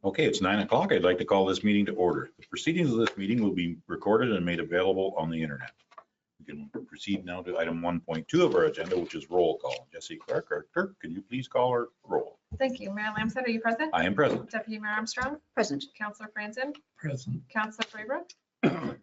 Okay, it's 9 o'clock. I'd like to call this meeting to order. The proceedings of this meeting will be recorded and made available on the internet. We can proceed now to item 1.2 of our agenda, which is roll call. Jesse Clark, our clerk, can you please call our roll? Thank you. Mayor Lamstead, are you present? I am present. Deputy Mayor Armstrong? Present. Councillor Franzen? Present. Councillor Fraybrook?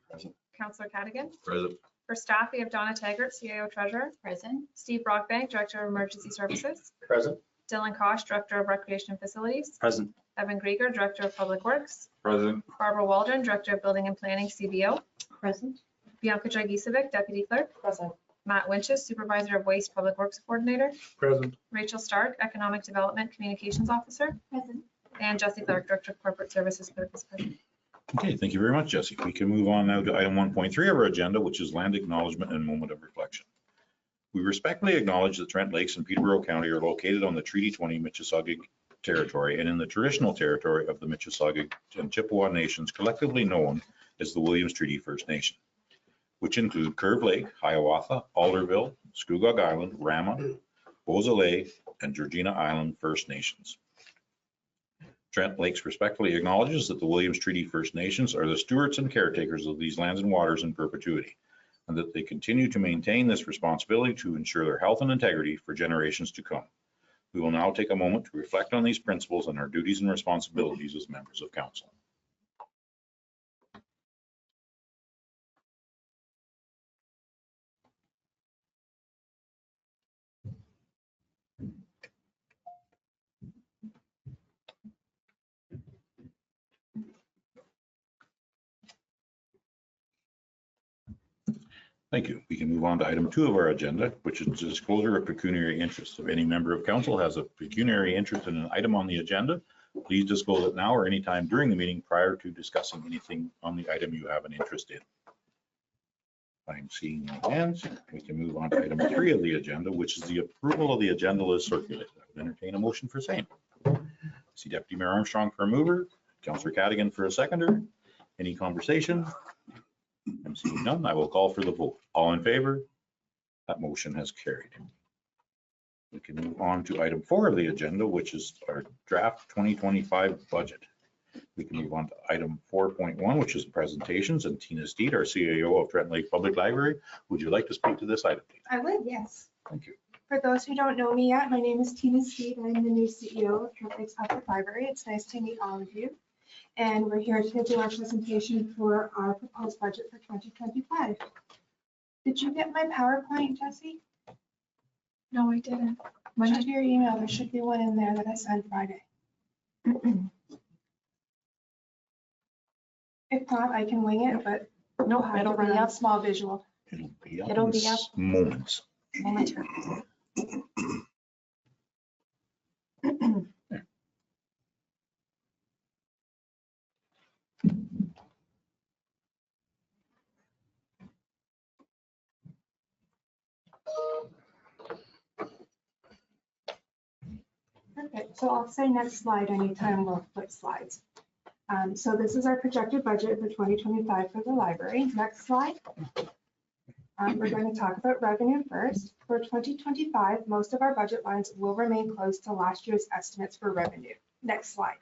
Present. Councillor Cadigan? Present. For staff, we have Donna Taggart, CAO Treasurer. Present. Steve Brockbank, Director of Emergency Services. Present. Dylan Kosh, Director of Recreation and Facilities. Present. Evan Grieger, Director of Public Works. Present. Barbara Waldron, Director of Building and Planning, CBO. Present. Bianca Dragicevic, Deputy Clerk. Present. Matt Winches, Supervisor of Waste Public Works Coordinator. Present. Rachel Stark, Economic Development Communications Officer. Present. And Jesse Clark, Director of Corporate Services, Clerk is present. Okay, thank you very much, Jesse. We can move on now to item 1.3 of our agenda, which is land acknowledgement and moment of reflection. We respectfully acknowledge that Trent Lakes and Peterborough County are located on the Treaty 20 Mississauga territory and in the traditional territory of the Mississauga and Chippewa nations, collectively known as the Williams Treaty First Nation, which include Curve Lake, Hiawatha, Alderville, Scugog Island, Rama, Beausoleil, and Georgina Island First Nations. Trent Lakes respectfully acknowledges that the Williams Treaty First Nations are the stewards and caretakers of these lands and waters in perpetuity, and that they continue to maintain this responsibility to ensure their health and integrity for generations to come. We will now take a moment to reflect on these principles and our duties and responsibilities as members of council. Thank you. We can move on to item 2 of our agenda, which is disclosure of pecuniary interest. If any member of council has a pecuniary interest in an item on the agenda, please disclose it now or anytime during the meeting prior to discussing anything on the item you have an interest in. I'm seeing no hands. We can move on to item 3 of the agenda, which is the approval of the agenda as circulated. I would entertain a motion for same. See Deputy Mayor Armstrong for a mover, Councillor Cadigan for a seconder. Any conversation? I'm seeing none. I will call for the vote. All in favor? That motion has carried. We can move on to item 4 of the agenda, which is our draft 2025 budget. We can move on to item 4.1, which is presentations, and Tina Steed, our CAO of Trent Lake Public Library. Would you like to speak to this item, please? I would, yes. Thank you. For those who don't know me yet, my name is Tina Steed. I'm the new CEO of Trent Lakes Public Library. It's nice to meet all of you. And we're here to do our presentation for our proposed budget for 2025. Did you get my PowerPoint, Jesse? No, I didn't. Check your email. There should be one in there that I sent Friday. If not, I can wing it, but No, it'll be a small visual. It'll be up in moments. Momentarily. Perfect. So I'll say next slide anytime we'll flip slides. So this is our projected budget for 2025 for the library. Next slide. We're going to talk about revenue first. For 2025, most of our budget lines will remain close to last year's estimates for revenue. Next slide.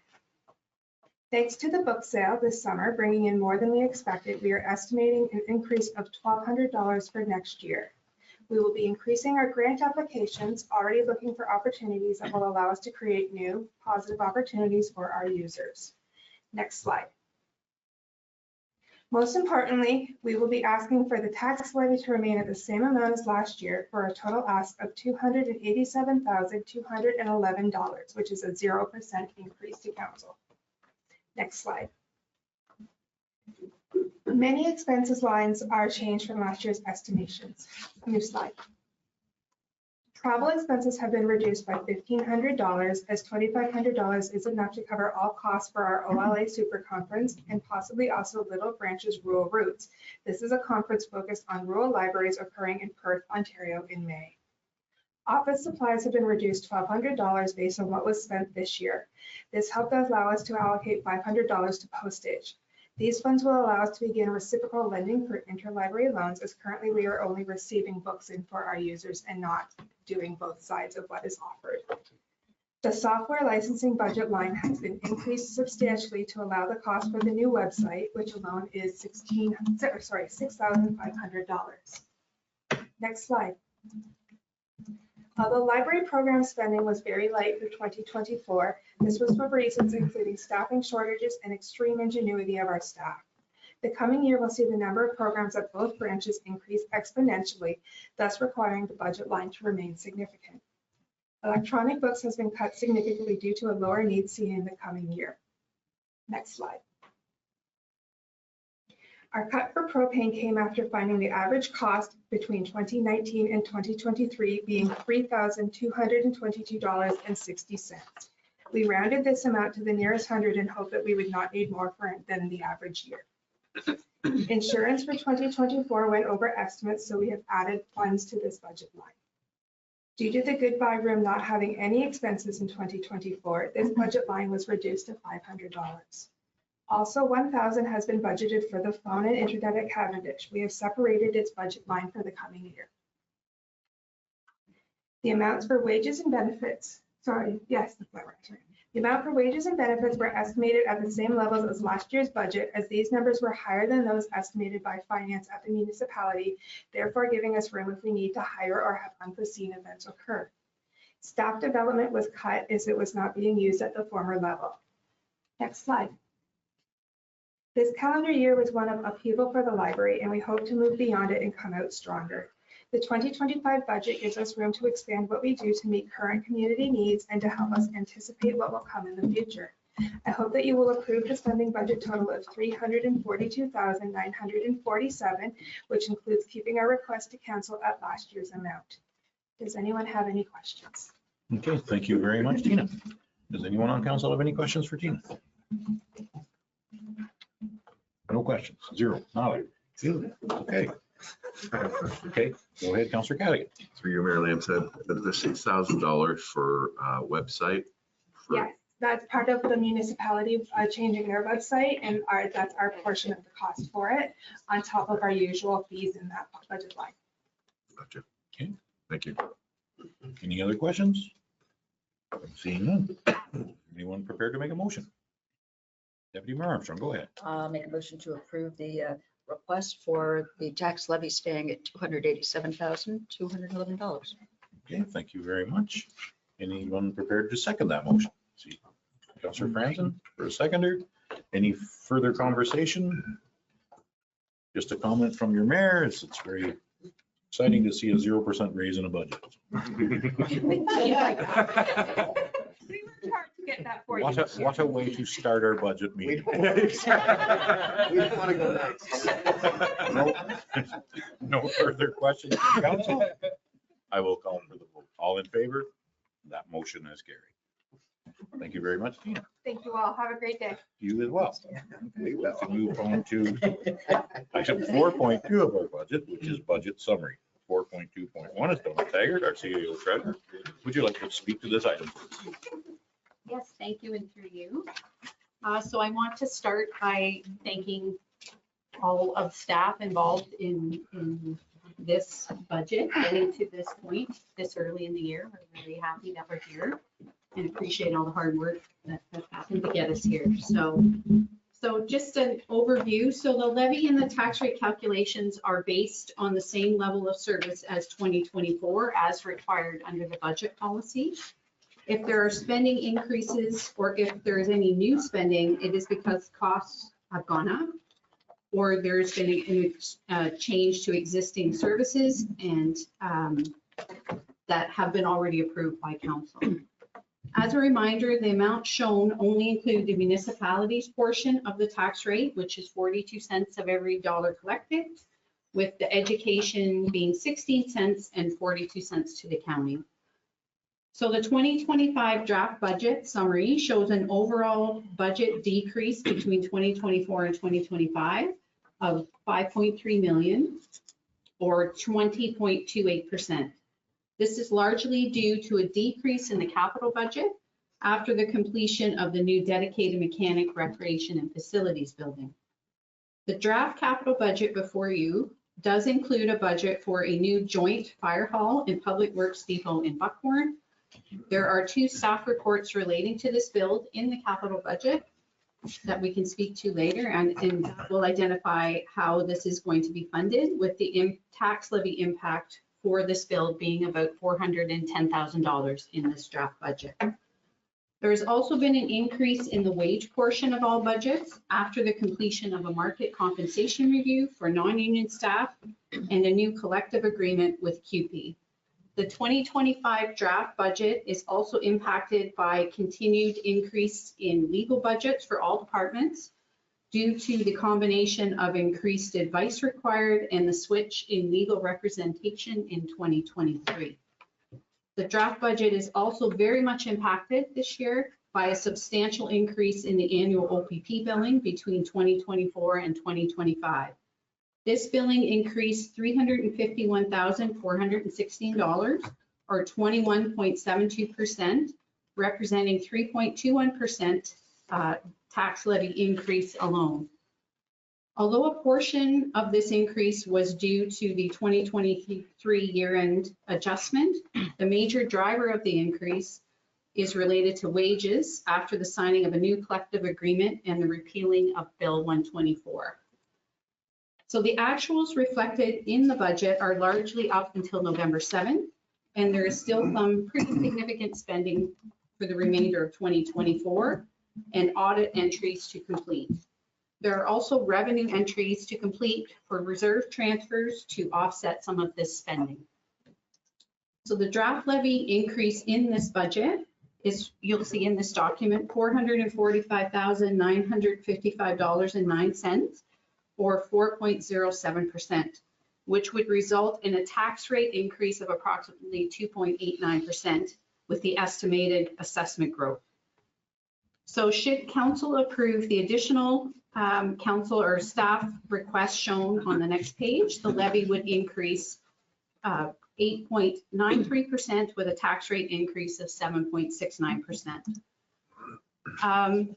Thanks to the book sale this summer, bringing in more than we expected, we are estimating an increase of $1,200 for next year. We will be increasing our grant applications, already looking for opportunities that will allow us to create new, positive opportunities for our users. Next slide. Most importantly, we will be asking for the tax levy to remain at the same amount as last year for a total ask of $287,211, which is a 0% increase to council. Next slide. Many expenses lines are changed from last year's estimations. New slide. Travel expenses have been reduced by $1,500 as $2,500 is enough to cover all costs for our OLA Super Conference and possibly also Little Branches Rural Roots. This is a conference focused on rural libraries occurring in Perth, Ontario in May. Office supplies have been reduced $1,200 based on what was spent this year. This helped allow us to allocate $500 to postage. These funds will allow us to begin reciprocal lending for interlibrary loans, as currently we are only receiving books in for our users and not doing both sides of what is offered. The software licensing budget line has been increased substantially to allow the cost for the new website, which alone is $6,500. Next slide. Although library program spending was very light for 2024, this was for reasons including staffing shortages and extreme ingenuity of our staff. The coming year will see the number of programs at both branches increase exponentially, thus requiring the budget line to remain significant. Electronic books has been cut significantly due to a lower need seen in the coming year. Next slide. Our cut for propane came after finding the average cost between 2019 and 2023 being $3,222.60. We rounded this amount to the nearest hundred and hoped that we would not need more than the average year. Insurance for 2024 went over estimates, so we have added funds to this budget line. Due to the Goodbye Room not having any expenses in 2024, this budget line was reduced to $500. Also, $1,000 has been budgeted for the phone and internet at Cavendish. We have separated its budget line for the coming year. The amounts for wages and benefits, the amount for wages and benefits were estimated at the same levels as last year's budget, as these numbers were higher than those estimated by finance at the municipality, therefore giving us room if we need to hire or have unforeseen events occur. Staff development was cut as it was not being used at the former level. Next slide. This calendar year was one of upheaval for the library, and we hope to move beyond it and come out stronger. The 2025 budget gives us room to expand what we do to meet current community needs and to help us anticipate what will come in the future. I hope that you will approve the spending budget total of $342,947, which includes keeping our request to council at last year's amount. Does anyone have any questions? Okay, thank you very much, Tina. Does anyone on council have any questions for Tina? No questions, zero, nada. Okay. Okay, go ahead, Councillor Cadigan. Through your Mayor Lamb said that the $6,000 for website. Yes, that's part of the municipality changing their website, and that's our portion of the cost for it, on top of our usual fees in that budget line. Gotcha. Okay. Thank you. Any other questions? Seeing none. Anyone prepared to make a motion? Deputy Mayor Armstrong, go ahead. Make a motion to approve the request for the tax levy staying at $287,211. Okay, thank you very much. Anyone prepared to second that motion? See, Councillor Franzen for a seconder. Any further conversation? Just a comment from your mayor. It's very exciting to see a 0% raise in a budget. We worked hard to get that for you. What a way to start our budget meeting. We want to go next. No further questions from council. I will call for the vote. All in favor? That motion is carried. Thank you very much, Tina. Thank you all. Have a great day. You as well. We will move on to item 4.2 of our budget, which is budget summary. 4.2.1 is Donna Taggart, our CEO treasurer. Would you like to speak to this item? Yes, thank you, and through you. So I want to start by thanking all of staff involved in this budget getting to this point this early in the year. We're really happy that we're here and appreciate all the hard work that happened to get us here. So just an overview. So the levy and the tax rate calculations are based on the same level of service as 2024 as required under the budget policy. If there are spending increases or if there is any new spending, it is because costs have gone up or there's been a change to existing services and that have been already approved by council. As a reminder, the amount shown only include the municipality's portion of the tax rate, which is 42 cents of every dollar collected, with the education being 16 cents and 42 cents to the county. So the 2025 draft budget summary shows an overall budget decrease between 2024 and 2025 of 5.3 million or 20.28%. This is largely due to a decrease in the capital budget after the completion of the new dedicated mechanic recreation and facilities building. The draft capital budget before you does include a budget for a new joint fire hall and public works depot in Buckhorn, There are 2 staff reports relating to this build in the capital budget that we can speak to later, and that will identify how this is going to be funded, with the tax levy impact for this build being about $410,000 in this draft budget. There has also been an increase in the wage portion of all budgets after the completion of a market compensation review for non-union staff and a new collective agreement with QP. The 2025 draft budget is also impacted by continued increase in legal budgets for all departments due to the combination of increased advice required and the switch in legal representation in 2023. The draft budget is also very much impacted this year by a substantial increase in the annual OPP billing between 2024 and 2025. This billing increased $351,416, or 21.72%, representing 3.21% tax levy increase alone. Although a portion of this increase was due to the 2023 year-end adjustment, the major driver of the increase is related to wages after the signing of a new collective agreement and the repealing of Bill 124. So the actuals reflected in the budget are largely up until November 7th, and there is still some pretty significant spending for the remainder of 2024 and audit entries to complete. There are also revenue entries to complete for reserve transfers to offset some of this spending. So the draft levy increase in this budget is, you'll see in this document, $445,955.09, or 4.07%, which would result in a tax rate increase of approximately 2.89% with the estimated assessment growth. So should council approve the additional council or staff request shown on the next page, the levy would increase 8.93% with a tax rate increase of 7.69%.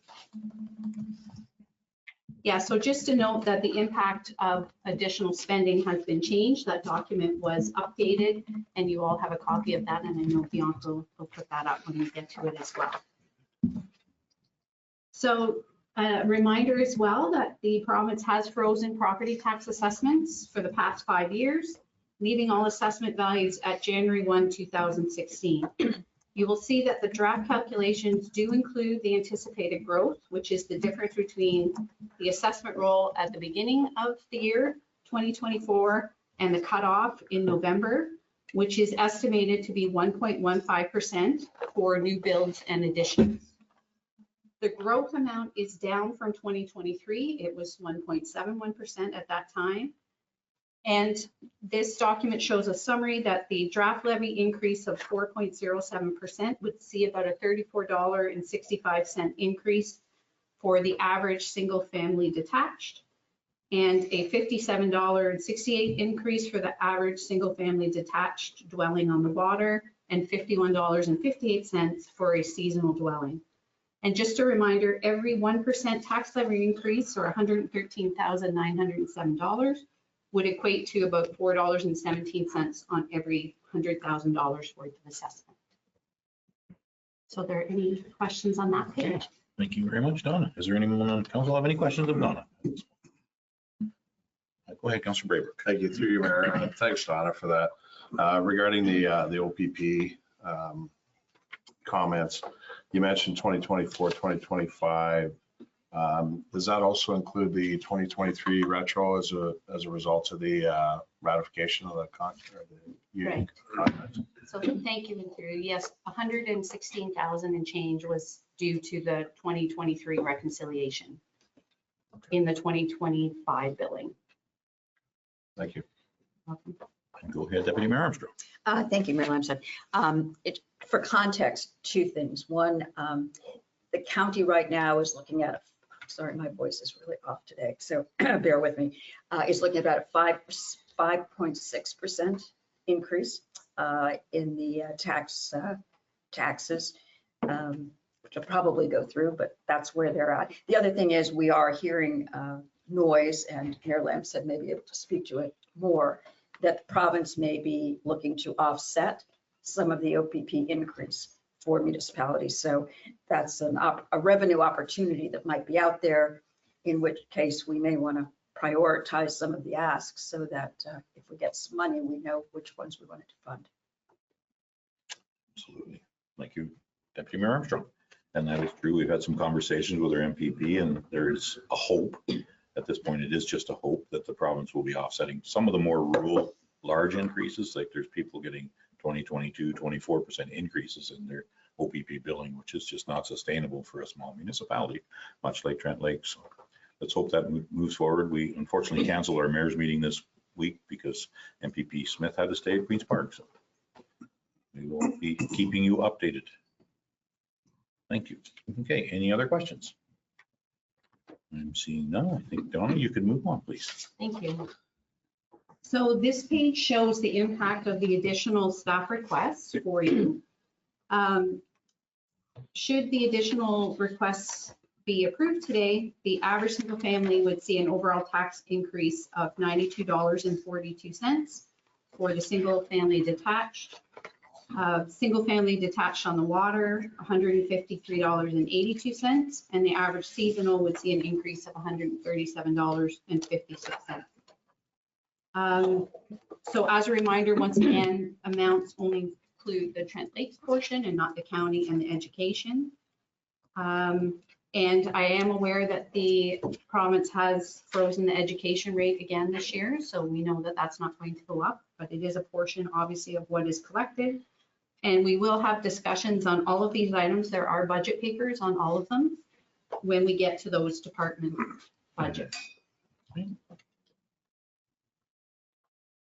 Yeah, so just to note that the impact of additional spending has been changed. That document was updated, and you all have a copy of that, and I know Bianca will put that up when we get to it as well. So a reminder as well that the province has frozen property tax assessments for the past 5 years, leaving all assessment values at January 1, 2016. You will see that the draft calculations do include the anticipated growth, which is the difference between the assessment roll at the beginning of the year, 2024, and the cutoff in November, which is estimated to be 1.15% for new builds and additions. The growth amount is down from 2023. It was 1.71% at that time. And this document shows a summary that the draft levy increase of 4.07% would see about a $34.65 increase for the average single family detached, and a $57.68 increase for the average single family detached dwelling on the water, and $51.58 for a seasonal dwelling. And just a reminder, every 1% tax levy increase, or $113,907, would equate to about $4.17 on every $100,000 worth of assessment. So are there any questions on that page? Thank you very much, Donna. Is there anyone on council have any questions of Donna? Go ahead, Councilor Brayberg. Thank you, through you, Mayor. Thanks, Donna, for that. Regarding the OPP comments, you mentioned 2024, 2025. Does that also include the 2023 retro as a result of the ratification of the contract? Right. So thank you, Through. Yes, 116,000 and change was due to the 2023 reconciliation in the 2025 billing. Thank you. Welcome. Go ahead, Deputy Mayor Armstrong. Thank you, Mayor Lamson. For context, 2 things. One, the county right now is looking at, sorry, my voice is really off today, so bear with me, is looking at about a 5.6% increase in the taxes, which will probably go through, but that's where they're at. The other thing is we are hearing noise, and Mayor Lamson may be able to speak to it more, that the province may be looking to offset some of the OPP increase for municipalities. So that's a revenue opportunity that might be out there, in which case we may want to prioritize some of the asks so that if we get some money, we know which ones we wanted to fund. Absolutely. Thank you, Deputy Mayor Armstrong. And that is true. We've had some conversations with our MPP, and there's a hope. At this point, it is just a hope that the province will be offsetting some of the more rural large increases. Like there's people getting 20, 22, 24% increases in their OPP billing, which is just not sustainable for a small municipality, much like Trent Lake. So let's hope that moves forward. We unfortunately canceled our mayor's meeting this week because MPP Smith had to stay at Queen's Park. So we will be keeping you updated. Thank you. Okay, any other questions? I'm seeing none. I think, Donna, you could move on, please. Thank you. So this page shows the impact of the additional staff requests for you. Should the additional requests be approved today, the average single family would see an overall tax increase of $92.42 for the single family detached. Single family detached on the water, $153.82, and the average seasonal would see an increase of $137.56. So as a reminder, once again, amounts only include the Trent Lakes portion and not the county and the education. And I am aware that the province has frozen the education rate again this year, so we know that that's not going to go up, but it is a portion, obviously, of what is collected. And we will have discussions on all of these items. There are budget papers on all of them when we get to those department budgets.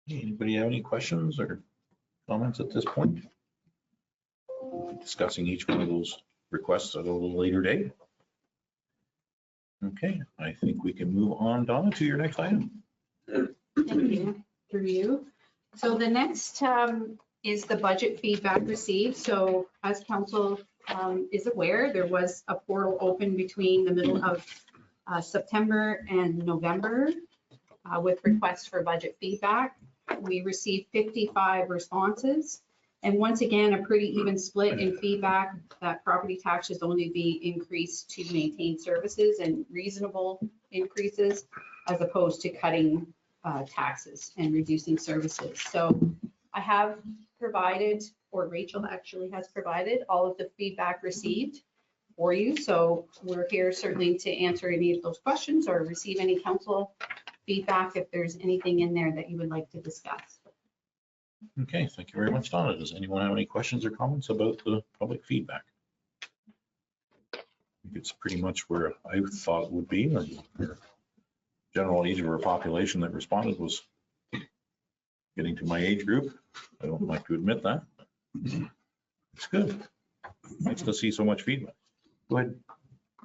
Anybody have any questions or comments at this point? Discussing each one of those requests at a little later date. Okay, I think we can move on, Donna, to your next item. Thank you. Through you. So the next is the budget feedback received. So as council is aware, there was a portal open between the middle of September and November with requests for budget feedback. We received 55 responses. And once again, a pretty even split in feedback that property taxes only be increased to maintain services and reasonable increases as opposed to cutting taxes and reducing services. So I have provided, or Rachel actually has provided, all of the feedback received for you. So we're here certainly to answer any of those questions or receive any council feedback if there's anything in there that you would like to discuss. Okay, thank you very much, Donna. Does anyone have any questions or comments about the public feedback? I think it's pretty much where I thought it would be. The general age of our population that responded was getting to my age group. I don't like to admit that. It's good. Nice to see so much feedback. Go ahead,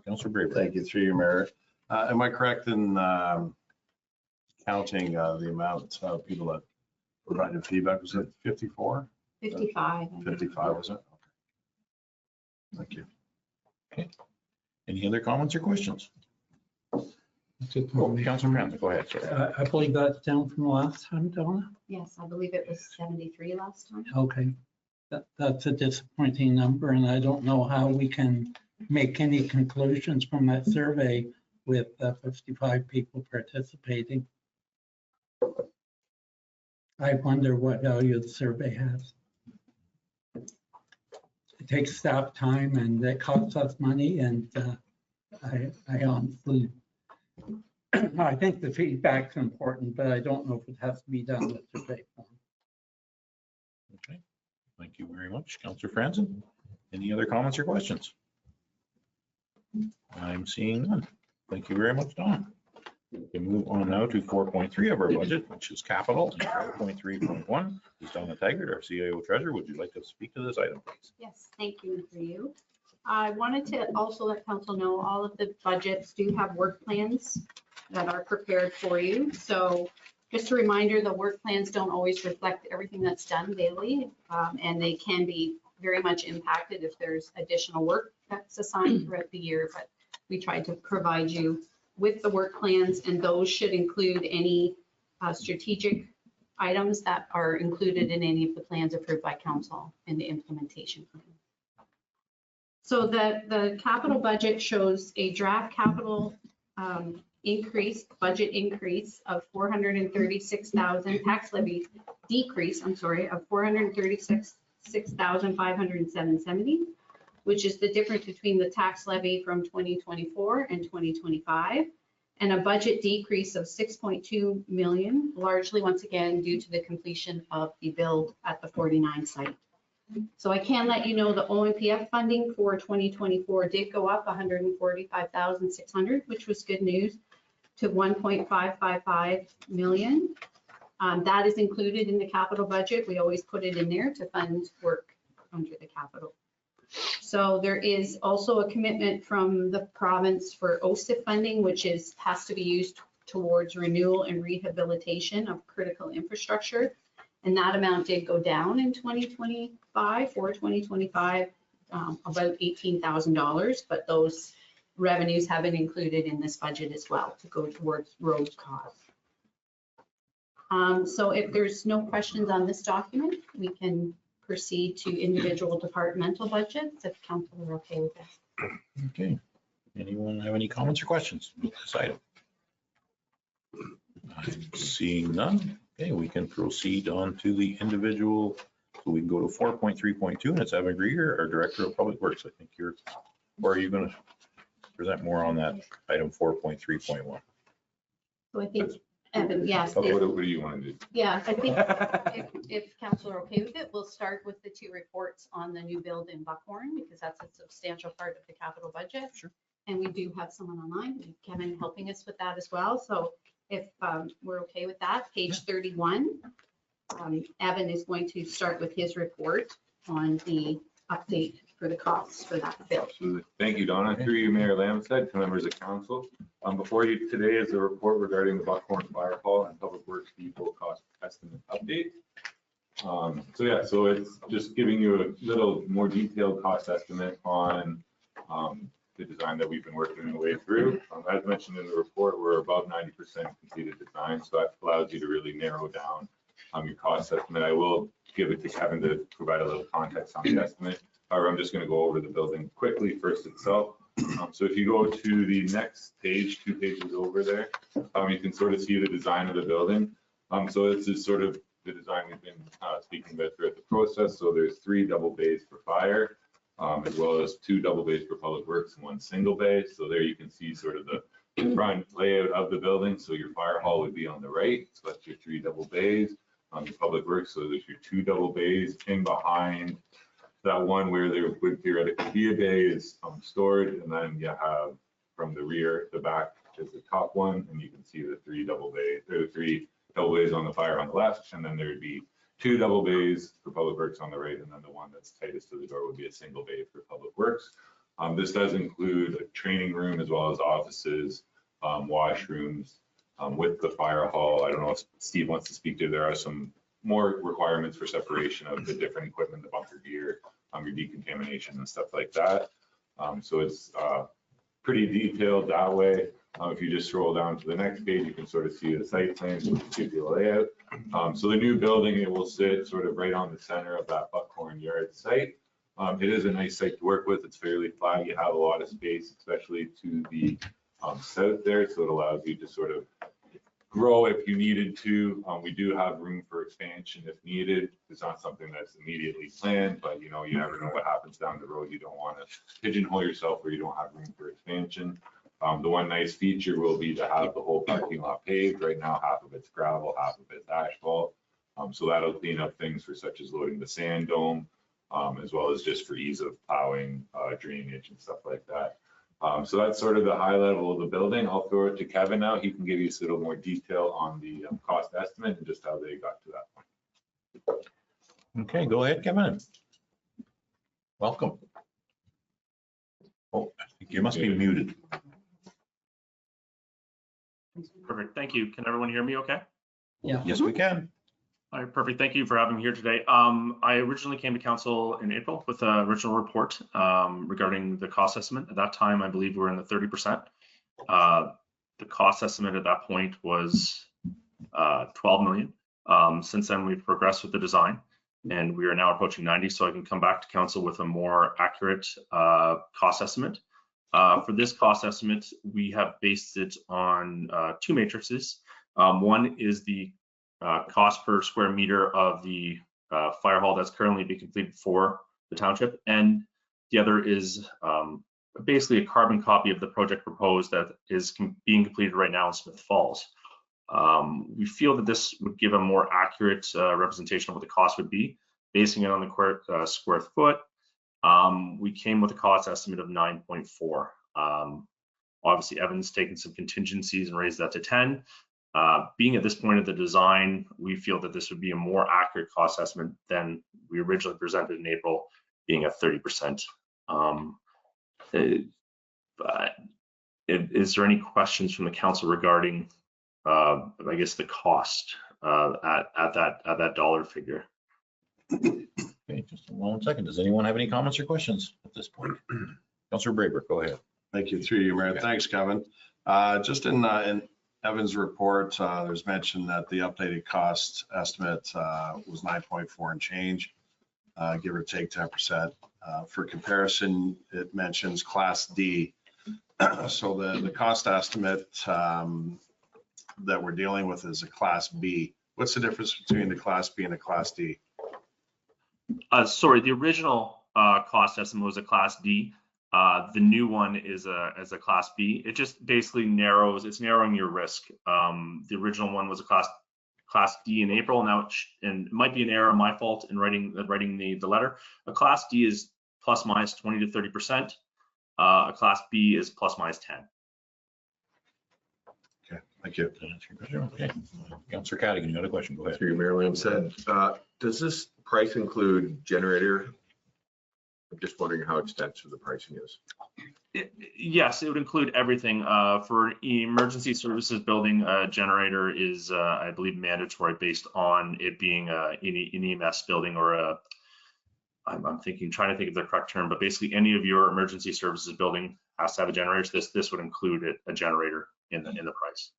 Councilor Braber. Thank you, through you, Mayor. Am I correct in counting the amount of people that provided feedback? Was it 54? 55. 55, was it? Okay. Thank you. Okay. Any other comments or questions? Just Oh, one Councilor Trent, go ahead. Sir. I believe that's down from the last time, Donna. Yes, I believe it was 73 last time. Okay. That's a disappointing number, and I don't know how we can make any conclusions from that survey with 55 people participating. I wonder what value the survey has. It takes staff time and it costs us money, and I honestly, I think the feedback's important, but I don't know if it has to be done with survey form. Okay, thank you very much. Councilor Franzen, any other comments or questions? I'm seeing none. Thank you very much, Don. We can move on now to 4.3 of our budget, which is capital, and 4.3.1 is Donna Taggart, our CIO treasurer. Would you like to speak to this item, please? Yes, thank you for you. I wanted to also let council know all of the budgets do have work plans that are prepared for you. So just a reminder, the work plans don't always reflect everything that's done daily, and they can be very much impacted if there's additional work that's assigned throughout the year, but we try to provide you with the work plans, and those should include any strategic items that are included in any of the plans approved by council in the implementation plan. So the capital budget shows a draft capital budget increase of 436,000, tax levy decrease, I'm sorry, of 436,507.70, which is the difference between the tax levy from 2024 and 2025, and a budget decrease of 6.2 million, largely once again due to the completion of the build at the 49 site. So I can let you know the OMPF funding for 2024 did go up 145,600, which was good news, to 1.555 million. That is included in the capital budget. We always put it in there to fund work under the capital. So there is also a commitment from the province for OSIP funding, which has to be used towards renewal and rehabilitation of critical infrastructure. And that amount did go down in 2025, for 2025, about $18,000, but those revenues have been included in this budget as well to go towards road costs. So if there's no questions on this document, we can proceed to individual departmental budgets if council are okay with that. Okay. Anyone have any comments or questions on this item? I'm seeing none. Okay, we can proceed on to the individual. So we can go to 4.3.2, and it's Evan Grieger, our Director of Public Works. I think you're, or are you going to present more on that item 4.3.1? So I think, Evan, yes. What do you want to do? Yeah, I think if council are okay with it, we'll start with the two reports on the new build in Buckhorn, because that's a substantial part of the capital budget. Sure. And we do have someone online, we have Kevin helping us with that as well. So if we're okay with that, page 31, Evan is going to start with his report on the update for the costs for that build. Absolutely. Thank you, Donna. Through you, Mayor Lamstead, to members of council. Before you today is a report regarding the Buckhorn Fire Hall and Public Works Depot cost estimate update. So it's just giving you a little more detailed cost estimate on the design that we've been working our way through. As mentioned in the report, we're above 90% completed design, so that allows you to really narrow down your cost estimate. I will give it to Kevin to provide a little context on the estimate. However, I'm just going to go over the building quickly first itself. So if you go to the next page, 2 pages over there, you can sort of see the design of the building. So this is sort of the design we've been speaking about throughout the process. So there's 3 double bays for fire, as well as 2 double bays for public works and 1 single bay. So there you can see sort of the front layout of the building. So your fire hall would be on the right. So that's your 3 double bays. Your public works, so there's your 2 double bays in behind that one where there would theoretically be a bay is stored, and then you have from the rear, the back is the top one, and you can see the 3 double bays. There are 3 double bays on the fire on the left, and then there would be 2 double bays for public works on the right, and then the one that's tightest to the door would be a single bay for public works. This does include a training room as well as offices, washrooms, with the fire hall. I don't know if Steve wants to speak to, there are some more requirements for separation of the different equipment, the bunker gear, your decontamination and stuff like that. So it's pretty detailed that way. If you just scroll down to the next page, you can sort of see the site plan, which gives you a layout. So the new building, it will sit sort of right on the center of that Buckhorn Yard site. It is a nice site to work with. It's fairly flat. You have a lot of space, especially to the south there. So it allows you to sort of grow if you needed to. We do have room for expansion if needed. It's not something that's immediately planned, but you know, you never know what happens down the road. You don't want to pigeonhole yourself where you don't have room for expansion. The one nice feature will be to have the whole parking lot paved. Right now, half of it's gravel, half of it's asphalt. So that'll clean up things for such as loading the sand dome, as well as just for ease of plowing, drainage and stuff like that. So that's sort of the high level of the building. I'll throw it to Kevin now. He can give you a little more detail on the cost estimate and just how they got to that point. Okay, go ahead, Kevin. Welcome. Oh, I think you must be muted. Perfect. Thank you. Can everyone hear me okay? Yeah. Yes, we can. All right, perfect. Thank you for having me here today. I originally came to council in April with an original report regarding the cost estimate. At that time, I believe we were in the 30%. The cost estimate at that point was 12 million. Since then, we've progressed with the design, and we are now approaching 90, so I can come back to council with a more accurate cost estimate. For this cost estimate, we have based it on 2 matrices. One is the cost per square meter of the fire hall that's currently being completed for the township, and the other is basically a carbon copy of the project proposed that is being completed right now in Smith Falls. We feel that this would give a more accurate representation of what the cost would be, basing it on the square foot. We came with a cost estimate of 9.4. Obviously, Evan's taken some contingencies and raised that to 10. Being at this point of the design, we feel that this would be a more accurate cost estimate than we originally presented in April, being at 30%. Is there any questions from the council regarding, I guess, the cost at that dollar figure? Okay, just a moment second. Does anyone have any comments or questions at this point? Councillor Braber, go ahead. Thank you, through you, Mayor. Thanks, Kevin. Just in Evan's report, there's mention that the updated cost estimate was 9.4 and change, give or take 10%. For comparison, it mentions Class D. So the cost estimate that we're dealing with is a Class B. What's the difference between the Class B and a Class D? Sorry, the original cost estimate was a Class D. The new one is a Class B. It just basically it's narrowing your risk. The original one was a Class D in April. Now, and it might be an error, my fault in writing the letter. A Class D is plus minus 20 to 30%. A Class B is plus minus 10. Okay, thank you. Okay, Councillor Cadigan, you got a question? Go ahead. Through Mayor Lamson, does this price include generator? I'm just wondering how extensive the pricing is. Yes, it would include everything. For emergency services building, a generator is, I believe, mandatory based on it being an EMS building or a, I'm trying to think of the correct term, but basically any of your emergency services building has to have a generator. This would include a generator in the price.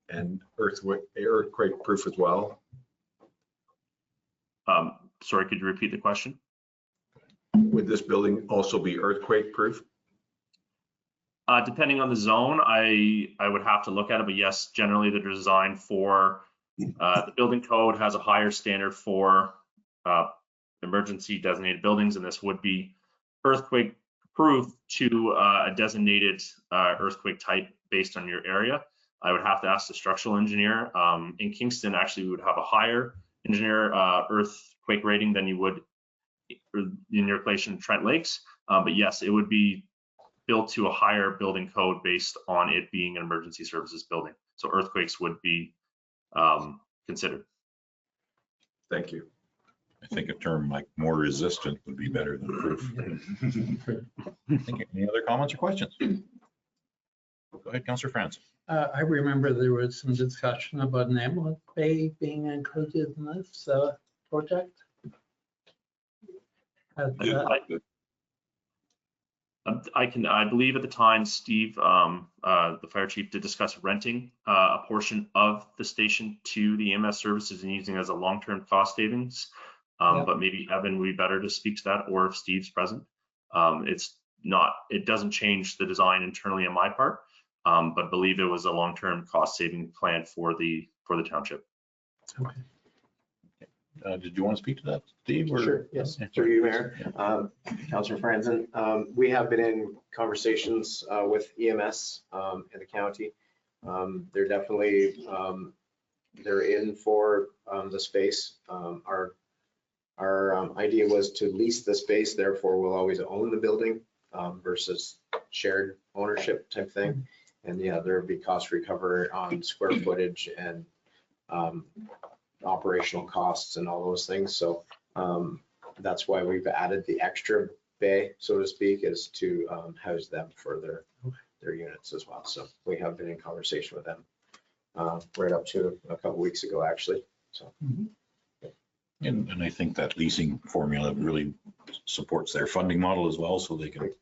And earthquake proof as well? Sorry, could you repeat the question? Would this building also be earthquake proof? Depending on the zone, I would have to look at it, but yes, generally the design for the building code has a higher standard for emergency designated buildings, and this would be earthquake proof to a designated earthquake type based on your area. I would have to ask the structural engineer. In Kingston, actually, we would have a higher engineer earthquake rating than you would in your place in Trent Lakes. But yes, it would be built to a higher building code based on it being an emergency services building. So earthquakes would be considered. Thank you. I think a term like more resistant would be better than proof. Thank you. Any other comments or questions? Go ahead, Councillor Francis. I remember there was some discussion about an ambulance bay being included in this project. I believe at the time, Steve, the fire chief, did discuss renting a portion of the station to the EMS services and using it as a long-term cost savings. But maybe Evan would be better to speak to that, or if Steve's present. It doesn't change the design internally on my part, but believe it was a long-term cost saving plan for the township. Okay. Did you want to speak to that, Steve? Or? Sure, yes, through you, Mayor. Councillor Franzen, we have been in conversations with EMS in the county. They're definitely, they're in for the space. Our idea was to lease the space, therefore we'll always own the building versus shared ownership type thing. And yeah, there'll be cost recovery on square footage and operational costs and all those things. So that's why we've added the extra bay, so to speak, is to house them for their units as well. So we have been in conversation with them right up to a couple weeks ago, actually. So. And I think that leasing formula really supports their funding model as well, so they can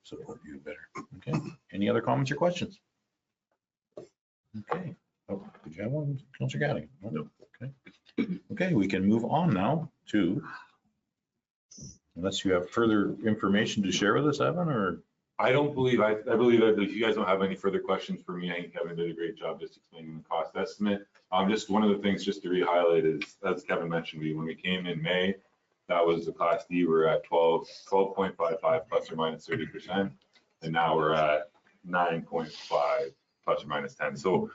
support you better. Okay. Any other comments or questions? Okay. Oh, did you have one, Councillor Gatting? No. Okay. Okay, we can move on now to, unless you have further information to share with us, Evan, or? I believe that if you guys don't have any further questions for me, I think Kevin did a great job just explaining the cost estimate. Just one of the things just to re-highlight is, as Kevin mentioned, when we came in May, that was the Class D, we're at 12.55 plus or minus 30%. And now we're at 9.5 plus or minus 10. So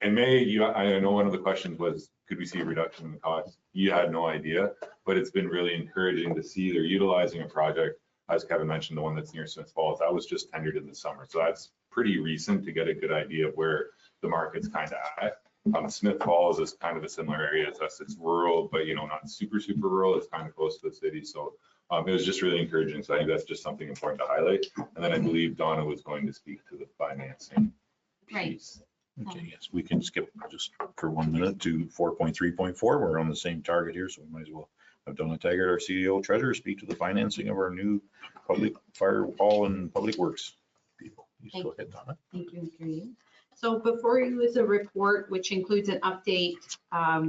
in May, I know one of the questions was, could we see a reduction in the cost? You had no idea, but it's been really encouraging to see they're utilizing a project. As Kevin mentioned, the one that's near Smith Falls, that was just tendered in the summer. So that's pretty recent to get a good idea of where the market's kind of at. Smith Falls is kind of a similar area as us. It's rural, but not super rural. It's kind of close to the city. So it was just really encouraging. So I think that's just something important to highlight. And then I believe Donna was going to speak to the financing piece. Okay, yes, we can skip just for 1 minute to 4.3.4. We're on the same target here, so we might as well have Donna Taggart, our CEO treasurer, speak to the financing of our new public firewall and public works people. You go ahead, Donna. Thank you, through you. So before you is a report which includes an update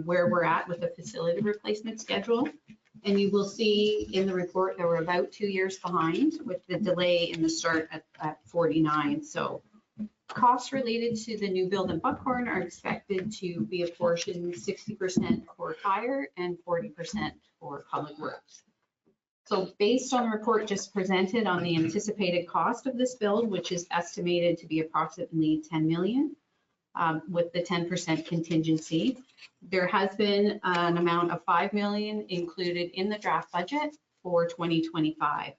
where we're at with the facility replacement schedule. And you will see in the report that we're about 2 years behind with the delay in the start at 49. So costs related to the new build in Buckhorn are expected to be apportioned 60% for fire and 40% for public works. So based on the report just presented on the anticipated cost of this build, which is estimated to be approximately 10 million with the 10% contingency, there has been an amount of 5 million included in the draft budget for 2025.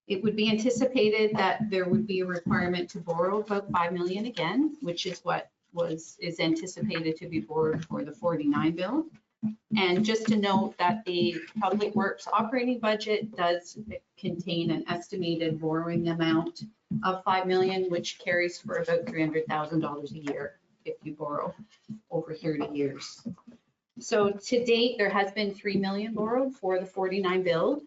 It would be anticipated that there would be a requirement to borrow about 5 million again, which is what is anticipated to be borrowed for the 49 build. And just to note that the Public Works operating budget does contain an estimated borrowing amount of 5 million, which carries for about $300,000 a year if you borrow over 30 years. So to date, there has been 3 million borrowed for the 49 build.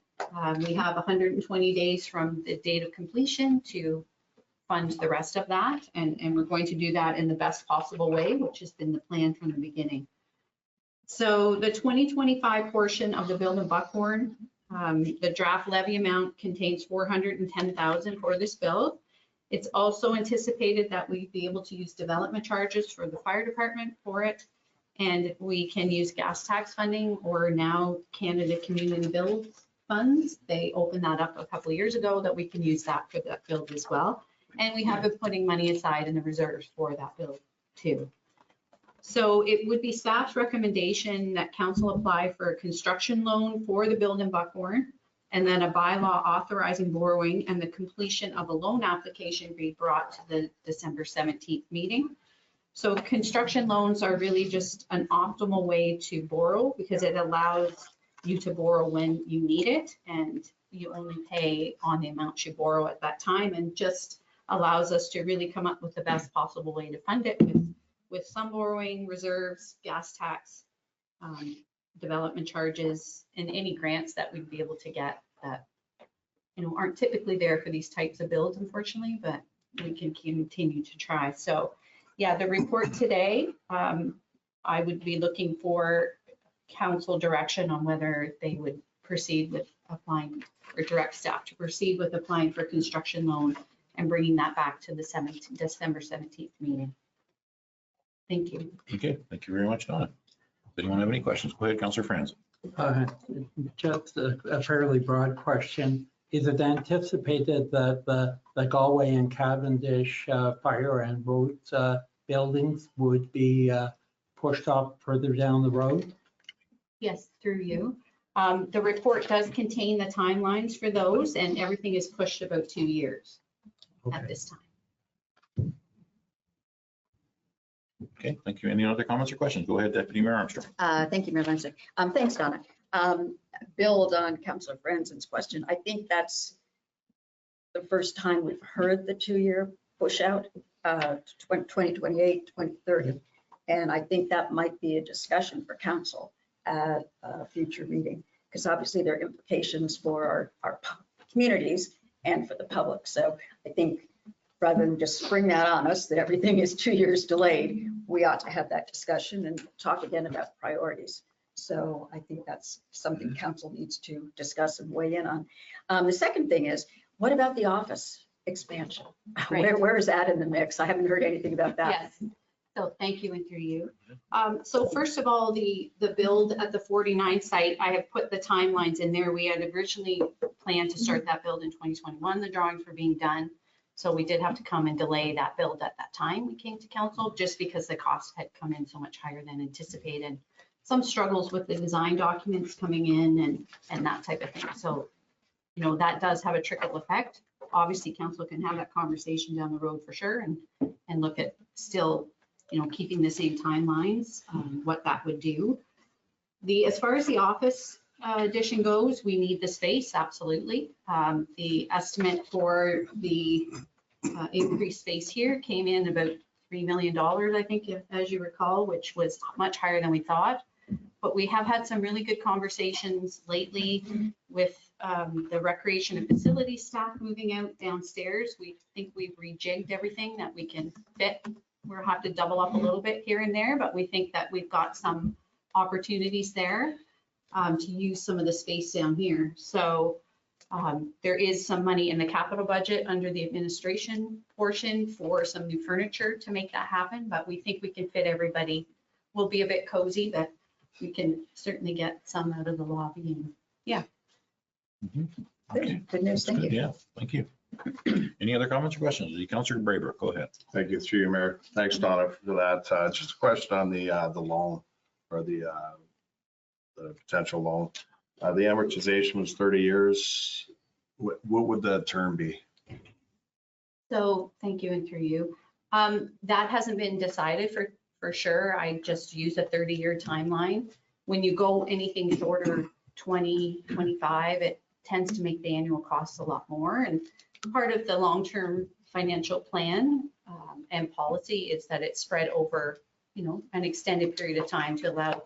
We have 120 days from the date of completion to fund the rest of that. And we're going to do that in the best possible way, which has been the plan from the beginning. So the 2025 portion of the build in Buckhorn, the draft levy amount contains 410,000 for this build. It's also anticipated that we'd be able to use development charges for the fire department for it. And we can use gas tax funding or now Canada Community Build Funds. They opened that up a couple of years ago that we can use that for that build as well. And we have been putting money aside in the reserves for that build too. So it would be staff's recommendation that council apply for a construction loan for the build in Buckhorn, and then a bylaw authorizing borrowing and the completion of a loan application be brought to the December 17th meeting. So construction loans are really just an optimal way to borrow because it allows you to borrow when you need it and you only pay on the amount you borrow at that time, and just allows us to really come up with the best possible way to fund it with some borrowing, reserves, gas tax, development charges, and any grants that we'd be able to get that aren't typically there for these types of builds, unfortunately, but we can continue to try. So yeah, the report today, I would be looking for council direction on whether they would proceed with applying, or direct staff to proceed with applying for construction loan and bringing that back to the December 17th meeting. Thank you. Okay, thank you very much, Donna. Does anyone have any questions? Go ahead, Councillor Franz. Just a fairly broad question. Is it anticipated that the Galway and Cavendish fire and roads buildings would be pushed off further down the road? Yes, through you. The report does contain the timelines for those, and everything is pushed about 2 years at this time. Okay, thank you. Any other comments or questions? Go ahead, Deputy Mayor Armstrong. Thank you, Mayor Leinster. Thanks, Donna. Build on Councillor Franzen's question. I think that's the first time we've heard the 2-year push out, 2028, 2030. And I think that might be a discussion for council at a future meeting, because obviously there are implications for our communities and for the public. So I think rather than just spring that on us, that everything is 2 years delayed, we ought to have that discussion and talk again about priorities. So I think that's something council needs to discuss and weigh in on. The second thing is, what about the office expansion? Right. Where is that in the mix? I haven't heard anything about that. Yes, so thank you and through you. So first of all, the build at the 49 site, I have put the timelines in there. We had originally planned to start that build in 2021. The drawings were being done. So we did have to come and delay that build at that time. We came to council just because the cost had come in so much higher than anticipated. Some struggles with the design documents coming in and that type of thing. So, you know, that does have a trickle effect. Obviously, council can have that conversation down the road for sure and look at still, you know, keeping the same timelines, what that would do. As far as the office addition goes, we need the space, absolutely. The estimate for the increased space here came in about $3 million, I think, as you recall, which was much higher than we thought. But we have had some really good conversations lately with the recreation and facility staff moving out downstairs. We think we've rejigged everything that we can fit. We'll have to double up a little bit here and there, but we think that we've got some opportunities there to use some of the space down here. So there is some money in the capital budget under the administration portion for some new furniture to make that happen, but we think we can fit everybody. We'll be a bit cozy, but we can certainly get some out of the lobby. And yeah. Okay. Good news, thank you. Yeah, thank you. Any other comments or questions? Councillor Braybrook, go ahead. Thank you, through you, Mayor. Thanks, Donna, for that. Just a question on the loan or the potential loan. The amortization was 30 years. What would the term be? So thank you and through you. That hasn't been decided for sure. I just use a 30-year timeline. When you go anything shorter, 20, 25, it tends to make the annual costs a lot more. And part of the long-term financial plan and policy is that it's spread over, you know, an extended period of time to allow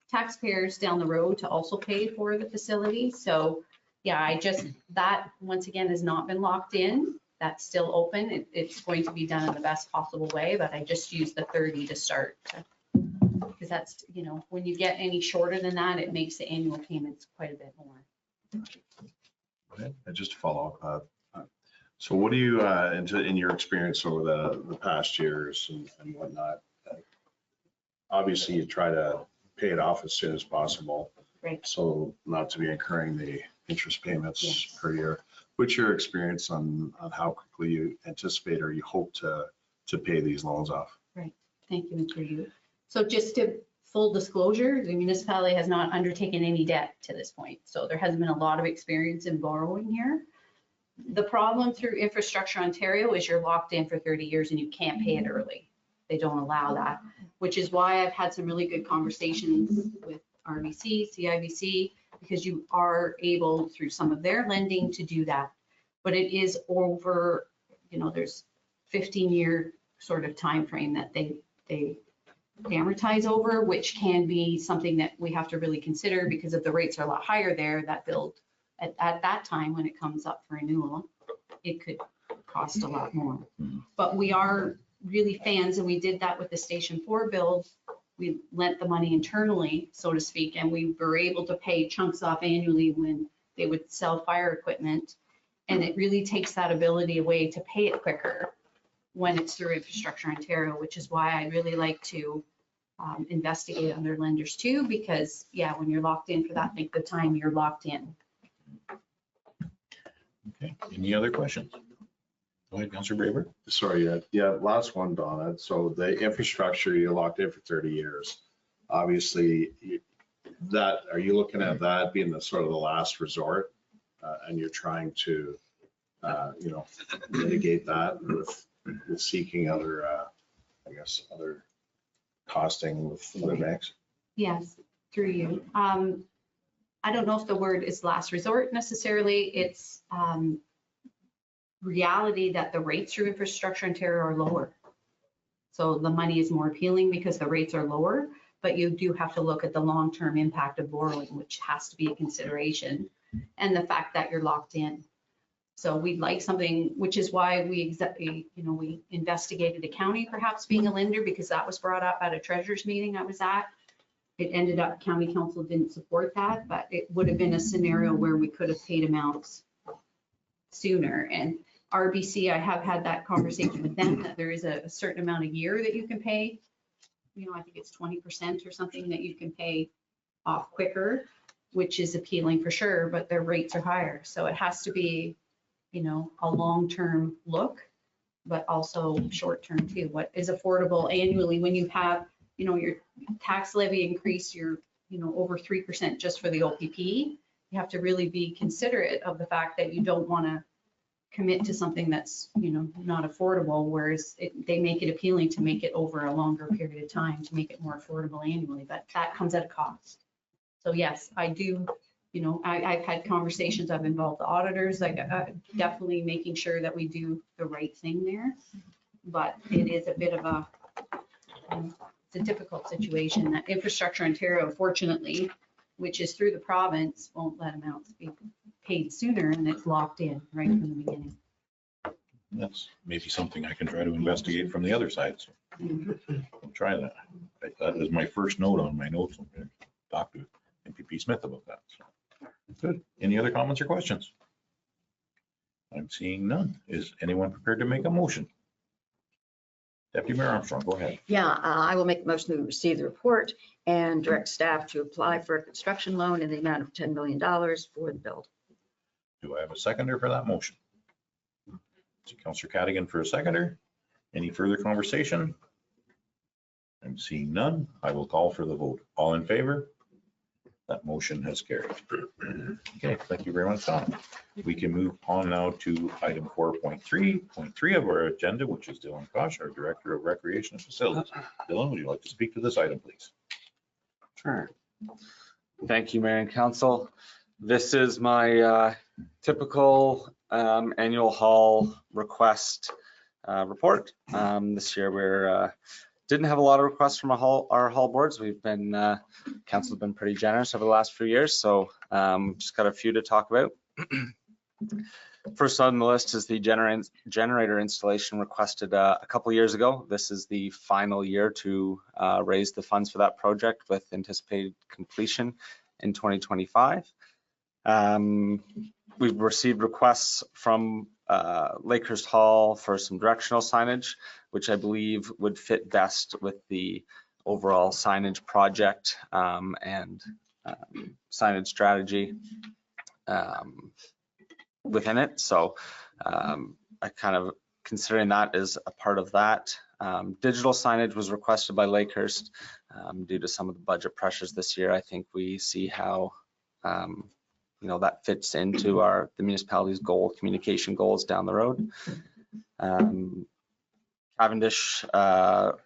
taxpayers down the road to also pay for the facility. So yeah, that once again has not been locked in. That's still open. It's going to be done in the best possible way, but I just use the 30 to start. Because that's, you know, when you get any shorter than that, it makes the annual payments quite a bit more. And just to follow up, so what do you, in your experience over the past years and whatnot, obviously you try to pay it off as soon as possible. Right. So not to be incurring the interest payments Yes. per year. What's your experience on how quickly you anticipate or you hope to pay these loans off? Thank you and through you. So just to full disclosure, the municipality has not undertaken any debt to this point. So there hasn't been a lot of experience in borrowing here. The problem through Infrastructure Ontario is you're locked in for 30 years and you can't pay it early. They don't allow that, which is why I've had some really good conversations with RBC, CIBC, because you are able through some of their lending to do that. But it is over, you know, there's 15-year sort of time frame that they amortize over, which can be something that we have to really consider because if the rates are a lot higher there, that build at that time when it comes up for renewal, it could cost a lot more. But we are really fans, and we did that with the Station 4 build. We lent the money internally, so to speak, and we were able to pay chunks off annually when they would sell fire equipment. And it really takes that ability away to pay it quicker when it's through Infrastructure Ontario, which is why I really like to investigate other lenders too, because yeah, when you're locked in for that length of time, you're locked in. Okay, any other questions? Go ahead, Councillor Braber. Sorry, yeah, last one, Donna. So the infrastructure, you're locked in for 30 years. Obviously, are you looking at that being the sort of the last resort? And you're trying to, you know, mitigate that with seeking other, I guess, other costing with other banks? Yes, through you. I don't know if the word is last resort necessarily. It's reality that the rates through Infrastructure Ontario are lower. So the money is more appealing because the rates are lower, but you do have to look at the long-term impact of borrowing, which has to be a consideration, and the fact that you're locked in. So we'd like something, which is why we investigated the county perhaps being a lender, because that was brought up at a treasurers meeting I was at. It ended up county council didn't support that, but it would have been a scenario where we could have paid amounts sooner. And RBC, I have had that conversation with them, that there is a certain amount a year that you can pay. I think it's 20% or something that you can pay off quicker, which is appealing for sure, but their rates are higher. So it has to be, a long-term look, but also short-term too. What is affordable annually when you have, your tax levy increase, you're, over 3% just for the OPP. You have to really be considerate of the fact that you don't want to commit to something that's, not affordable, whereas they make it appealing to make it over a longer period of time to make it more affordable annually, but that comes at a cost. So yes, I do, I've had conversations, I've involved the auditors, like definitely making sure that we do the right thing there. But it is a bit of it's a difficult situation. That Infrastructure Ontario, fortunately, which is through the province, won't let amounts be paid sooner, and it's locked in right from the beginning. That's maybe something I can try to investigate from the other side. So I'll try that. That is my first note on my notes. I'm going to talk to MPP Smith about that. So, good. Any other comments or questions? I'm seeing none. Is anyone prepared to make a motion? Deputy Mayor Armstrong, go ahead. Yeah, I will make the motion to receive the report and direct staff to apply for a construction loan in the amount of $10 million for the build. Do I have a seconder for that motion? Councillor Cadigan for a seconder. Any further conversation? I'm seeing none. I will call for the vote. All in favor? That motion has carried. Okay, thank you very much, Tom. We can move on now to item 4.3 of our agenda, which is Dylan Kosh, our Director of Recreation and Facilities. Dylan, would you like to speak to this item, please? Sure. Thank you, Mayor and Council. This is my typical annual hall request report. This year we're didn't have a lot of requests from our hall boards. We've been, council's been pretty generous over the last few years, so just got a few to talk about. First on the list is the generator installation requested a couple years ago. This is the final year to raise the funds for that project with anticipated completion in 2025. We've received requests from Lakehurst Hall for some directional signage, which I believe would fit best with the overall signage project and signage strategy within it. So I kind of considering that as a part of that. Digital signage was requested by Lakehurst due to some of the budget pressures this year. I think we see how that fits into the municipality's communication goals down the road. Cavendish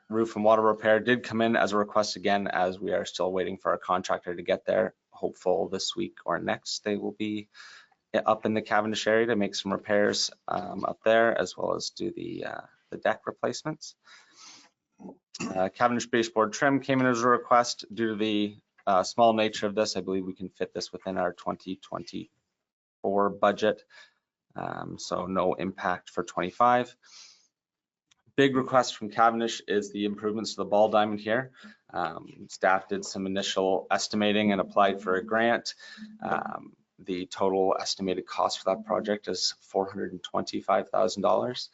roof and water repair did come in as a request again, as we are still waiting for our contractor to get there. Hopeful this week or next they will be up in the Cavendish area to make some repairs up there, as well as do the deck replacements. Cavendish baseboard trim came in as a request. Due to the small nature of this, I believe we can fit this within our 2024 budget, so no impact for 25. Big request from Cavendish is the improvements to the ball diamond here. Staff did some initial estimating and applied for a grant. The total estimated cost for that project is $425,000.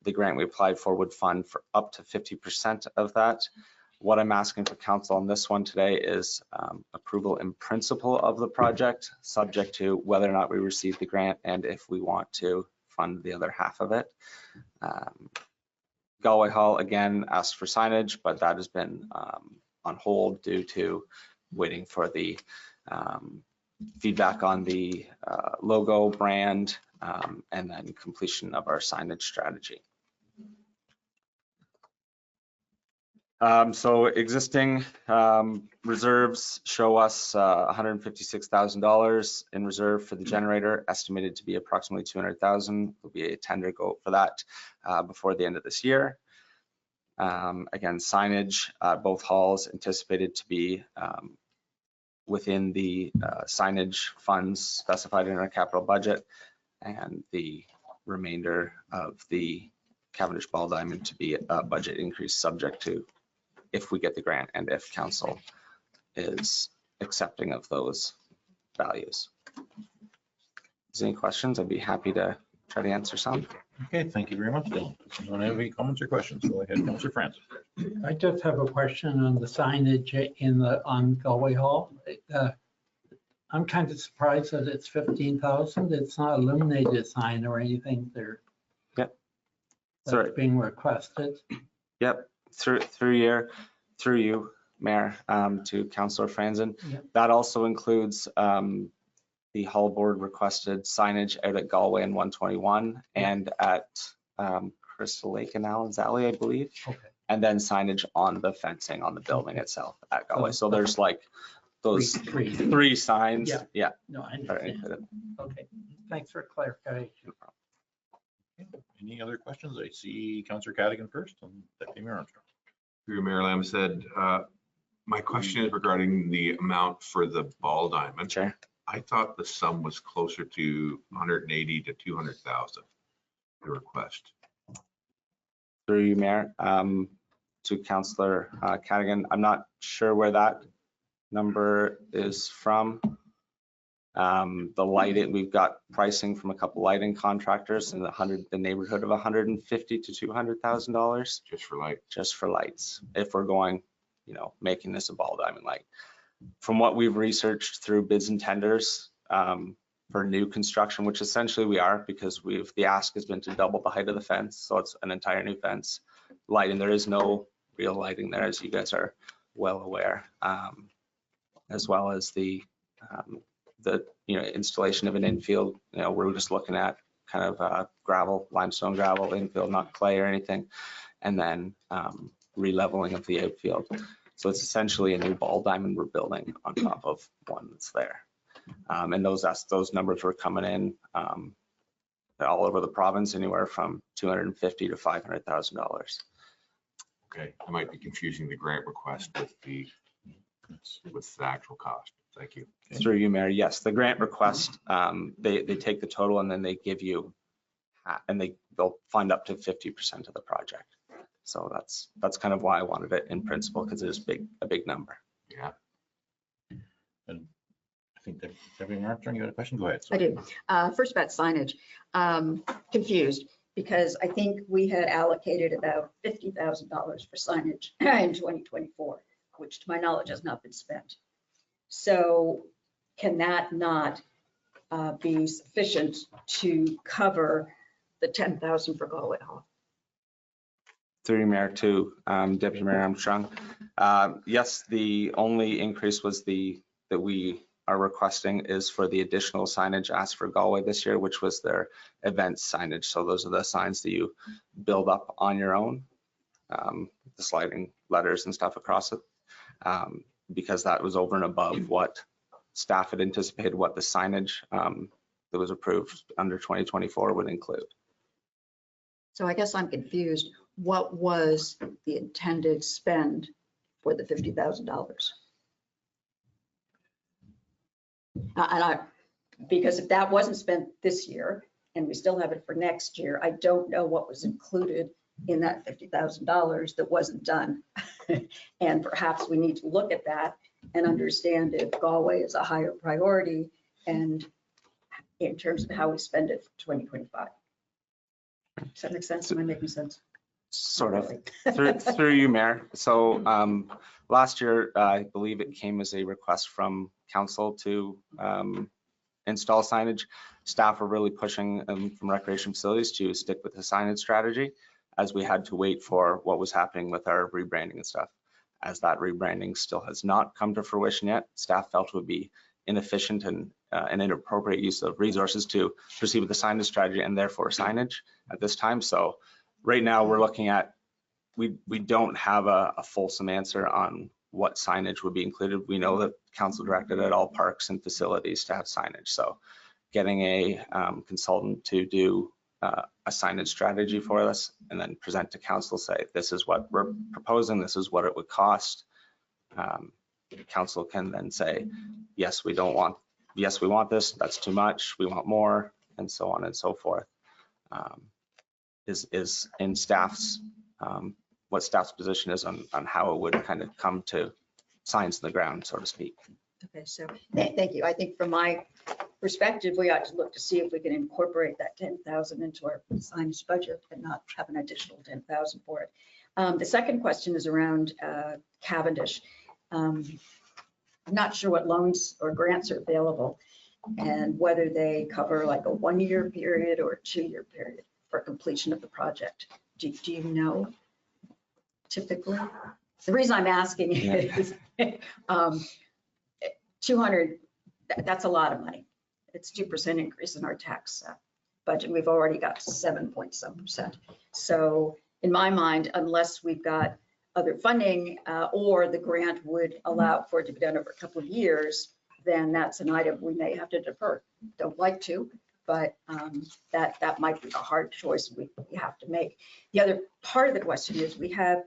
The grant we applied for would fund for up to 50% of that. What I'm asking for council on this one today is approval in principle of the project, subject to whether or not we receive the grant and if we want to fund the other half of it. Galway Hall again asked for signage, but that has been on hold due to waiting for the feedback on the logo brand and then completion of our signage strategy. So existing reserves show us $156,000 in reserve for the generator, estimated to be approximately $200,000. There'll be a tender go for that before the end of this year. Again, signage, both halls anticipated to be within the signage funds specified in our capital budget. and the remainder of the Cavendish Ball Diamond to be a budget increase subject to if we get the grant and if council is accepting of those values. If there's any questions, I'd be happy to try to answer some. Okay, thank you very much, Dylan. Anyone have any comments or questions? Go ahead, Councillor Francis. I just have a question on the signage on Galway Hall. I'm kind of surprised that it's 15,000. It's not illuminated sign or anything there. Yep. Sorry. That's being requested. Yep, through you, Mayor, to Councillor Franzen. Yep. That also includes the Hall Board requested signage out at Galway and 121 and at Crystal Lake and Allen's Alley, I believe. Okay. And then signage on the fencing on the building itself at Galway. So there's like those three signs. Yeah. No, I that are understand. included. Okay, thanks for clarification. Any other questions? I see Councillor Cadigan first and Deputy Mayor Armstrong. Through Mayor Lamb said, my question is regarding the amount for the ball diamond. Sure. I thought the sum was closer to 180 to 200,000, the request. Through you, Mayor, to Councillor Cadigan. I'm not sure where that number is from. The lighting, we've got pricing from a couple lighting contractors in the neighborhood of $150,000 to $200,000 Just for light. just for lights. If we're going, making this a ball diamond light. From what we've researched through bids and tenders for new construction, which essentially we are, because the ask has been to double the height of the fence, so it's an entire new fence. Lighting, there is no real lighting there, as you guys are well aware, as well as the installation of an infield. We're just looking at kind of gravel, limestone gravel infield, not clay or anything, and then re-leveling of the outfield. So it's essentially a new ball diamond we're building on top of one that's there. And those numbers were coming in all over the province, anywhere from $250,000 to $500,000. Okay, I might be confusing the grant request with the actual cost. Thank you. Through you, Mayor. Yes, the grant request, they take the total and then they give you, and they'll fund up to 50% of the project. So that's kind of why I wanted it in principle, because it is a big number. Yeah. And I think Deputy Mayor Armstrong, you had a question? Go ahead. I do. First about signage. Confused because I think we had allocated about $50,000 for signage in 2024, which to my knowledge has not been spent. So can that not be sufficient to cover the 10,000 for Galway Hall? Through you, Mayor, to Deputy Mayor Armstrong. Yes, the only increase was that we are requesting is for the additional signage asked for Galway this year, which was their event signage. So those are the signs that you build up on your own, the sliding letters and stuff across it, because that was over and above what staff had anticipated what the signage that was approved under 2024 would include. So I guess I'm confused. What was the intended spend for the $50,000? Because if that wasn't spent this year and we still have it for next year, I don't know what was included in that $50,000 that wasn't done. And perhaps we need to look at that and understand if Galway is a higher priority and in terms of how we spend it for 2025. Does that make sense? Am I making sense? Sort of. Through you, Mayor. So last year, I believe it came as a request from council to install signage. Staff were really pushing from recreation facilities to stick with the signage strategy, as we had to wait for what was happening with our rebranding and stuff. As that rebranding still has not come to fruition yet, staff felt it would be inefficient and an inappropriate use of resources to proceed with the signage strategy and therefore signage at this time. So right now we're looking at, we don't have a fulsome answer on what signage would be included. We know that council directed at all parks and facilities to have signage. So getting a consultant to do a signage strategy for us and then present to council, say, this is what we're proposing, this is what it would cost. Council can then say, yes, we want this, that's too much, we want more, and so on and so forth, is in staff's, what staff's position is on how it would kind of come to science in the ground, so to speak. Okay, so thank you. I think from my perspective, we ought to look to see if we can incorporate that 10,000 into our science budget and not have an additional 10,000 for it. The second question is around Cavendish. I'm not sure what loans or grants are available and whether they cover like a 1-year period or a 2-year period for completion of the project. Do you know typically? The reason I'm asking is 200, that's a lot of money. It's 2% increase in our tax budget. We've already got 7.some%. So in my mind, unless we've got other funding or the grant would allow for it to be done over a couple of years, then that's an item we may have to defer. Don't like to, but that might be a hard choice we have to make. The other part of the question is we have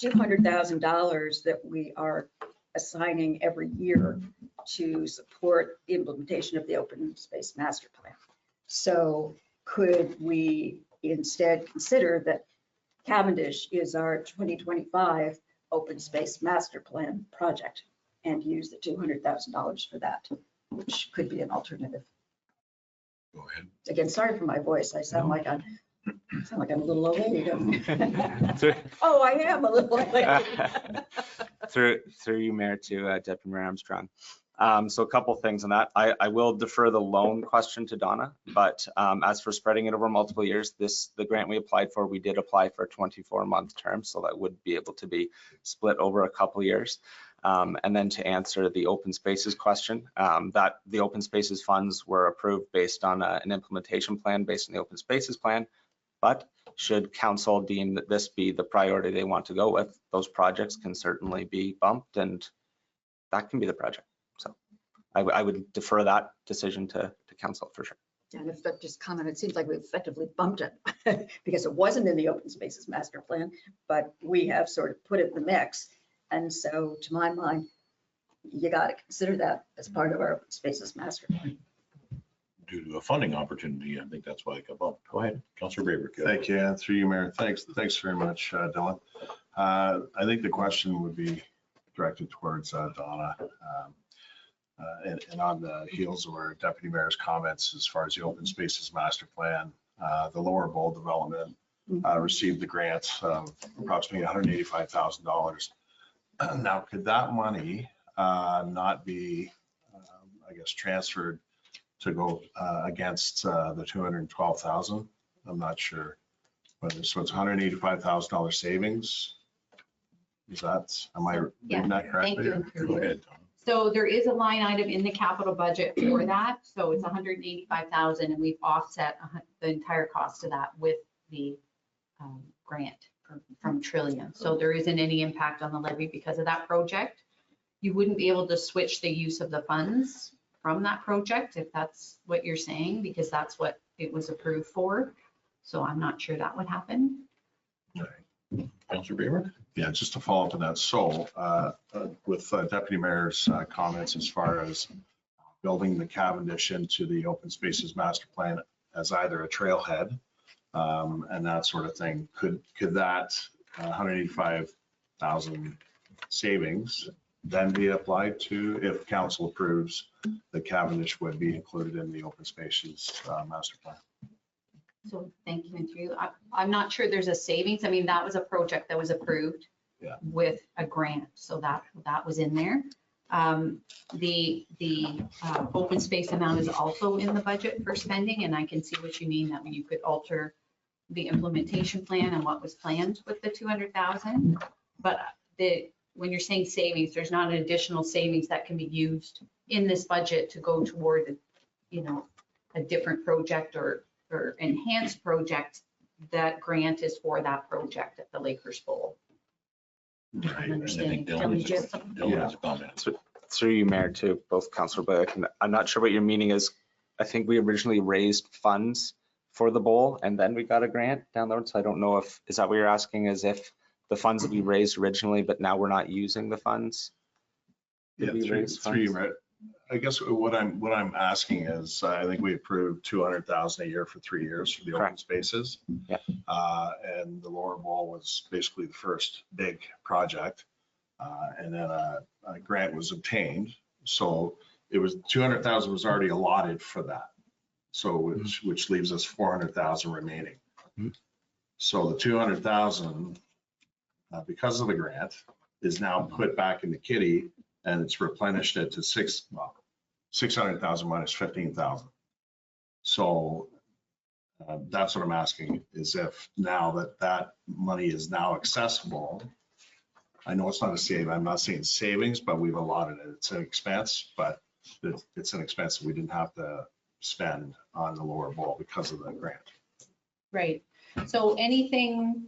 $200,000 that we are assigning every year to support the implementation of the open space master plan. So could we instead consider that Cavendish is our 2025 open space master plan project and use the $200,000 for that, which could be an alternative. Go ahead. Again, sorry for my voice. I sound like I'm a little old lady. Oh, I am a little old lady. Through you, Mayor, to Deputy Mayor Armstrong. So a couple things on that. I will defer the loan question to Donna, but as for spreading it over multiple years, the grant we applied for, we did apply for a 24-month term, so that would be able to be split over a couple years. And then to answer the open spaces question, that the open spaces funds were approved based on an implementation plan based on the open spaces plan. But should council deem that this be the priority they want to go with, those projects can certainly be bumped and that can be the project. So I would defer that decision to council for sure. And if that just comment, it seems like we effectively bumped it because it wasn't in the open spaces master plan, but we have sort of put it in the mix. And so to my mind, you got to consider that as part of our open spaces master plan. Due to a funding opportunity, I think that's why it got bumped. Go ahead, Councillor Braber. Thank you, and through you, Mayor. Thanks very much, Dylan. I think the question would be directed towards Donna. And on the heels of our Deputy Mayor's comments as far as the open spaces master plan, the Lower Bowl development received the grant of approximately $185,000. Now, could that money not be, I guess, transferred to go against the 212,000? I'm not sure. So it's $185,000 savings. Is that, am I reading that correctly? Thank you. Go ahead. So there is a line item in the capital budget for that. So it's 185,000 and we've offset the entire cost of that with the grant from Trillium. So there isn't any impact on the levy because of that project. You wouldn't be able to switch the use of the funds from that project if that's what you're saying, because that's what it was approved for. So I'm not sure that would happen. Councillor Braber? Yeah, just to follow up on that. So with Deputy Mayor's comments as far as building the Cavendish into the open spaces master plan as either a trailhead and that sort of thing, could that 185,000 savings then be applied to, if council approves, the Cavendish would be included in the open spaces master plan? So thank you, and through. I'm not sure there's a savings. I mean, that was a project that was approved with a grant, so that was in there. The open space amount is also in the budget for spending, and I can see what you mean, that you could alter the implementation plan and what was planned with the 200,000. But when you're saying savings, there's not an additional savings that can be used in this budget to go toward, a different project or enhanced project. That grant is for that project at the Lakers Bowl. Right. I think Dylan has a comment. Through you, Mayor, to both Councillor Blake. I'm not sure what your meaning is. I think we originally raised funds for the bowl and then we got a grant down the road. So I don't know is that what you're asking, is if the funds that we raised originally, but now we're not using the funds? Yeah, through you, I guess what I'm asking is, I think we approved 200,000 a year for 3 years for the open Correct. spaces. Yeah. And the lower bowl was basically the first big project. And then a grant was obtained. So it was 200,000 was already allotted for that. So which leaves us 400,000 remaining. Mhm. So the 200,000, because of the grant, is now put back in the kitty, and it's replenished it to 600,000 minus 15,000. So that's what I'm asking, is if now that money is now accessible, I know it's not a save, I'm not saying savings, but we've allotted it. It's an expense, but it's an expense that we didn't have to spend on the lower bowl because of the grant. Right. So anything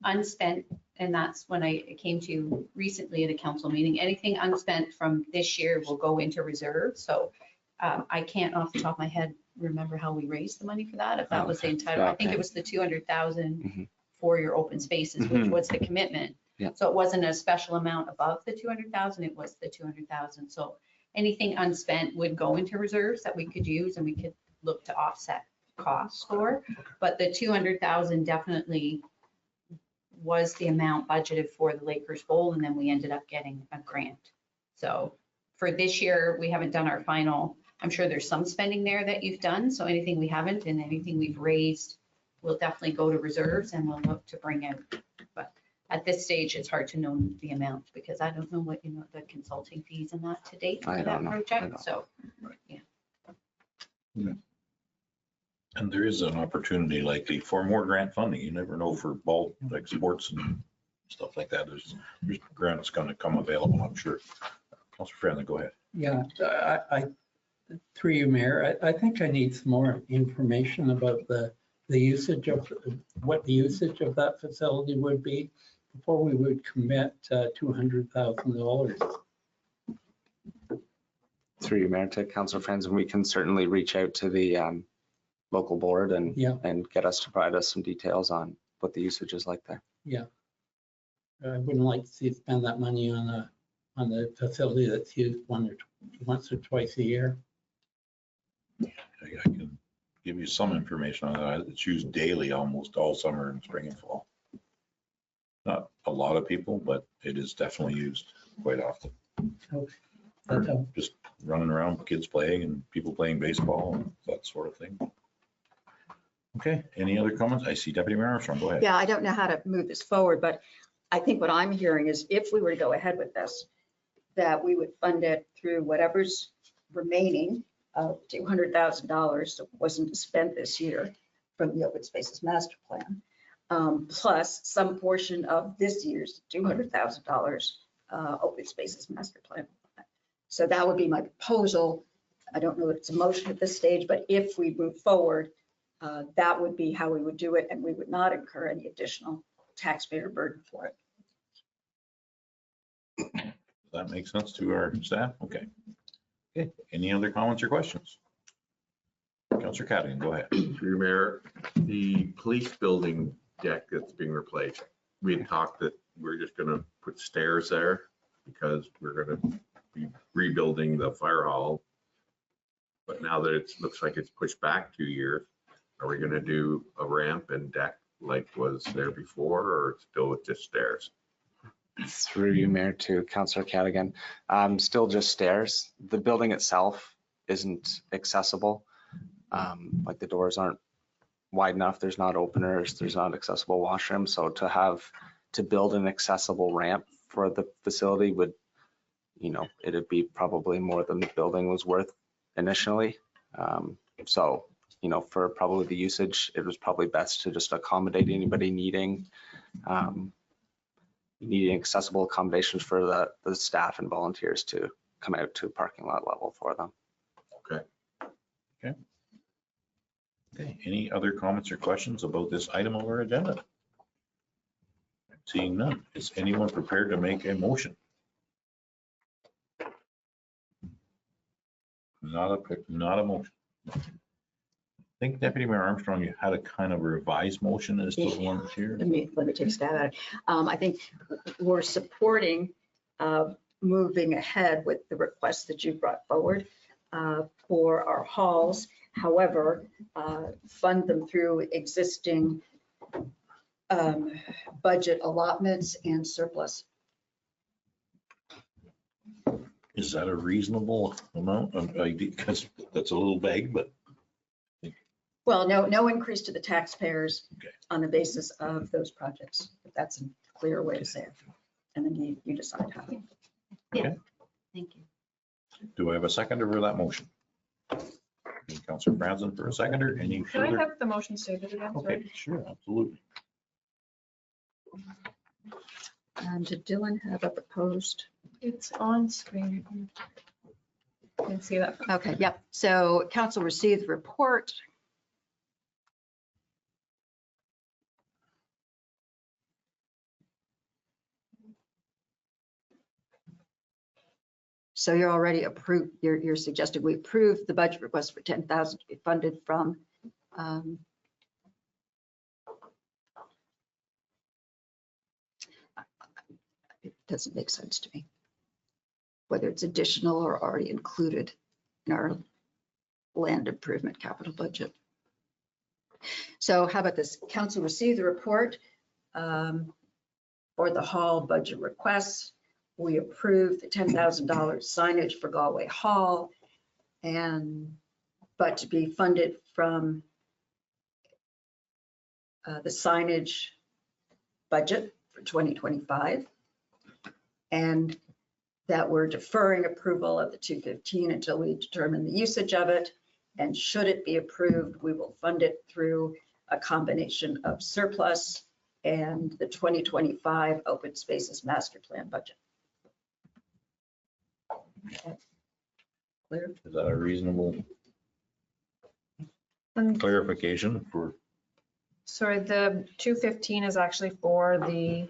unspent, and that's when I came to recently at a council meeting, anything unspent from this year will go into reserve. So I can't off the top of my head remember how we raised the money for that. If that was the entire, I think it was the 200,000 for your open spaces, which was the commitment. Yeah. So it wasn't a special amount above the 200,000, it was the 200,000. So anything unspent would go into reserves that we could use and we could look to offset costs for. But the 200,000 definitely was the amount budgeted for the Lakers Bowl, and then we ended up getting a grant. So for this year, we haven't done our final. I'm sure there's some spending there that you've done. So anything we haven't and anything we've raised will definitely go to reserves and we'll look to bring out. But at this stage, it's hard to know the amount because I don't know what, the consulting fees and that to date for that project. So, yeah. And there is an opportunity likely for more grant funding. You never know for ball, like sports and stuff like that. There's grants going to come available, I'm sure. Councilor Friendly, go ahead. Yeah, through you, Mayor, I think I need some more information about the usage of, what the usage of that facility would be before we would commit $200,000. Through you, Mayor, to Councilor Friends, and we can certainly reach out to the local board and get us to provide us some details on what the usage is like there. Yeah. I wouldn't like to see spend that money on the facility that's used once or twice a year. I can give you some information on that. It's used daily almost all summer and spring and fall. Not a lot of people, but it is definitely used quite often. For just running around, kids playing and people playing baseball and that sort of thing. Okay, any other comments? I see Deputy Mayor Armstrong, go ahead. Yeah, I don't know how to move this forward, but I think what I'm hearing is if we were to go ahead with this, that we would fund it through whatever's remaining of $200,000 that wasn't spent this year from the Open Spaces Master Plan, plus some portion of this year's $200,000 Open Spaces Master Plan. So that would be my proposal. I don't know if it's a motion at this stage, but if we move forward, that would be how we would do it, and we would not incur any additional taxpayer burden for it. Does that make sense to our staff? Okay. Okay. Any other comments or questions? Councillor Cadigan, go ahead. Through your Mayor, the police building deck that's being replaced, we had talked that we're just going to put stairs there because we're going to be rebuilding the fire hall. But now that it looks like it's pushed back 2 years, are we going to do a ramp and deck like was there before, or still with just stairs? Through you, Mayor, to Councillor Cadigan, still just stairs. The building itself isn't accessible. Like the doors aren't wide enough. There's not openers. There's not accessible washrooms. So to build an accessible ramp for the facility would, it'd be probably more than the building was worth initially. So, for probably the usage, it was probably best to just accommodate anybody needing accessible accommodations for the staff and volunteers to come out to parking lot level for them. Okay. Okay. Okay. Any other comments or questions about this item on our agenda? Seeing none, is anyone prepared to make a motion? Not a motion. I think Deputy Mayor Armstrong, you had a kind of revised motion as to the one that's here. Let me take a stab at it. I think we're supporting moving ahead with the requests that you brought forward for our halls. However, fund them through existing budget allotments and surplus. Is that a reasonable amount? Because that's a little vague, but Well, no increase to the taxpayers Okay. on the basis of those projects. If that's a clear way to say it. And then you decide how. Thank you. do I have a seconder for that motion? Councillor Franzen for a seconder. Any Can I further? have the motion stated again? Sorry. Okay, sure, absolutely. And did Dylan have a proposed? It's on screen. You can see that. Okay, yep. So council received the report. So you're already approved, you're suggesting we approve the budget request for 10,000 to be funded from it doesn't make sense to me, whether it's additional or already included in our land improvement capital budget. So how about this? Council received the report for the hall budget requests. We approved the $10,000 signage for Galway Hall, but to be funded from the signage budget for 2025. And that we're deferring approval of the 215 until we determine the usage of it. And should it be approved, we will fund it through a combination of surplus and the 2025 open spaces master plan budget. Clear? Is that a reasonable And clarification for sorry, the 215 is actually for the,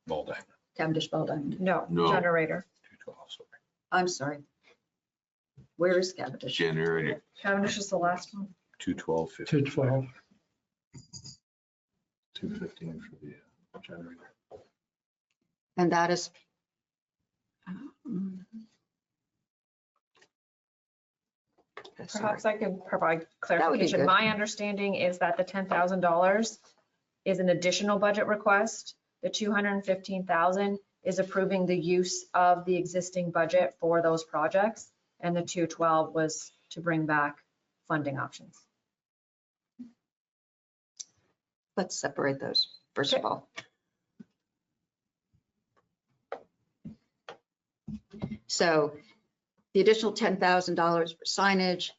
ball diamond? Cavendish Ball Diamond. No. generator. 212, sorry. I'm sorry. Where is Cavendish? Generator. Cavendish is the last one. 212, 212. 215 for the generator. And that is. Sorry. Perhaps I can provide would be clarification. good. My understanding is that the $10,000 is an additional budget request. The 215,000 is approving the use of the existing budget for those projects. And the 212 was to bring back funding options. Let's separate those, first of all. So the additional $10,000 for signage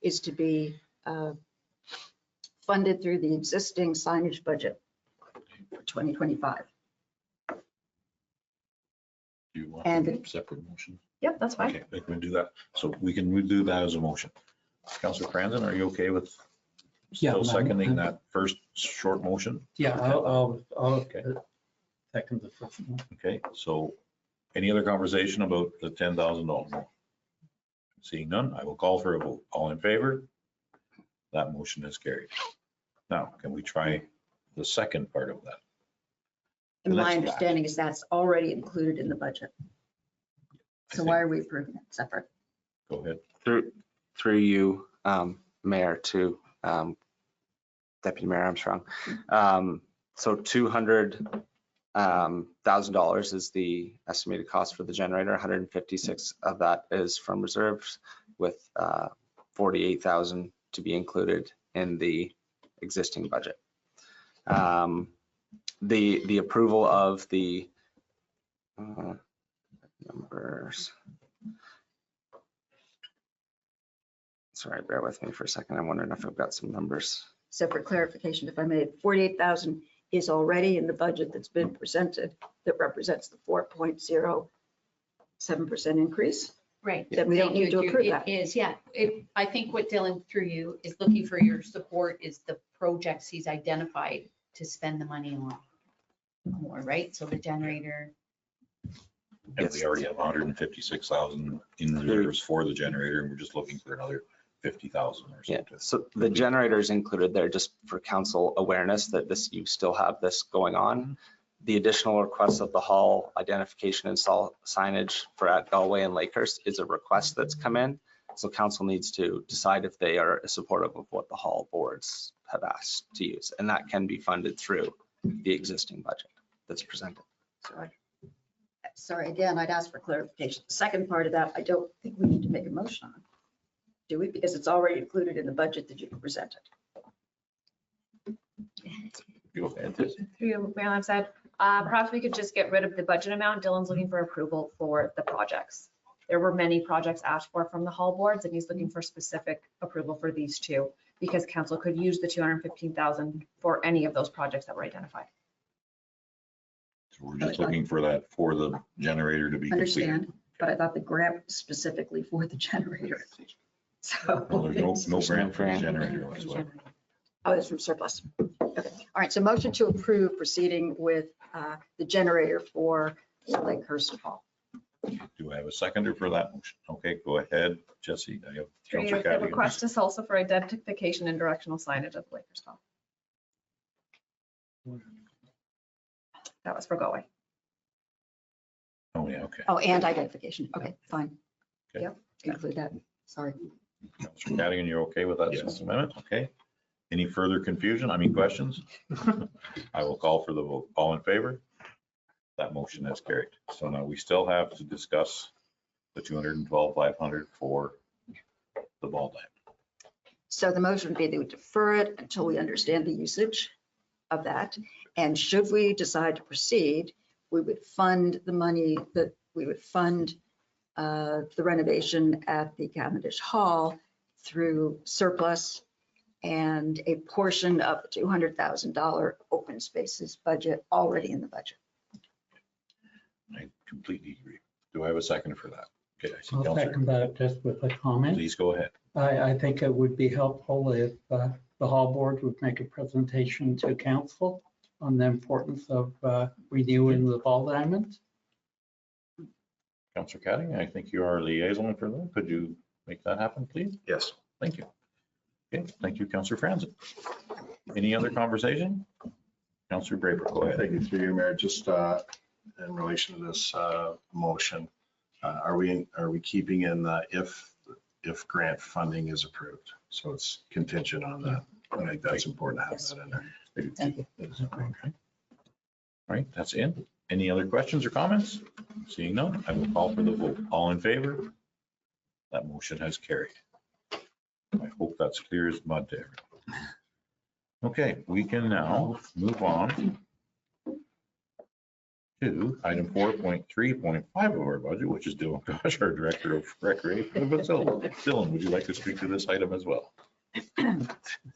is to be funded through the existing signage budget for 2025. Do you want And- a separate motion? Yep, that's fine. Okay, we can do that. So we can do that as a motion. Councillor Franzen, are you okay with Yeah, still seconding I'm- that first short motion? Yeah, I'll Okay. second the first one. Okay, so any other conversation about the $10,000? Seeing none, I will call for a vote. All in favor? That motion is carried. Now, can we try the second part of that? And my Let's- understanding is that's already included in the budget. So why are we approving it separate? Go ahead. Through you, Mayor, to Deputy Mayor Armstrong. So $200,000 is the estimated cost for the generator. 156 of that is from reserves, with 48,000 to be included in the existing budget. The approval of the numbers. Sorry, bear with me for a second. I'm wondering if I've got some numbers. So for clarification, if I may, 48,000 is already in the budget that's been presented that represents the 4.07% increase. Right. Then we don't Thank you, need to Drew. approve that. It is, yeah. I think what Dylan through you is looking for your support is the projects he's identified to spend the money on more, right? So the generator, And we already have 156,000 in reserves for the generator, and we're just looking for another 50,000 or Yeah, something. so the generator is included there just for council awareness that this, you still have this going on. The additional request of the hall identification and install signage for at Galway and Lakehurst is a request that's come in. So council needs to decide if they are supportive of what the hall boards have asked to use. And that can be funded through the existing budget that's presented. Sorry, again, I'd ask for clarification. The second part of that, I don't think we need to make a motion on. Do we? Because it's already included in the budget that you presented. Go ahead. Through you, Mayor Lamb, perhaps we could just get rid of the budget amount. Dylan's looking for approval for the projects. There were many projects asked for from the hall boards, and he's looking for specific approval for these two, because council could use the 215,000 for any of those projects that were identified. So we're just looking for that for the generator to be completed. Understand, but I thought the grant was specifically for the generator. So. Well, there's no grant for the generator whatsoever. Oh, it's from surplus. Okay. All right, so motion to approve proceeding with the generator for Lakehurst Hall. Do I have a seconder for that motion? Okay, go ahead, Jesse. I have Through you, Councillor the Cassidy. request is also for identification and directional signage of Lakers Hall. That was for Galway. Oh, yeah, okay. Oh, and identification. Okay, fine. Okay. Yep, include that. Sorry. Councillor Cassidy, you're okay with that Yes. amendment? Okay. Any further confusion? I mean, questions? I will call for the vote. All in favor? That motion has carried. So now we still have to discuss the 212,500 for the ball diamond. So the motion would be they would defer it until we understand the usage of that. And should we decide to proceed, we would fund the money that we would fund the renovation at the Cavendish Hall through surplus and a portion of the $200,000 open spaces budget already in the budget. I completely agree. Do I have a second for that? Okay, I see I'll Councillor. second that just with a comment. Please go ahead. I think it would be helpful if the hall board would make a presentation to council on the importance of renewing the ball diamond. Councillor Cassidy, I think you are a liaison for that. Could you make that happen, please? Yes. Thank you. Okay, thank you, Councillor Franzen. Any other conversation? Councillor Braber, go ahead. Thank you, through you, Mayor. Just in relation to this motion, are we keeping in the if grant funding is approved? So it's contingent on that. I think that's important to have that in there. Thank you. Okay. All right, that's in. Any other questions or comments? Seeing none, I will call for the vote. All in favor? That motion has carried. I hope that's clear as mud to everyone. Okay, we can now move on to item 4.3.5 of our budget, which is Dylan Gosh, our Director of Recreation and Facilities. Dylan, would you like to speak to this item as well?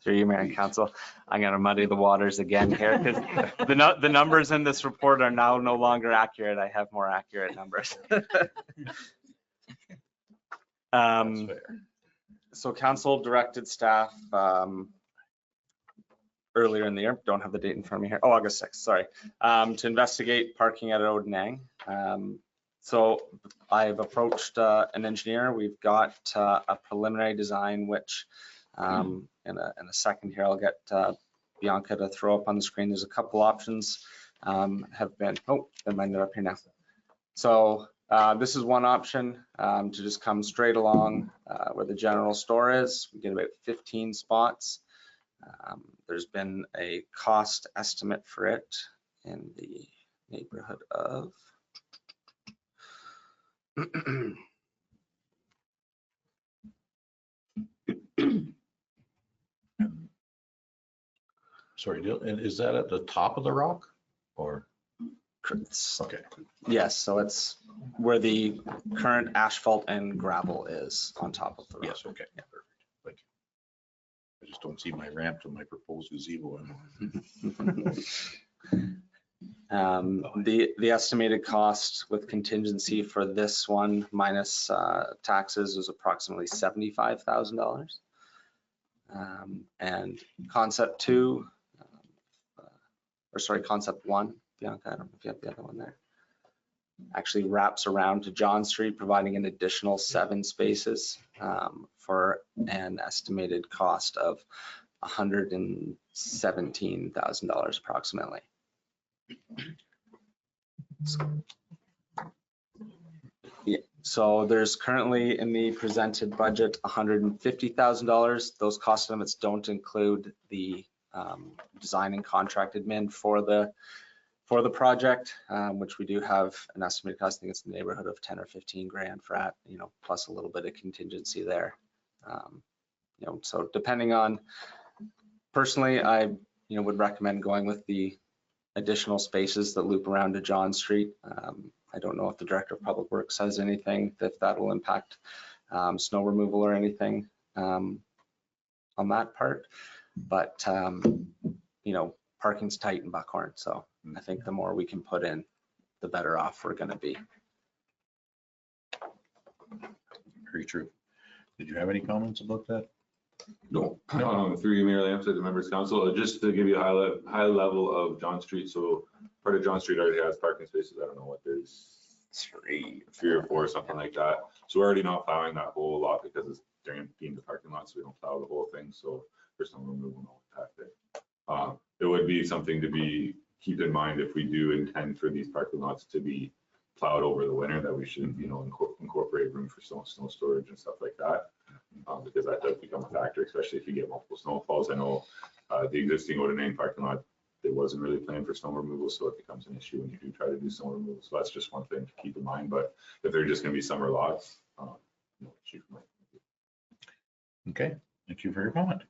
Through you, Mayor and Council, I'm going to muddy the waters again here because the numbers in this report are now no longer accurate. I have more accurate numbers. That's fair. So council directed staff earlier in the year, don't have the date in front of me here, August 6th, sorry, to investigate parking at Odenang. So I've approached an engineer. We've got a preliminary design, which in a second here, I'll get Bianca to throw up on the screen. There's a couple options have been, oh, never mind, they're up here now. So this is one option to just come straight along where the general store is. We get about 15 spots. There's been a cost estimate for it in the neighborhood of Sorry, Dylan, and is that at the top of the rock or? Okay. yes, so it's where the current asphalt and gravel is on top of the road. Yes, okay. Perfect. Thank you. I just don't see my ramp to my proposed gazebo. The estimated cost with contingency for this one minus taxes is approximately $75,000. And concept two, or sorry, concept one, Bianca, I don't know if you have the other one there, actually wraps around to John Street, providing an additional 7 spaces for an estimated cost of $117,000 approximately. Yeah, so there's currently in the presented budget $150,000. Those cost estimates don't include the design and contract admin for the project, which we do have an estimated cost. I think it's in the neighborhood of 10 or 15 grand for that, plus a little bit of contingency there. So depending on, personally, I would recommend going with the additional spaces that loop around to John Street. I don't know if the Director of Public Works has anything that will impact snow removal or anything on that part. But, parking's tight in Buckhorn. So I think the more we can put in, the better off we're going to be. Very true. Did you have any comments about that? No, through you, Mayor Lamb, members council, just to give you a high level of John Street. So part of John Street already has parking spaces. I don't know what there's three or four, something like that. So we're already not plowing that whole lot because it's deemed a parking lot, so we don't plow the whole thing. So there's some removal, no impact there. It would be something to keep in mind if we do intend for these parking lots to be plowed over the winter, that we should, incorporate room for snow storage and stuff like that. Because that does become a factor, especially if you get multiple snowfalls. I know the existing Odenane parking lot, it wasn't really planned for snow removal, so it becomes an issue when you do try to do snow removal. So that's just one thing to keep in mind. But if they're just going to be summer lots, no issue for me. Okay, thank you for your comment.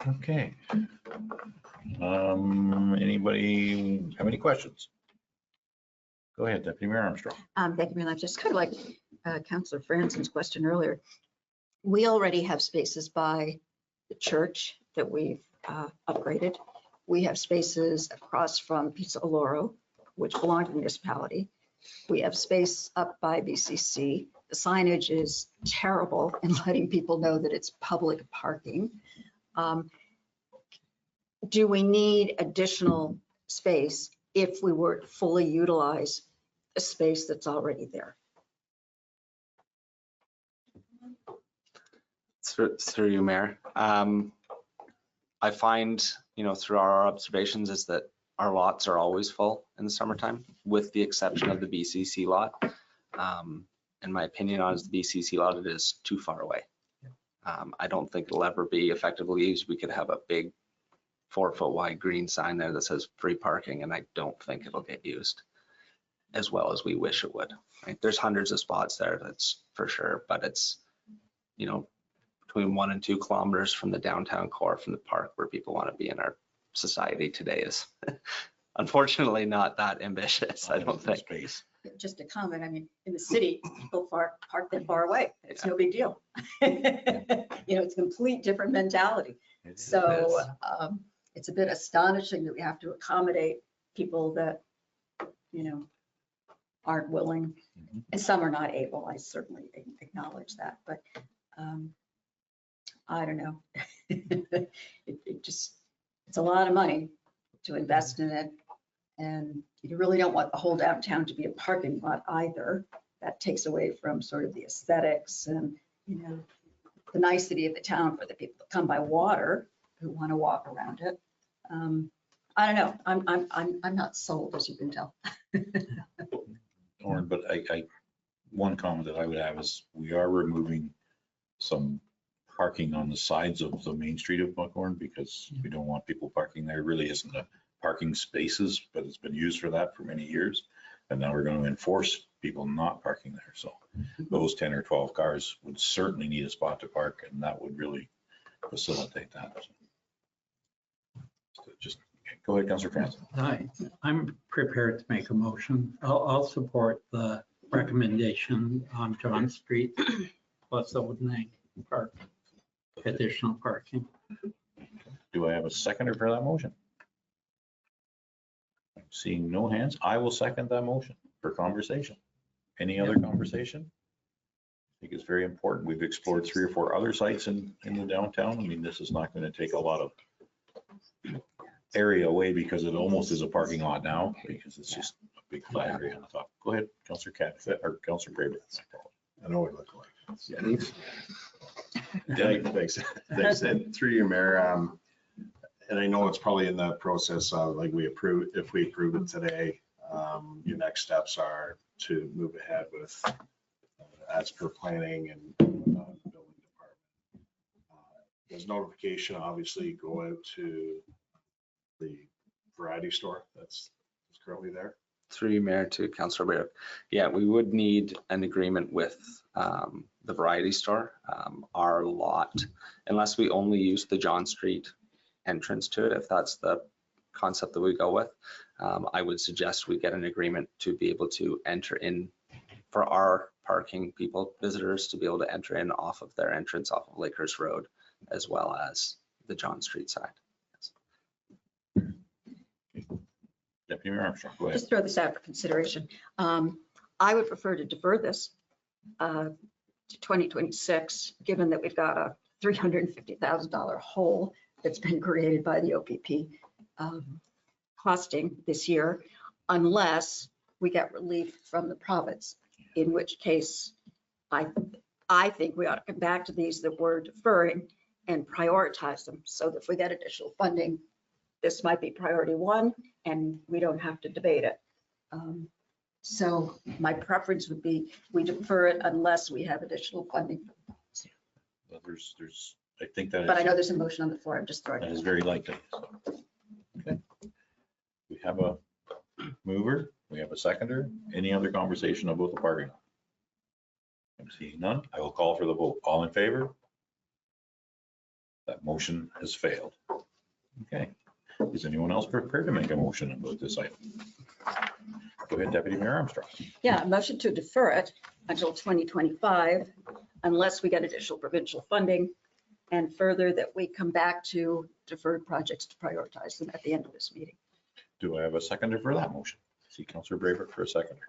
Okay. Anybody have any questions? Go ahead, Deputy Mayor Armstrong. Thank you very much. Just kind of like Councillor Franzen's question earlier. We already have spaces by the church that we've upgraded. We have spaces across from Pizza Oloro, which belong to the municipality. We have space up by BCC. The signage is terrible in letting people know that it's public parking. Do we need additional space if we were to fully utilize a space that's already there? Through you, Mayor. I find, through our observations is that our lots are always full in the summertime, with the exception of the BCC lot. In my opinion, on the BCC lot, it is too far away. I don't think it'll ever be effectively used. We could have a big 4-foot wide green sign there that says free parking, and I don't think it'll get used as well as we wish it would. Right? There's hundreds of spots there, that's for sure, but it's, between 1 and 2 kilometers from the downtown core, from the park where people want to be in our society today is unfortunately not that ambitious, I don't think. Space. Just a comment, I mean, in the city, people park that far away. It's no big deal. It's a complete different mentality. So it's a bit astonishing that we have to accommodate people that, aren't willing, and some are not able. I certainly acknowledge that, but I don't know. It's a lot of money to invest in it. And you really don't want the whole downtown to be a parking lot either. That takes away from sort of the aesthetics and, the nicety of the town for the people that come by water who want to walk around it. I don't know. I'm not sold, as you can tell. But one comment that I would have is we are removing some parking on the sides of the main street of Buckhorn because we don't want people parking there. It really isn't a parking spaces, but it's been used for that for many years. And now we're going to enforce people not parking there. So those 10 or 12 cars would certainly need a spot to park, and that would really facilitate that. So just go ahead, Councillor Franzen. I'm prepared to make a motion. I'll support the recommendation on John Street plus Odenane Park, additional parking. Do I have a seconder for that motion? Seeing no hands, I will second that motion for conversation. Any other conversation? I think it's very important. We've explored 3 or 4 other sites in the downtown. I mean, this is not going to take a lot of area away because it almost is a parking lot now because it's just a big flat area on the top. Go ahead, Councillor Katz or Councillor Graber. I know we look like. Thanks, Ed. Through you, Mayor. And I know it's probably in the process of if we approve it today, your next steps are to move ahead with as per planning and building department. Does notification obviously go out to the variety store that's currently there? Through you, Mayor, to Councillor Baird. Yeah, we would need an agreement with the variety store. Our lot, unless we only use the John Street entrance to it, if that's the concept that we go with, I would suggest we get an agreement to be able to enter in for our parking people, visitors, to be able to enter in off of their entrance off of Lakers Road, as well as the John Street side. Deputy Mayor Armstrong, go ahead. Just throw this out for consideration. I would prefer to defer this to 2026, given that we've got a $350,000 hole that's been created by the OPP costing this year, unless we get relief from the province, in which case I think we ought to come back to these that we're deferring and prioritize them, so that if we get additional funding, this might be priority one and we don't have to debate it. So my preference would be we defer it unless we have additional funding. Well, I think that But I is, know there's a motion on the floor. I'm just throwing that it is out. very likely. Okay. We have a mover, we have a seconder. Any other conversation about the parking lot? I'm seeing none. I will call for the vote. All in favor? That motion has failed. Okay. Is anyone else prepared to make a motion about this item? Go ahead, Deputy Mayor Armstrong. Yeah, a motion to defer it until 2025 unless we get additional provincial funding, and further that we come back to deferred projects to prioritize them at the end of this meeting. Do I have a seconder for that motion? See Councillor Braver for a seconder.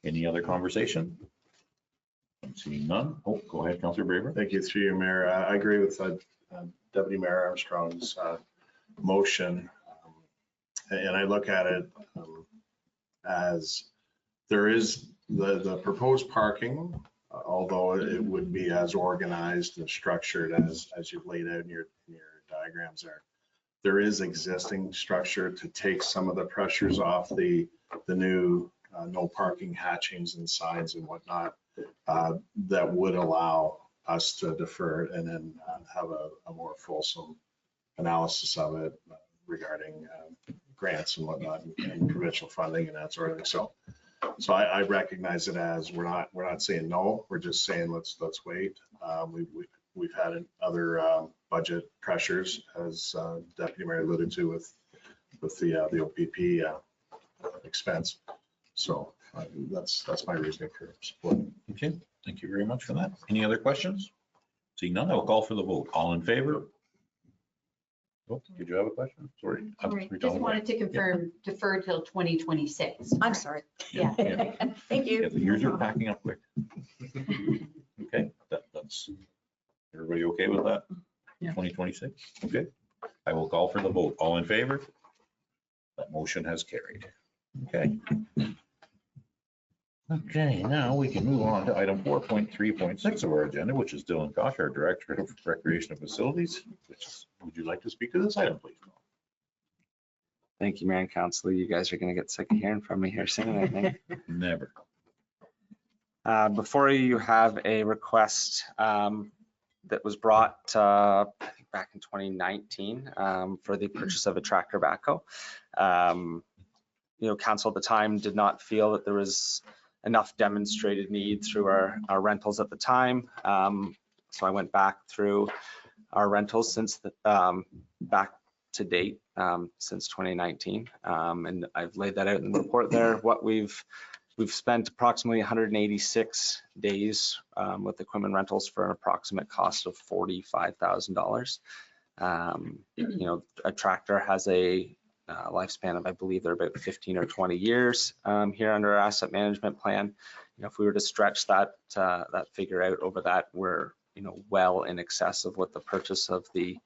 Any other conversation? I'm seeing none. Oh, go ahead, Councillor Braver. Thank you, through you, Mayor. I agree with Deputy Mayor Armstrong's motion. And I look at it as there is the proposed parking, although it would be as organized and structured as you've laid out in your diagrams there. There is existing structure to take some of the pressures off the new no parking hatchings and signs and whatnot that would allow us to defer it and then have a more fulsome analysis of it regarding grants and whatnot and provincial funding and that sort of thing. So I recognize it as we're not saying no, we're just saying let's wait. We've had other budget pressures, as Deputy Mayor alluded to with the OPP expense. So that's my reasoning for support. Okay, thank you very much for that. Any other questions? Seeing none, I will call for the vote. All in favor? Oh, did you have a question? Sorry. Sorry, just wanted to confirm defer till 2026. I'm sorry. Yeah. Thank Yeah, you. the years are packing up quick. Okay, that's, everybody okay with that? Yeah. 2026, okay. I will call for the vote. All in favor? That motion has carried. Okay. Okay, now we can move on to item 4.3.6 of our agenda, which is Dylan Koch, our Director of Recreation Facilities. Would you like to speak to this item, please? Thank you, Mayor and Council. You guys are going to get sick of hearing from me here soon, I think. Never. Before you have a request that was brought I think back in 2019 for the purchase of a tractor backhoe. Council at the time did not feel that there was enough demonstrated need through our rentals at the time. So I went back through our rentals since back to date since 2019, and I've laid that out in the report there. What we've spent approximately 186 days with equipment rentals for an approximate cost of $45,000. A tractor has a lifespan of, I believe they're about 15 or 20 years here under our asset management plan. If we were to stretch that figure out over that, we're well in excess of what the purchase of the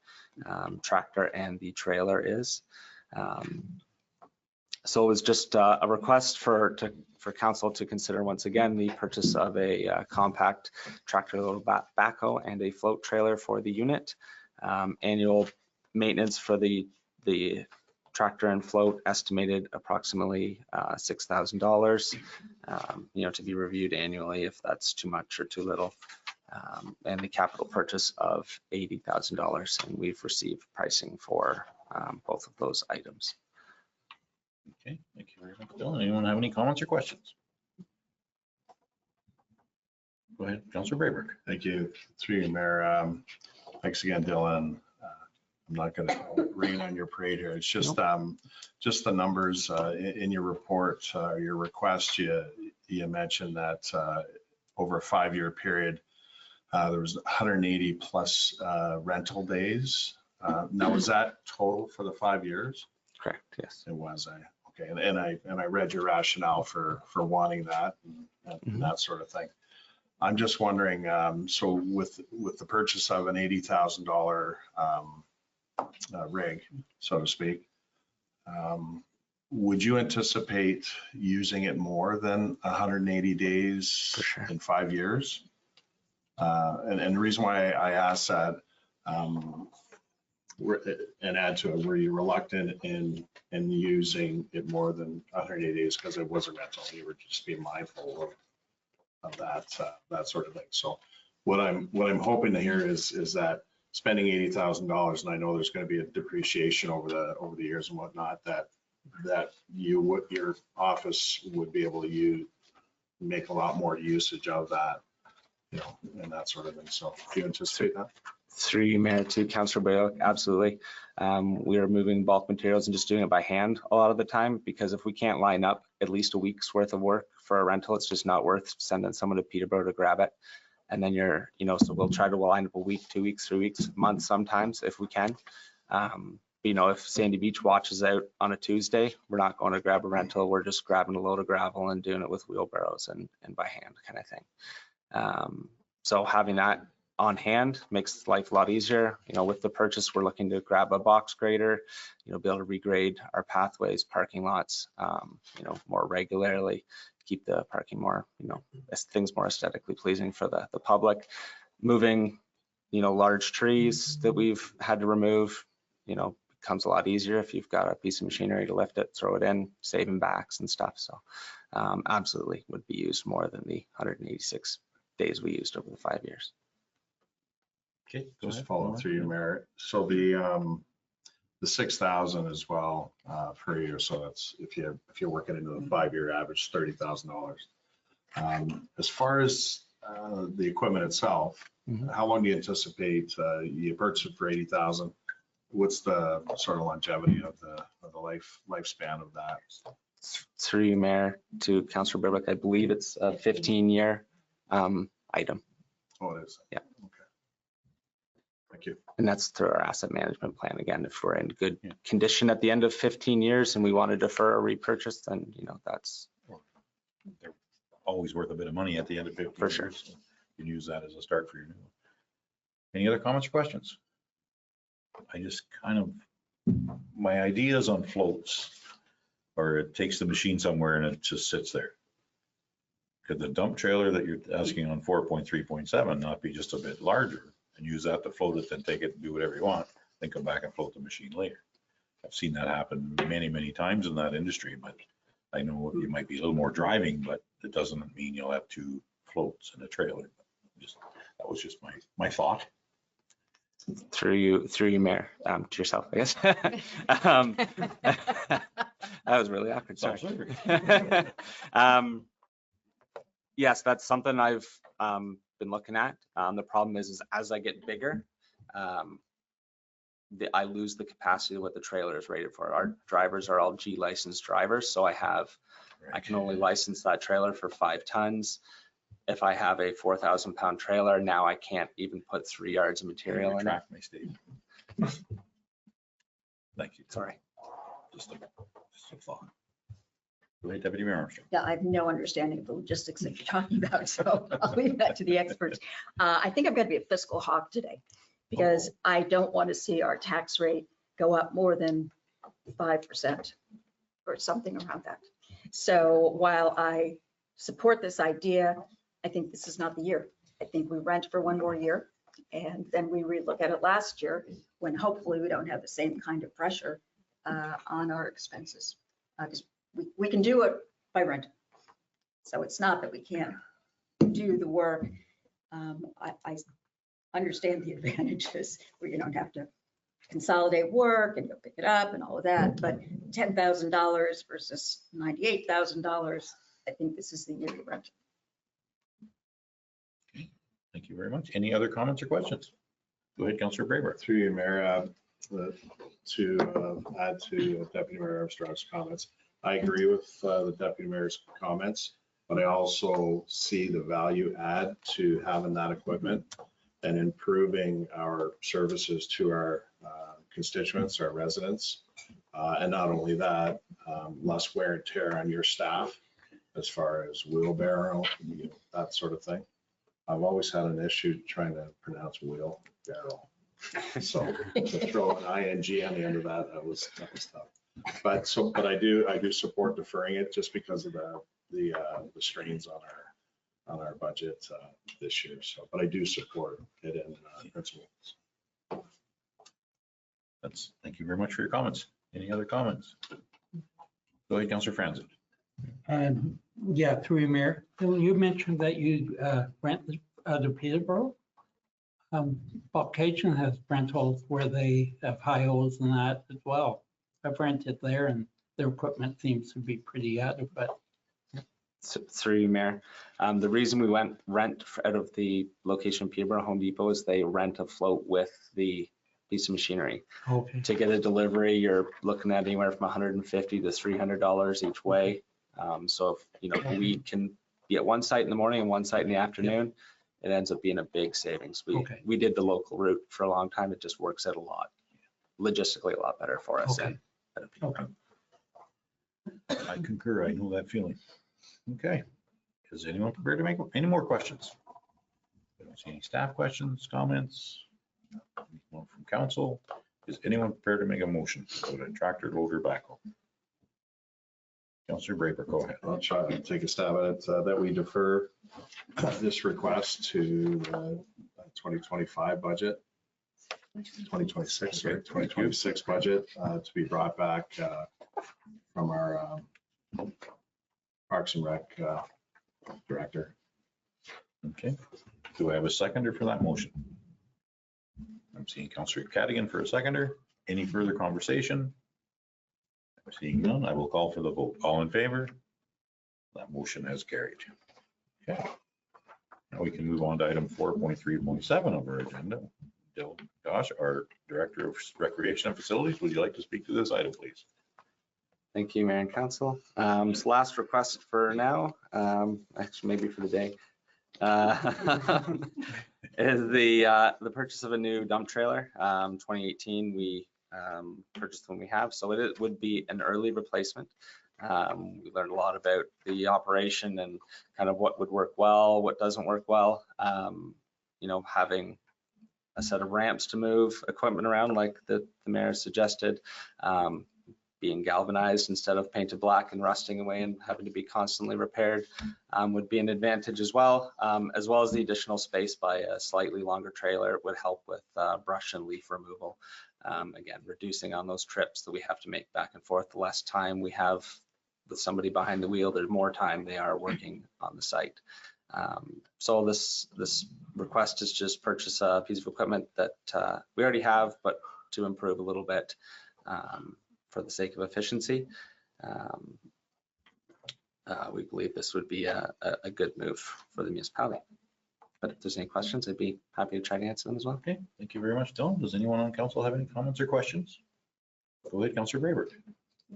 tractor and the trailer is. So it was just a request for council to consider once again the purchase of a compact tractor load backhoe and a float trailer for the unit. Annual maintenance for the tractor and float estimated approximately $6,000, to be reviewed annually if that's too much or too little. And the capital purchase of $80,000, and we've received pricing for both of those items. Okay, thank you very much, Dylan. Anyone have any comments or questions? Go ahead, Councilor Brayberg. Thank you. Through you, Mayor. Thanks again, Dylan. I'm not going to rain on your parade here. It's just just the numbers in your report, your request. You mentioned that over a 5-year period, there was 180 plus rental days. Now, was that total for the 5 years? Correct, yes. It was. Okay, and I read your rationale for wanting that and that sort of thing. I'm just wondering, so with the purchase of an $80,000 rig, so to speak, would you anticipate using it more than 180 days For sure. in 5 years? And the reason why I asked that, and add to it, were you reluctant in using it more than 180 days because it was a rental? You were just being mindful of that sort of thing. So what I'm hoping to hear is that spending $80,000, and I know there's going to be a depreciation over the years and whatnot, that your office would be able to make a lot more usage of that, and that sort of thing. So do you anticipate that? Through you, Mayor, to Councilor Bailick, absolutely. We are moving bulk materials and just doing it by hand a lot of the time, because if we can't line up at least a week's worth of work for a rental, it's just not worth sending someone to Peterborough to grab it. And then so we'll try to line up a week, 2 weeks, 3 weeks, a month sometimes if we can. If Sandy Beach watches out on a Tuesday, we're not going to grab a rental. We're just grabbing a load of gravel and doing it with wheelbarrows and by hand kind of thing. So having that on hand makes life a lot easier. With the purchase, we're looking to grab a box grader, be able to regrade our pathways, parking lots, more regularly, keep the parking more, things more aesthetically pleasing for the public. Moving, large trees that we've had to remove, becomes a lot easier if you've got a piece of machinery to lift it, throw it in, saving backs and stuff. So absolutely would be used more than the 186 days we used over the 5 years. Okay, Just follow through you, Mayor. So the 6,000 as well per year. So that's if you're working into the 5-year average, $30,000. As far as the equipment itself, how long do you anticipate you purchase it for 80,000? What's the sort of longevity of the lifespan of that? Through you, Mayor, to Councilor Burbick, I believe it's a 15-year item. Oh, it is. Yeah. Okay. Thank you. And that's through our asset management plan. Again, if we're in good condition at the end of 15 years and we want to defer a repurchase, then that's they're always worth a bit of money at the end of 15 For sure. years. So you can use that as a start for your new one. Any other comments or questions? I just my ideas on floats, or it takes the machine somewhere and it just sits there. Could the dump trailer that you're asking on 4.3.7 not be just a bit larger and use that to float it, then take it and do whatever you want, then come back and float the machine later? I've seen that happen many, many times in that industry, but I know you might be a little more driving, but it doesn't mean you'll have 2 floats in a trailer. That was just my thought. Through you, Mayor, to yourself, I guess. That was really awkward. Sorry. Yes, that's something I've been looking at. The problem is as I get bigger, I lose the capacity of what the trailer is rated for. Our drivers are all G licensed drivers, so I can only license that trailer for 5 tons. If I have a 4,000 pound trailer, now I can't even put 3 yards of material in it. Thank you. Sorry. Just a thought. Go ahead, Deputy Mayor Armstrong. Yeah, I have no understanding of the logistics that you're talking about, so I'll leave that to the experts. I think I'm going to be a fiscal hawk today because I don't want to see our tax rate go up more than 5% or something around that. So while I support this idea, I think this is not the year. I think we rent for 1 more year and then we relook at it last year when hopefully we don't have the same kind of pressure on our expenses. 'Cause we can do it by renting. So it's not that we can't do the work. I understand the advantages where you don't have to consolidate work and go pick it up and all of that, but $10,000 versus $98,000, I think this is the year to rent. Thank you very much. Any other comments or questions? Go ahead, Councillor Braber. Through you, Mayor, to add to Deputy Mayor Armstrong's comments, I agree with the Deputy Mayor's comments, but I also see the value add to having that equipment and improving our services to our constituents, our residents. And not only that, less wear and tear on your staff as far as wheelbarrow, that sort of thing. I've always had an issue trying to pronounce wheelbarrow. So to throw an ing on the end of that was tough. But I do support deferring it just because of the strains on our budget this year. So, but I do support it in principle. Thank you very much for your comments. Any other comments? Go ahead, Councillor Franzen. Yeah, through you, Mayor. You mentioned that you rent out of Peterborough. Caucasian has rentals where they have high-os and that as well. I've rented there and their equipment seems to be pretty adequate. Through you, Mayor. The reason we went rent out of the location Peterborough Home Depot is they rent a float with the piece of machinery. Okay. To get a delivery, you're looking at anywhere from $150 to $300 each way. So if we can be at one site in the morning and one site in the afternoon, it ends up being a big savings. We did the local route for a long time. It just works out logistically a lot better for us. Okay. Okay. I concur. I know that feeling. Okay. Is anyone prepared to make any more questions? I don't see any staff questions, comments. Anyone from council? Is anyone prepared to make a motion for the tractor loader backhoe? Councillor Braber, go ahead. I'll try to take a stab at it, that we defer this request to the 2025 budget, 2026, right? 2026 budget to be brought back from our Parks and Rec director. Okay. Do I have a seconder for that motion? I'm seeing Councillor Cadigan for a seconder. Any further conversation? I'm seeing none. I will call for the vote. All in favor? That motion has carried. Okay. Now we can move on to item 4.3.7 of our agenda. Josh, our Director of Recreation and Facilities, would you like to speak to this item, please? Thank you, Mayor and Council. So last request for now, actually maybe for the day, is the purchase of a new dump trailer. 2018, we purchased the one we have, so it would be an early replacement. We learned a lot about the operation and kind of what would work well, what doesn't work well. Having a set of ramps to move equipment around like the mayor suggested, being galvanized instead of painted black and rusting away and having to be constantly repaired would be an advantage as well as the additional space by a slightly longer trailer would help with brush and leaf removal. Again, reducing on those trips that we have to make back and forth. The less time we have with somebody behind the wheel, the more time they are working on the site. So this request is just purchase a piece of equipment that we already have, but to improve a little bit for the sake of efficiency. We believe this would be a good move for the municipality. But if there's any questions, I'd be happy to try to answer them as well. Okay, thank you very much, Dylan. Does anyone on council have any comments or questions? Go ahead, Councillor Braber.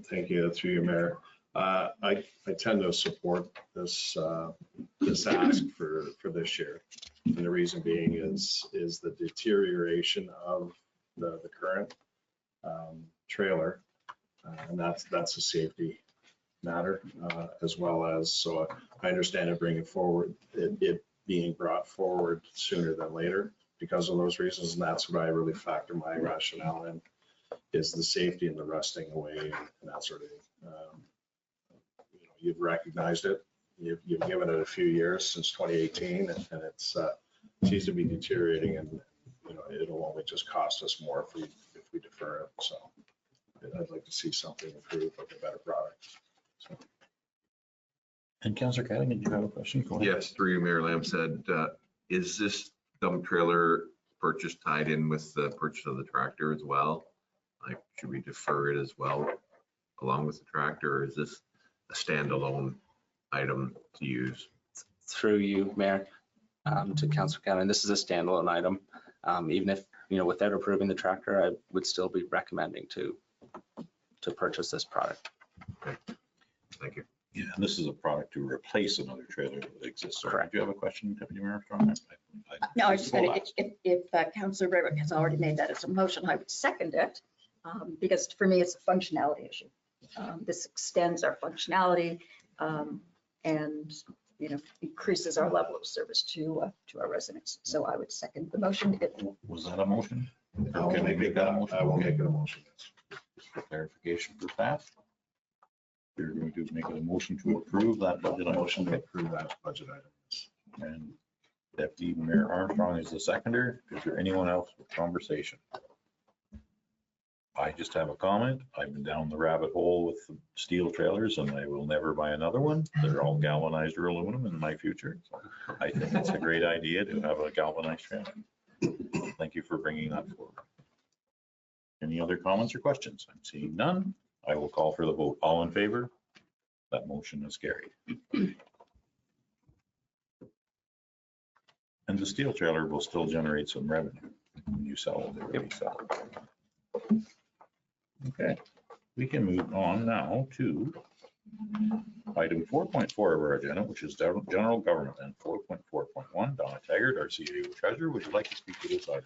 Thank you, through you, Mayor. I tend to support this ask for this year. And the reason being is the deterioration of the current trailer. And that's a safety matter as well as, so I understand it bringing forward, it being brought forward sooner than later because of those reasons. And that's what I really factor my rationale in, is the safety and the rusting away and that sort of thing. You've recognized it. You've given it a few years since 2018 and it seems to be deteriorating and it'll only just cost us more if we defer it. So I'd like to see something improved, like a better product. So, And Councillor Cadigan, did you have a question? Go ahead. Yes, through you, Mayor Lamb said, is this dump trailer purchase tied in with the purchase of the tractor as well? Like, should we defer it as well along with the tractor, or is this a standalone item to use? Through you, Mayor, to Councillor Cannon, this is a standalone item. Even if, without approving the tractor, I would still be recommending to purchase this product. Thank you. Yeah, and this is a product to replace another trailer that exists. So, Correct. do you have a question, Deputy Mayor Armstrong? No, I was just going to, if Councillor Braywick has already made that as a motion, I would second it, because for me, it's a functionality issue. This extends our functionality and, increases our level of service to our residents. So I would second the motion. Was that a motion? I Or will can we make that, I will make it a motion. For clarification for staff? You're going to make it a motion to approve that budget item. Motion to approve that budget item. And Deputy Mayor Armstrong is the seconder. Is there anyone else with conversation? I just have a comment. I've been down the rabbit hole with the steel trailers and I will never buy another one. They're all galvanized or aluminum in my future. So I think it's a great idea to have a galvanized trailer. Thank you for bringing that forward. Any other comments or questions? I'm seeing none. I will call for the vote. All in favor? That motion is carried. And the steel trailer will still generate some revenue when you sell it, they resell it. Okay, we can move on now to item 4.4 of our agenda, which is general government, and 4.4.1. Donna Taggart, our CAO treasurer, would you like to speak to this item?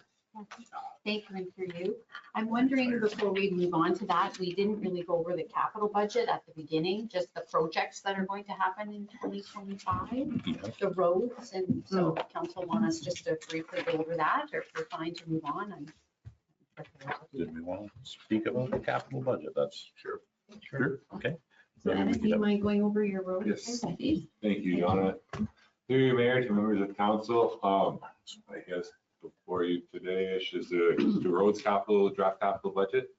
Thank you, and for you. I'm wondering, before we move on to that, we didn't really go over the capital budget at the beginning, just the projects that are going to happen in 2025, Yes. the roads, and so council want us just to briefly go over that, or if we're fine to move on. Did we want to speak about the capital budget? That's Sure. sure. Okay. Dennis, Maybe do we you could mind going over your road? Yes. Thank you, Donna. Through you, Mayor, to members of council, I guess before you today-ish is the roads capital, draft capital budget.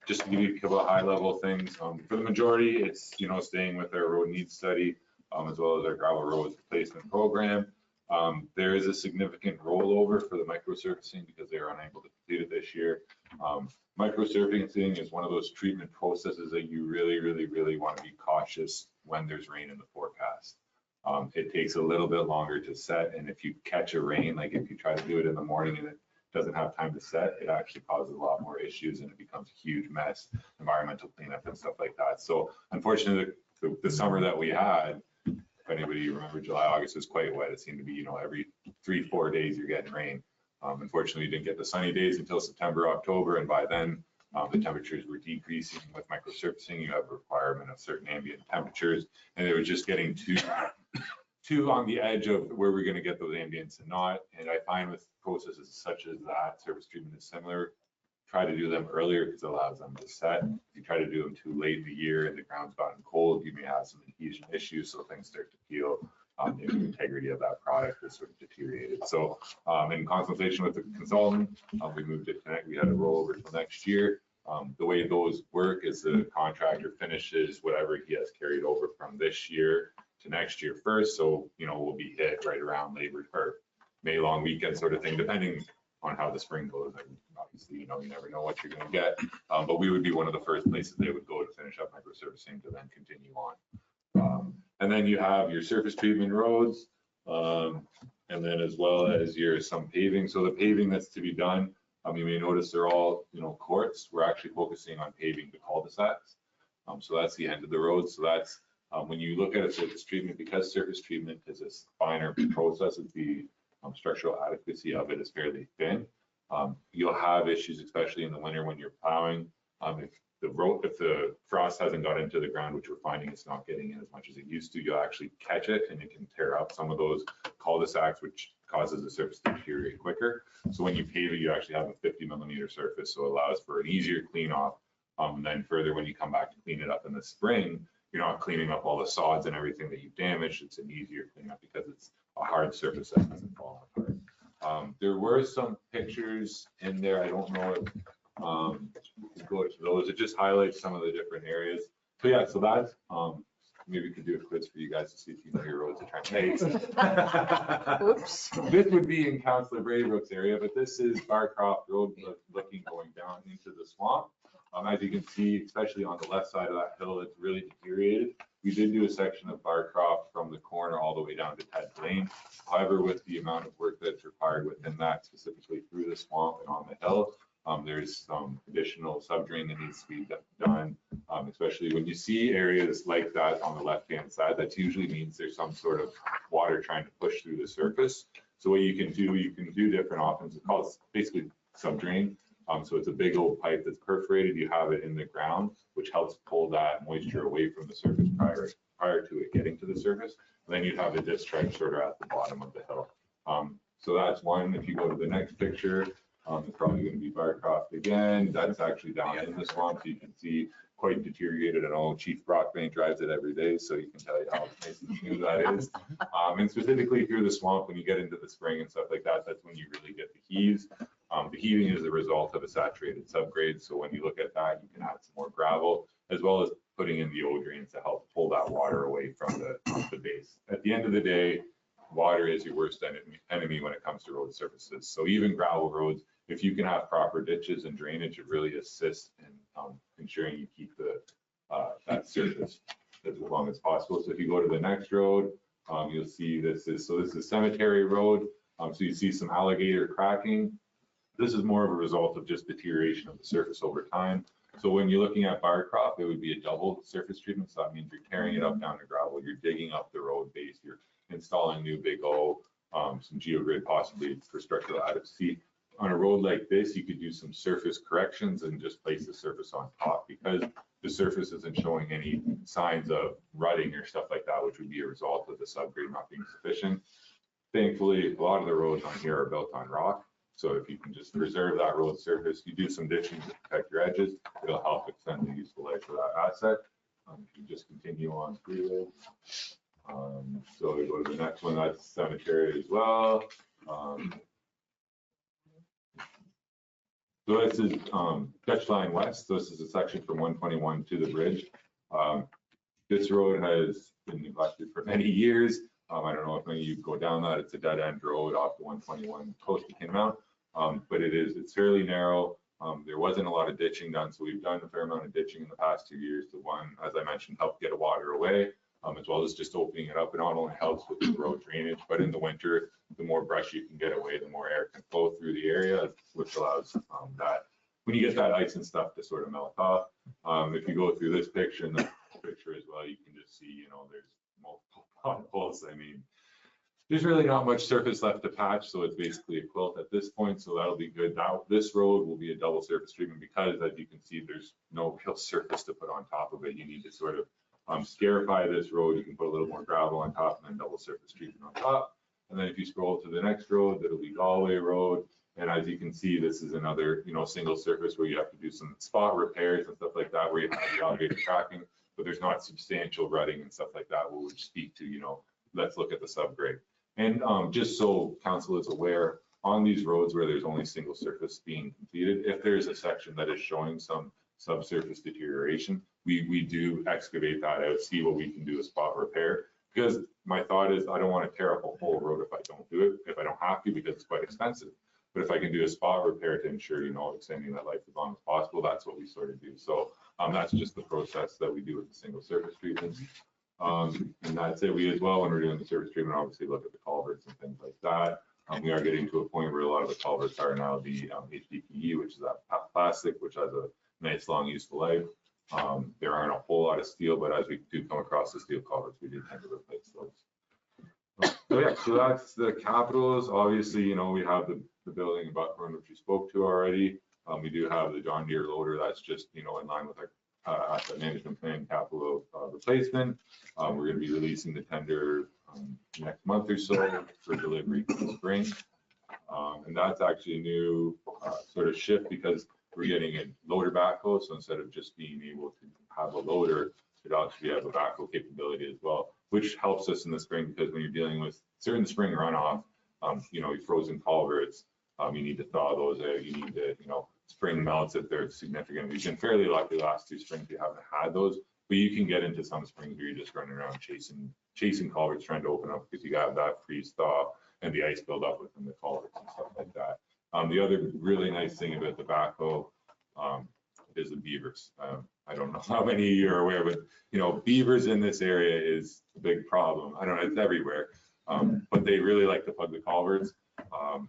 Just to give you a couple of high level things. For the majority, it's, staying with our road needs study, as well as our gravel roads replacement program. There is a significant rollover for the microsurfacing because they are unable to complete it this year. Microsurfacing is one of those treatment processes that you really, really, really want to be cautious when there's rain in the forecast. It takes a little bit longer to set, and if you catch a rain, like if you try to do it in the morning and it doesn't have time to set, it actually causes a lot more issues and it becomes a huge mess, environmental cleanup and stuff like that. So unfortunately, the summer that we had, if anybody remember, July, August was quite wet. It seemed to be, every 3-4 days you're getting rain. Unfortunately, you didn't get the sunny days until September, October, and by then the temperatures were decreasing. With microsurfacing, you have a requirement of certain ambient temperatures, and it was just getting too on the edge of where we're going to get those ambients and not. And I find with processes such as that, surface treatment is similar. Try to do them earlier because it allows them to set. If you try to do them too late in the year and the ground's gotten cold, you may have some adhesion issues, so things start to peel. The integrity of that product is sort of deteriorated. So in consultation with the consultant, we moved it to next. We had a rollover till next year. The way those work is the contractor finishes whatever he has carried over from this year to next year first. So, we'll be hit right around Labor or May long weekend sort of thing, depending on how the spring goes. And obviously, you never know what you're going to get. But we would be one of the first places they would go to finish up microsurfacing to then continue on. And then you have your surface treatment roads, and then as well as some paving. So the paving that's to be done, you may notice they're all, courts. We're actually focusing on paving the cul-de-sacs. So that's the end of the road. So that's when you look at a surface treatment, because surface treatment is a finer process, the structural adequacy of it is fairly thin. You'll have issues, especially in the winter when you're plowing. If the frost hasn't got into the ground, which we're finding it's not getting in as much as it used to, you'll actually catch it and it can tear up some of those cul-de-sacs, which causes the surface to deteriorate quicker. So when you pave it, you actually have a 50mm surface, so it allows for an easier clean off. And then further, when you come back to clean it up in the spring, you're not cleaning up all the sods and everything that you've damaged. It's an easier cleanup because it's a hard surface that hasn't fallen apart. There were some pictures in there. I don't know if to go to those. It just highlights some of the different areas. So yeah, so that's, maybe we could do a quiz for you guys to see if you know your roads in Trent. Oops. This would be in Councillor Braybrook's area, but this is Barcroft Road looking going down into the swamp. As you can see, especially on the left side of that hill, it's really deteriorated. We did do a section of Barcroft from the corner all the way down to Ted Lane. However, with the amount of work that's required within that, specifically through the swamp and on the hill, there's some additional subdrain that needs to be done, especially when you see areas like that on the left-hand side. That usually means there's some sort of water trying to push through the surface. So what you can do different options. It's called basically subdrain. So it's a big old pipe that's perforated. You have it in the ground, which helps pull that moisture away from the surface prior to it getting to the surface. And then you'd have a discharge sort of at the bottom of the hill. So that's one. If you go to the next picture, it's probably going to be Barcroft again. That's actually down in the swamp. So you can see quite deteriorated. I know Chief Brockbank drives it every day, so you can tell you how nice and smooth that is. And specifically through the swamp, when you get into the spring and stuff like that, that's when you really get the heaves. The heaving is the result of a saturated subgrade. So when you look at that, you can add some more gravel, as well as putting in the O-drains to help pull that water away from the base. At the end of the day, water is your worst enemy when it comes to road surfaces. So even gravel roads, if you can have proper ditches and drainage, it really assists in ensuring you keep that surface as long as possible. So if you go to the next road, you'll see this is Cemetery Road. So you see some alligator cracking. This is more of a result of just deterioration of the surface over time. So when you're looking at Barcroft, it would be a double surface treatment. So that means you're tearing it up down to gravel, you're digging up the road base, you're installing new big O, some geogrid possibly for structural adequacy. On a road like this, you could do some surface corrections and just place the surface on top, because the surface isn't showing any signs of rutting or stuff like that, which would be a result of the subgrade not being sufficient. Thankfully, a lot of the roads on here are built on rock. So if you can just preserve that road surface, you do some ditching to protect your edges, it'll help extend the useful life of that asset. You just continue on through it. So we go to the next one, that's Cemetery as well. So this is Dutch Line West. So this is a section from 121 to the bridge. This road has been neglected for many years. I don't know if any of you go down that. It's a dead end road off the 121 close to Kinmount. But it's fairly narrow. There wasn't a lot of ditching done, so we've done a fair amount of ditching in the past 2 years to, one, as I mentioned, help get water away, as well as just opening it up. It not only helps with the road drainage, but in the winter, the more brush you can get away, the more air can flow through the area, which allows that, when you get that ice and stuff, to sort of melt off. If you go through this picture and the picture as well, you can just see, there's multiple potholes. I mean, there's really not much surface left to patch, so it's basically a quilt at this point, so that'll be good. Now, this road will be a double surface treatment because, as you can see, there's no real surface to put on top of it. You need to sort of scarify this road. You can put a little more gravel on top and then double surface treatment on top. And then if you scroll to the next road, that'll be Galway Road. And as you can see, this is another, single surface where you have to do some spot repairs and stuff like that, where you have the alligator tracking, but there's not substantial rutting and stuff like that, which speak to, let's look at the subgrade. And just so council is aware, on these roads where there's only single surface being completed, if there's a section that is showing some subsurface deterioration, we do excavate that out, see what we can do as spot repair. Because my thought is, I don't want to tear up a whole road if I don't do it, if I don't have to, because it's quite expensive. But if I can do a spot repair to ensure, extending that life as long as possible, that's what we sort of do. So that's just the process that we do with the single surface treatments. And that's it. We as well, when we're doing the surface treatment, obviously look at the culverts and things like that. We are getting to a point where a lot of the culverts are now the HDPE, which is that plastic, which has a nice long useful life. There aren't a whole lot of steel, but as we do come across the steel culverts, we do tend to replace those. So yeah, so that's the capitals. Obviously, we have the building in Buckhorn, which we spoke to already. We do have the John Deere loader. That's just, in line with our asset management plan capital replacement. We're going to be releasing the tender next month or so for delivery in the spring. And that's actually a new sort of shift, because we're getting a loader backhoe. So instead of just being able to have a loader, it actually have a backhoe capability as well, which helps us in the spring, because when you're dealing with certain spring runoff, your frozen culverts, You need to thaw those out. You need to, spring melts if they're significant. We've been fairly lucky the last 2 springs we haven't had those, but you can get into some springs where you're just running around chasing culverts trying to open up because you have that freeze thaw and the ice build up within the culverts and stuff like that. The other really nice thing about the backhoe is the beavers. I don't know how many of you are aware, but beavers in this area is a big problem. I don't know, it's everywhere, but they really like to plug the culverts.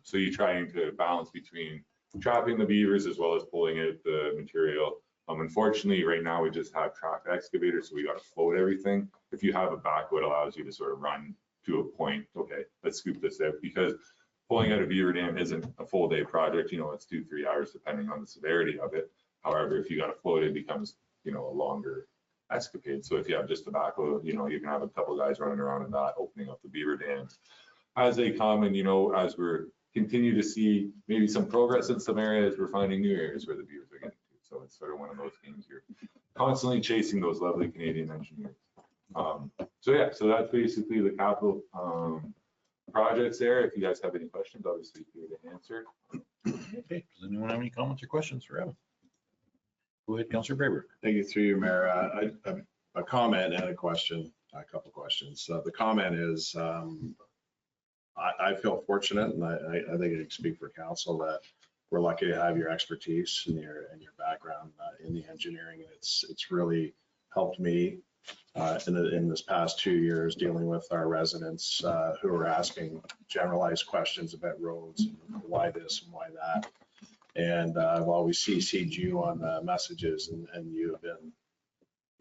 So you're trying to balance between trapping the beavers as well as pulling out the material. Unfortunately, right now we just have track excavators, so we got to float everything. If you have a backhoe, it allows you to sort of run to a point. Okay, let's scoop this out, because pulling out a beaver dam isn't a full day project. It's 2-3 hours depending on the severity of it. However, if you got to float, it becomes a longer escapade. So if you have just a backhoe, you can have a couple guys running around in that, opening up the beaver dams. As they come, and as we're continue to see maybe some progress in some areas, we're finding new areas where the beavers are getting to. So it's sort of one of those games you're constantly chasing those lovely Canadian engineers. So that's basically the capital projects there. If you guys have any questions, obviously here to answer. Okay, does anyone have any comments or questions for Evan? Go ahead, Councillor Braber. Thank you, through you, Mayor. A comment and a question, a couple questions. The comment is, I feel fortunate, and I think I can speak for council, that we're lucky to have your expertise and your background in the engineering. It's really helped me in this past 2 years dealing with our residents who are asking generalized questions about roads, and why this and why that. And I've always CC'd you on the messages, and you have been,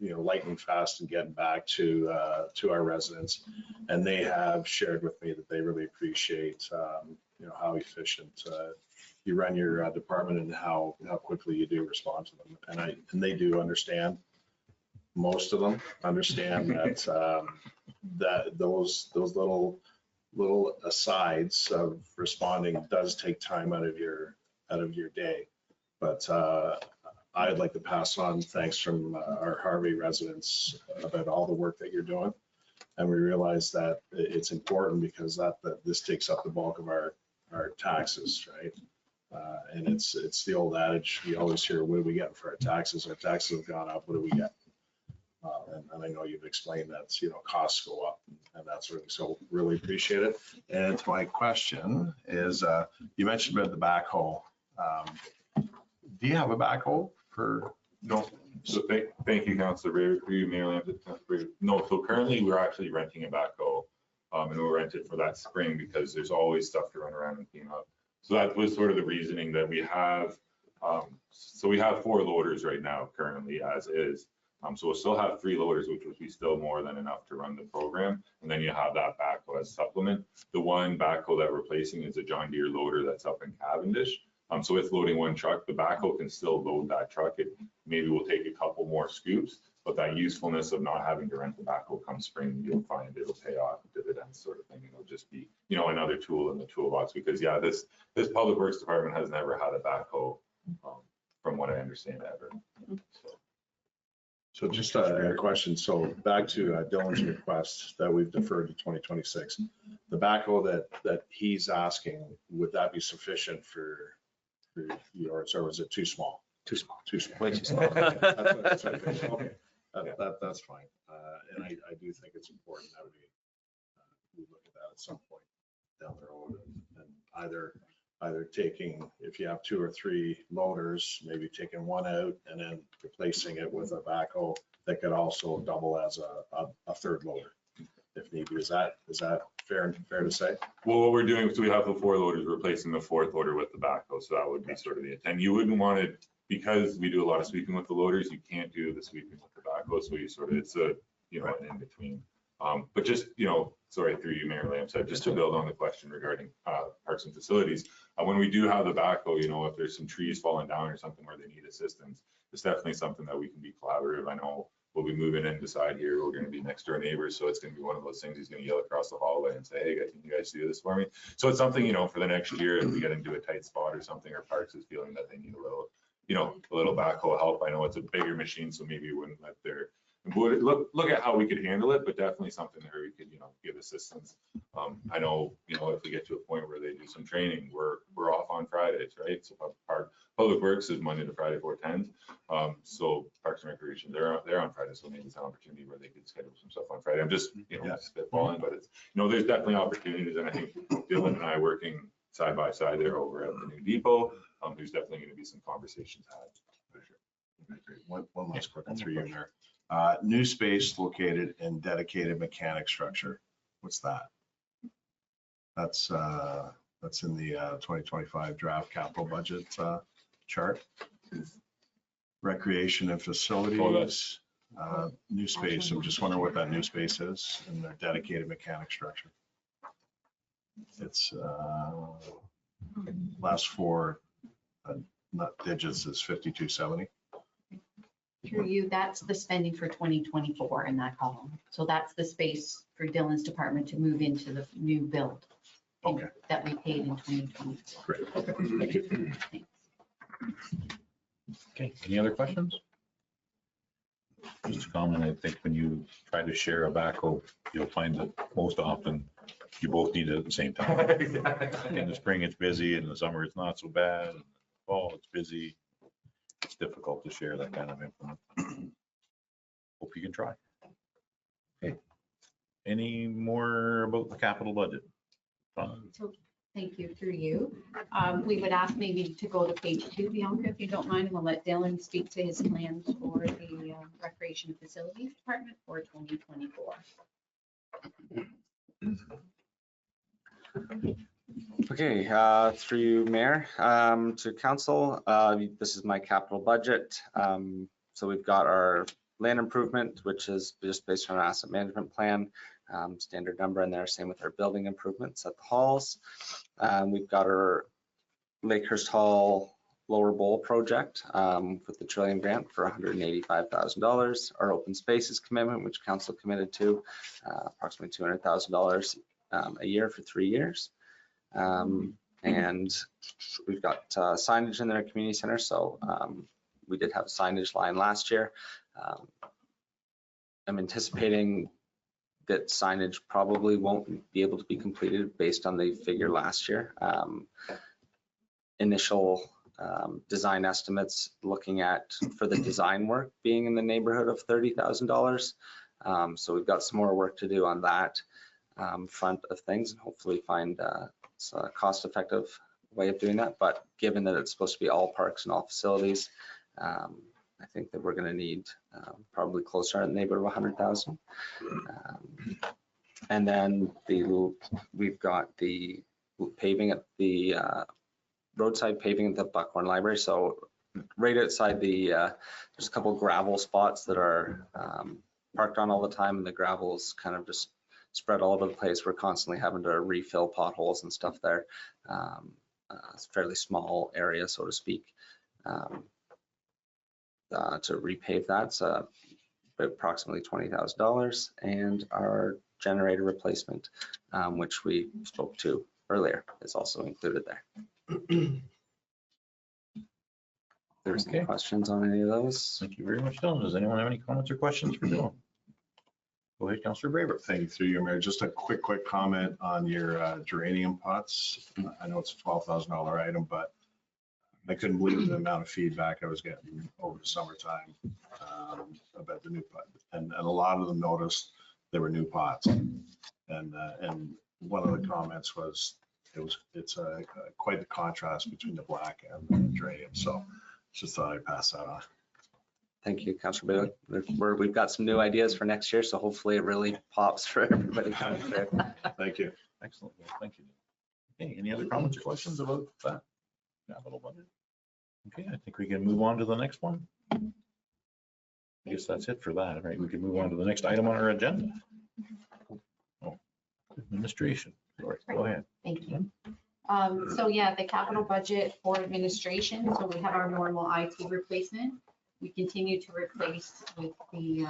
lightning fast and getting back to our residents. And they have shared with me that they really appreciate, how efficient you run your department and how quickly you do respond to them. And they do understand. Most of them understand that that those little asides of responding does take time out of your day. But I'd like to pass on thanks from our Harvey residents about all the work that you're doing. And we realize that it's important because that this takes up the bulk of our taxes, right? And it's the old adage we always hear, what do we get for our taxes? Our taxes have gone up, what do we get? And I know you've explained that, costs go up and that sort of thing. So really appreciate it. And my question is, you mentioned about the backhoe. Do you have a backhoe for? No. So thank you, Councillor Braber, through you, Mayor Lambert. No, so currently we're actually renting a backhoe, and we'll rent it for that spring because there's always stuff to run around and clean up. So that was sort of the reasoning that we have. So we have 4 loaders right now currently as is. So we'll still have 3 loaders, which would be still more than enough to run the program. And then you have that backhoe as supplement. The one backhoe that we're replacing is a John Deere loader that's up in Cavendish. So with loading one truck, the backhoe can still load that truck. It maybe will take a couple more scoops, but that usefulness of not having to rent the backhoe come spring, you'll find it'll pay off dividends sort of thing. It'll just be, another tool in the toolbox because this public works department has never had a backhoe, from what I understand ever. So just a question. So back to Dylan's request that we've deferred to 2026. The backhoe that he's asking, would that be sufficient for yours, or was it too small? Too small. Too small. Way too small. That's okay. That's fine. And I do think it's important that we look at that at some point down the road and either taking, if you have 2 or 3 loaders, maybe taking one out and then replacing it with a backhoe that could also double as a third loader if need be. Is that fair to say? Well, what we're doing, so we have the 4 loaders, replacing the 4th loader with the backhoe. So that would be sort of the intent. You wouldn't want it, because we do a lot of sweeping with the loaders, you can't do the sweeping with the backhoe. So you sort of, it's a, an in between. But just, sorry, through you, Mayor Lamb said, just to build on the question regarding parks and facilities, when we do have the backhoe, if there's some trees falling down or something where they need assistance, it's definitely something that we can be collaborative. I know we'll be moving in beside here. We're going to be next door neighbors. So it's going to be one of those things he's going to yell across the hallway and say, hey, guys, can you guys do this for me? So it's something, for the next year, if we get into a tight spot or something, or parks is feeling that they need a little backhoe help. I know it's a bigger machine, so maybe we wouldn't let their look at how we could handle it, but definitely something where we could, give assistance. I know, if we get to a point where they do some training, we're off on on Fridays, right? So Public Works is Monday to Friday, 4/10. So Parks and Recreation, they're on Friday, so maybe it's an opportunity where they could schedule some stuff on Friday. I'm just, spitballing, but it's, there's definitely opportunities, and I think Dylan and I working side by side there over at the new depot, there's definitely gonna be some conversations had. For sure. Okay, great. One last quick one through you, Mayor. New space located in dedicated mechanic structure. What's that? That's in the 2025 draft capital budget chart. Recreation and facilities, new space. I'm just wondering what that new space is in their dedicated mechanic structure. It's last four not digits is 5270. Through you, that's the spending for 2024 in that column. So that's the space for Dylan's department to move into the new build. Okay. That we paid in 2024. Great. Okay. Thank you. Thanks. Okay, any other questions? Just a comment, I think when you try to share a backhoe, you'll find that most often you both need it at the same time. In the spring, it's busy, in the summer, it's not so bad, in the fall, it's busy. It's difficult to share that kind of implement. Hope you can try. Okay. Any more about the capital budget? So, thank you, through you. We would ask maybe to go to page 2, Bianca, if you don't mind, and we'll let Dylan speak to his plans for the Recreation and Facilities Department for 2024. Okay, through you, Mayor, to council, this is my capital budget. So we've got our land improvement, which is just based on our asset management plan, standard number in there, same with our building improvements at the halls. We've got our Lakehurst Hall Lower Bowl project with the Trillium grant for $185,000. Our open spaces commitment, which council committed to, approximately $200,000 a year for 3 years. And we've got signage in their community center. So we did have a signage line last year. I'm anticipating that signage probably won't be able to be completed based on the figure last year. Initial design estimates looking at for the design work being in the neighborhood of $30,000. So we've got some more work to do on that front of things, and hopefully find a cost-effective way of doing that. But given that it's supposed to be all parks and all facilities, I think that we're going to need probably closer in the neighborhood of 100,000. And then we've got the paving at the roadside paving at the Buckhorn Library. So right outside there's a couple gravel spots that are parked on all the time, and the gravel's kind of just spread all over the place. We're constantly having to refill potholes and stuff there. It's a fairly small area, so to speak. To repave that, it's approximately $20,000, and our generator replacement, which we spoke to earlier, is also included there. There's any questions on any of those? Thank you very much, Dylan. Does anyone have any comments or questions for Dylan? Go ahead, Councillor Braver. Thank you, through you, Mayor. Just a quick comment on your geranium pots. I know it's a $12,000 item, but I couldn't believe the amount of feedback I was getting over the summertime about the new pot. And a lot of them noticed there were new pots. And one of the comments was it's quite the contrast between the black and the geranium. So just thought I'd pass that on. Thank you, Councillor Bailey. We've got some new ideas for next year, so hopefully it really pops for everybody coming through. Thank you. Excellent. Well, thank you. Okay, any other comments or questions about that capital budget? Okay, I think we can move on to the next one. I guess that's it for that, right? We can move on to the next item on our agenda. Oh, administration. Sorry, go ahead. Thank you. So yeah, the capital budget for administration. So we have our normal IT replacement. We continue to replace with the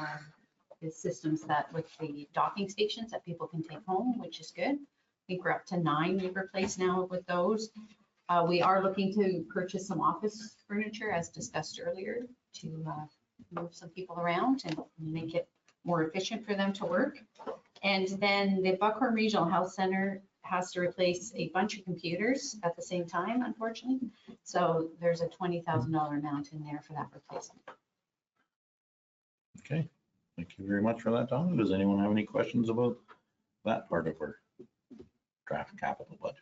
systems with the docking stations that people can take home, which is good. I think we're up to 9 we've replaced now with those. We are looking to purchase some office furniture, as discussed earlier, to move some people around and make it more efficient for them to work. And then the Buckhorn Regional Health Center has to replace a bunch of computers at the same time, unfortunately. So there's a $20,000 amount in there for that replacement. Okay, thank you very much for that, Tom. Does anyone have any questions about that part of our draft capital budget?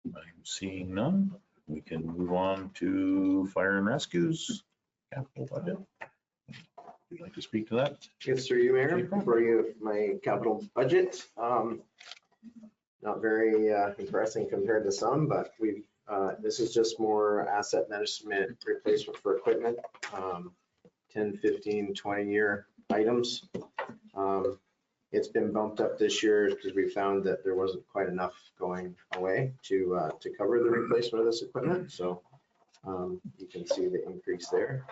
I'm seeing none. We can move on to fire and rescues capital budget. Would you like to speak to that? Yes, through you, Mayor, for you, my capital budget. Not very impressive compared to some, but this is just more asset management replacement for equipment, 10, 15, 20-year items. It's been bumped up this year because we found that there wasn't quite enough going away to cover the replacement of this equipment. So you can see the increase there.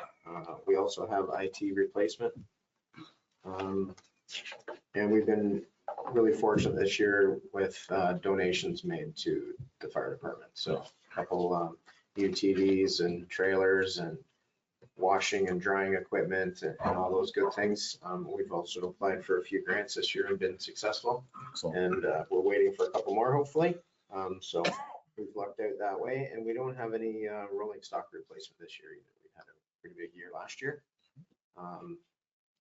We also have IT replacement. And we've been really fortunate this year with donations made to the fire department. So a couple UTVs and trailers and washing and drying equipment and all those good things. We've also applied for a few grants this year and been successful. And we're waiting for a couple more, hopefully. So we've lucked out that way. And we don't have any rolling stock replacement this year either. We had a pretty big year last year.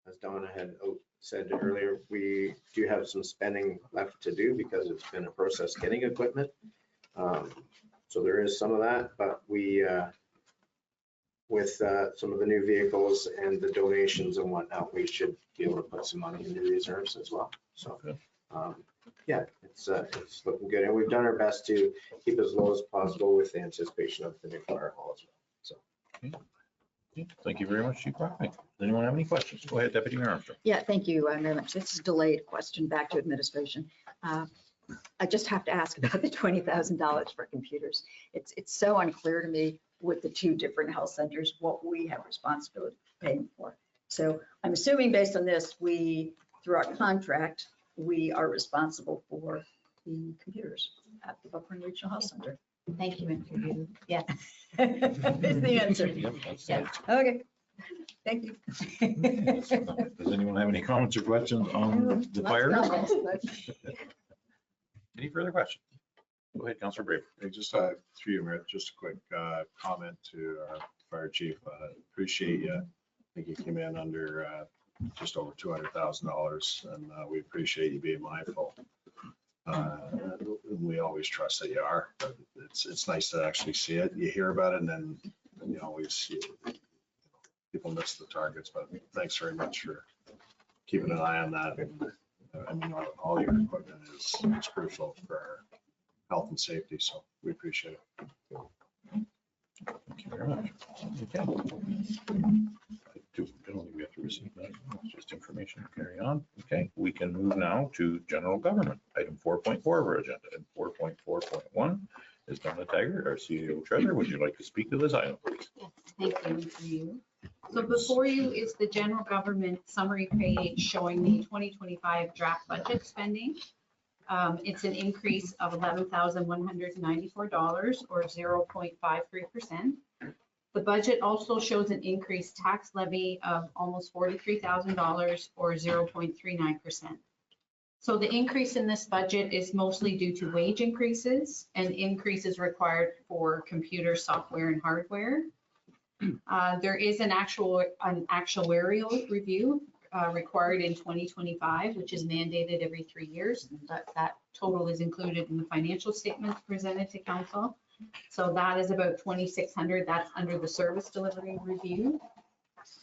As Donna had said earlier, we do have some spending left to do because it's been a process getting equipment. So there is some of that, but we, with some of the new vehicles and the donations and whatnot, we should be able to put some money in the reserves as well. So, yeah, it's looking good. And we've done our best to keep as low as possible with the anticipation of the new fire hall as well. So. Okay. Thank you very much, Chief Brockman. Does anyone have any questions? Go ahead, Deputy Mayor Armstrong. Yeah, thank you very much. This is a delayed question back to administration. I just have to ask about the $20,000 for computers. It's so unclear to me with the two different health centers, what we have responsibility paying for. So I'm assuming based on this, through our contract, we are responsible for the computers at the Buckland Regional Health Center. Thank you, interview. Yeah. Is the answer. Yep, that's Yeah. it. Okay, thank you. Does anyone have any comments or questions on the fire? Any further questions? Go ahead, Councilor Brave. Hey, just through you, Mayor, just a quick comment to our fire chief. Appreciate you. I think you came in under just over $200,000, and we appreciate you being mindful. We always trust that you are, but it's nice to actually see it. You hear about it, and then you always people miss the targets. But thanks very much for keeping an eye on that. And I mean, all your equipment is crucial for our health and safety, so we appreciate it. Thank you very much. Okay. I don't think we have to receive that. It's just information to carry on. Okay, we can move now to general government, item 4.4 of our agenda. And 4.4.1 is Donna Taggart, our CEO treasurer. Would you like to speak to this item, please? Yes, thank you for you. So before you is the general government summary page showing the 2025 draft budget spending. It's an increase of $11,194 or 0.53%. The budget also shows an increased tax levy of almost $43,000 or 0.39%. So the increase in this budget is mostly due to wage increases and increases required for computer software and hardware. There is an actuarial review required in 2025, which is mandated every 3 years. That total is included in the financial statements presented to council. So that is about $2,600. That's under the service delivery review.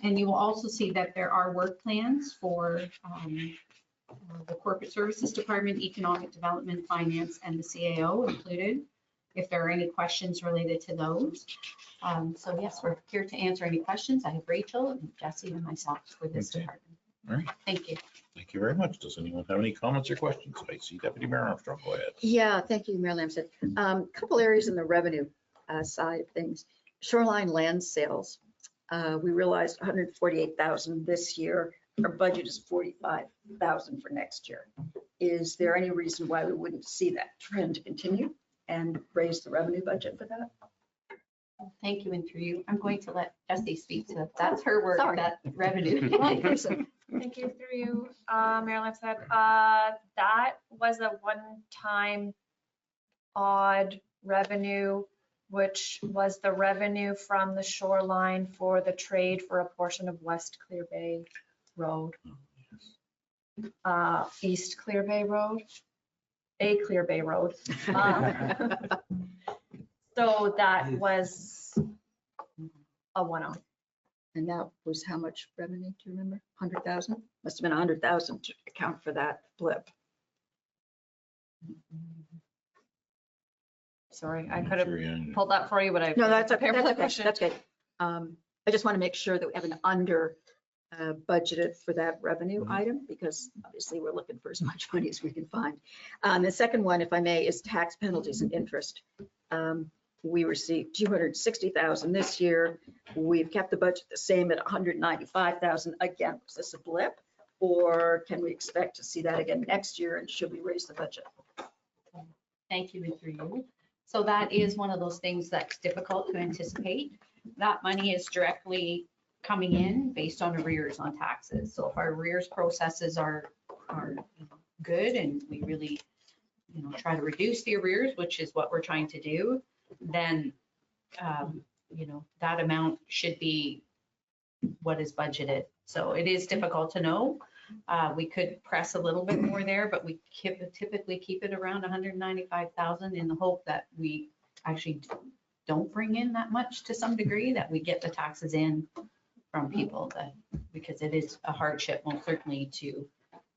And you will also see that there are work plans for the corporate services department, economic development, finance, and the CAO included, if there are any questions related to those. So yes, we're here to answer any questions. I have Rachel and Jesse and myself for this department. All right. Thank you. Thank you very much. Does anyone have any comments or questions? I see Deputy Mayor Armstrong. Go ahead. Yeah, thank you, Mayor Lamson. A couple areas in the revenue side of things. Shoreline land sales. We realized 148,000 this year. Our budget is 45,000 for next year. Is there any reason why we wouldn't see that trend continue and raise the revenue budget for that? Thank you, and through you, I'm going to let Jessie speak to that. That's her work, Sorry. that revenue. Thank you through you, Mayor Lamson. That was a one-time odd revenue, which was the revenue from the shoreline for the trade for a portion of West Clear Bay Road. East Clear Bay Road, A Clear Bay Road. So that was a one-off. And that was how much revenue, do you remember? 100,000? Must have been 100,000 to account for that blip. Sorry, I could have Sure, yeah. pulled that for you, but I. No, that's okay, prepared for that's the okay, question. that's good. I just want to make sure that we have an under budgeted for that revenue item, because obviously we're looking for as much money as we can find. The second one, if I may, is tax penalties and interest. We received 260,000 this year. We've kept the budget the same at 195,000. Again, was this a blip? Or can we expect to see that again next year, and should we raise the budget? Thank you, and through you. So that is one of those things that's difficult to anticipate. That money is directly coming in based on arrears on taxes. So if our arrears processes are good and we really, try to reduce the arrears, which is what we're trying to do, then, that amount should be what is budgeted. So it is difficult to know. We could press a little bit more there, but we typically keep it around 195,000 in the hope that we actually don't bring in that much to some degree, that we get the taxes in from people, because it is a hardship, most certainly, to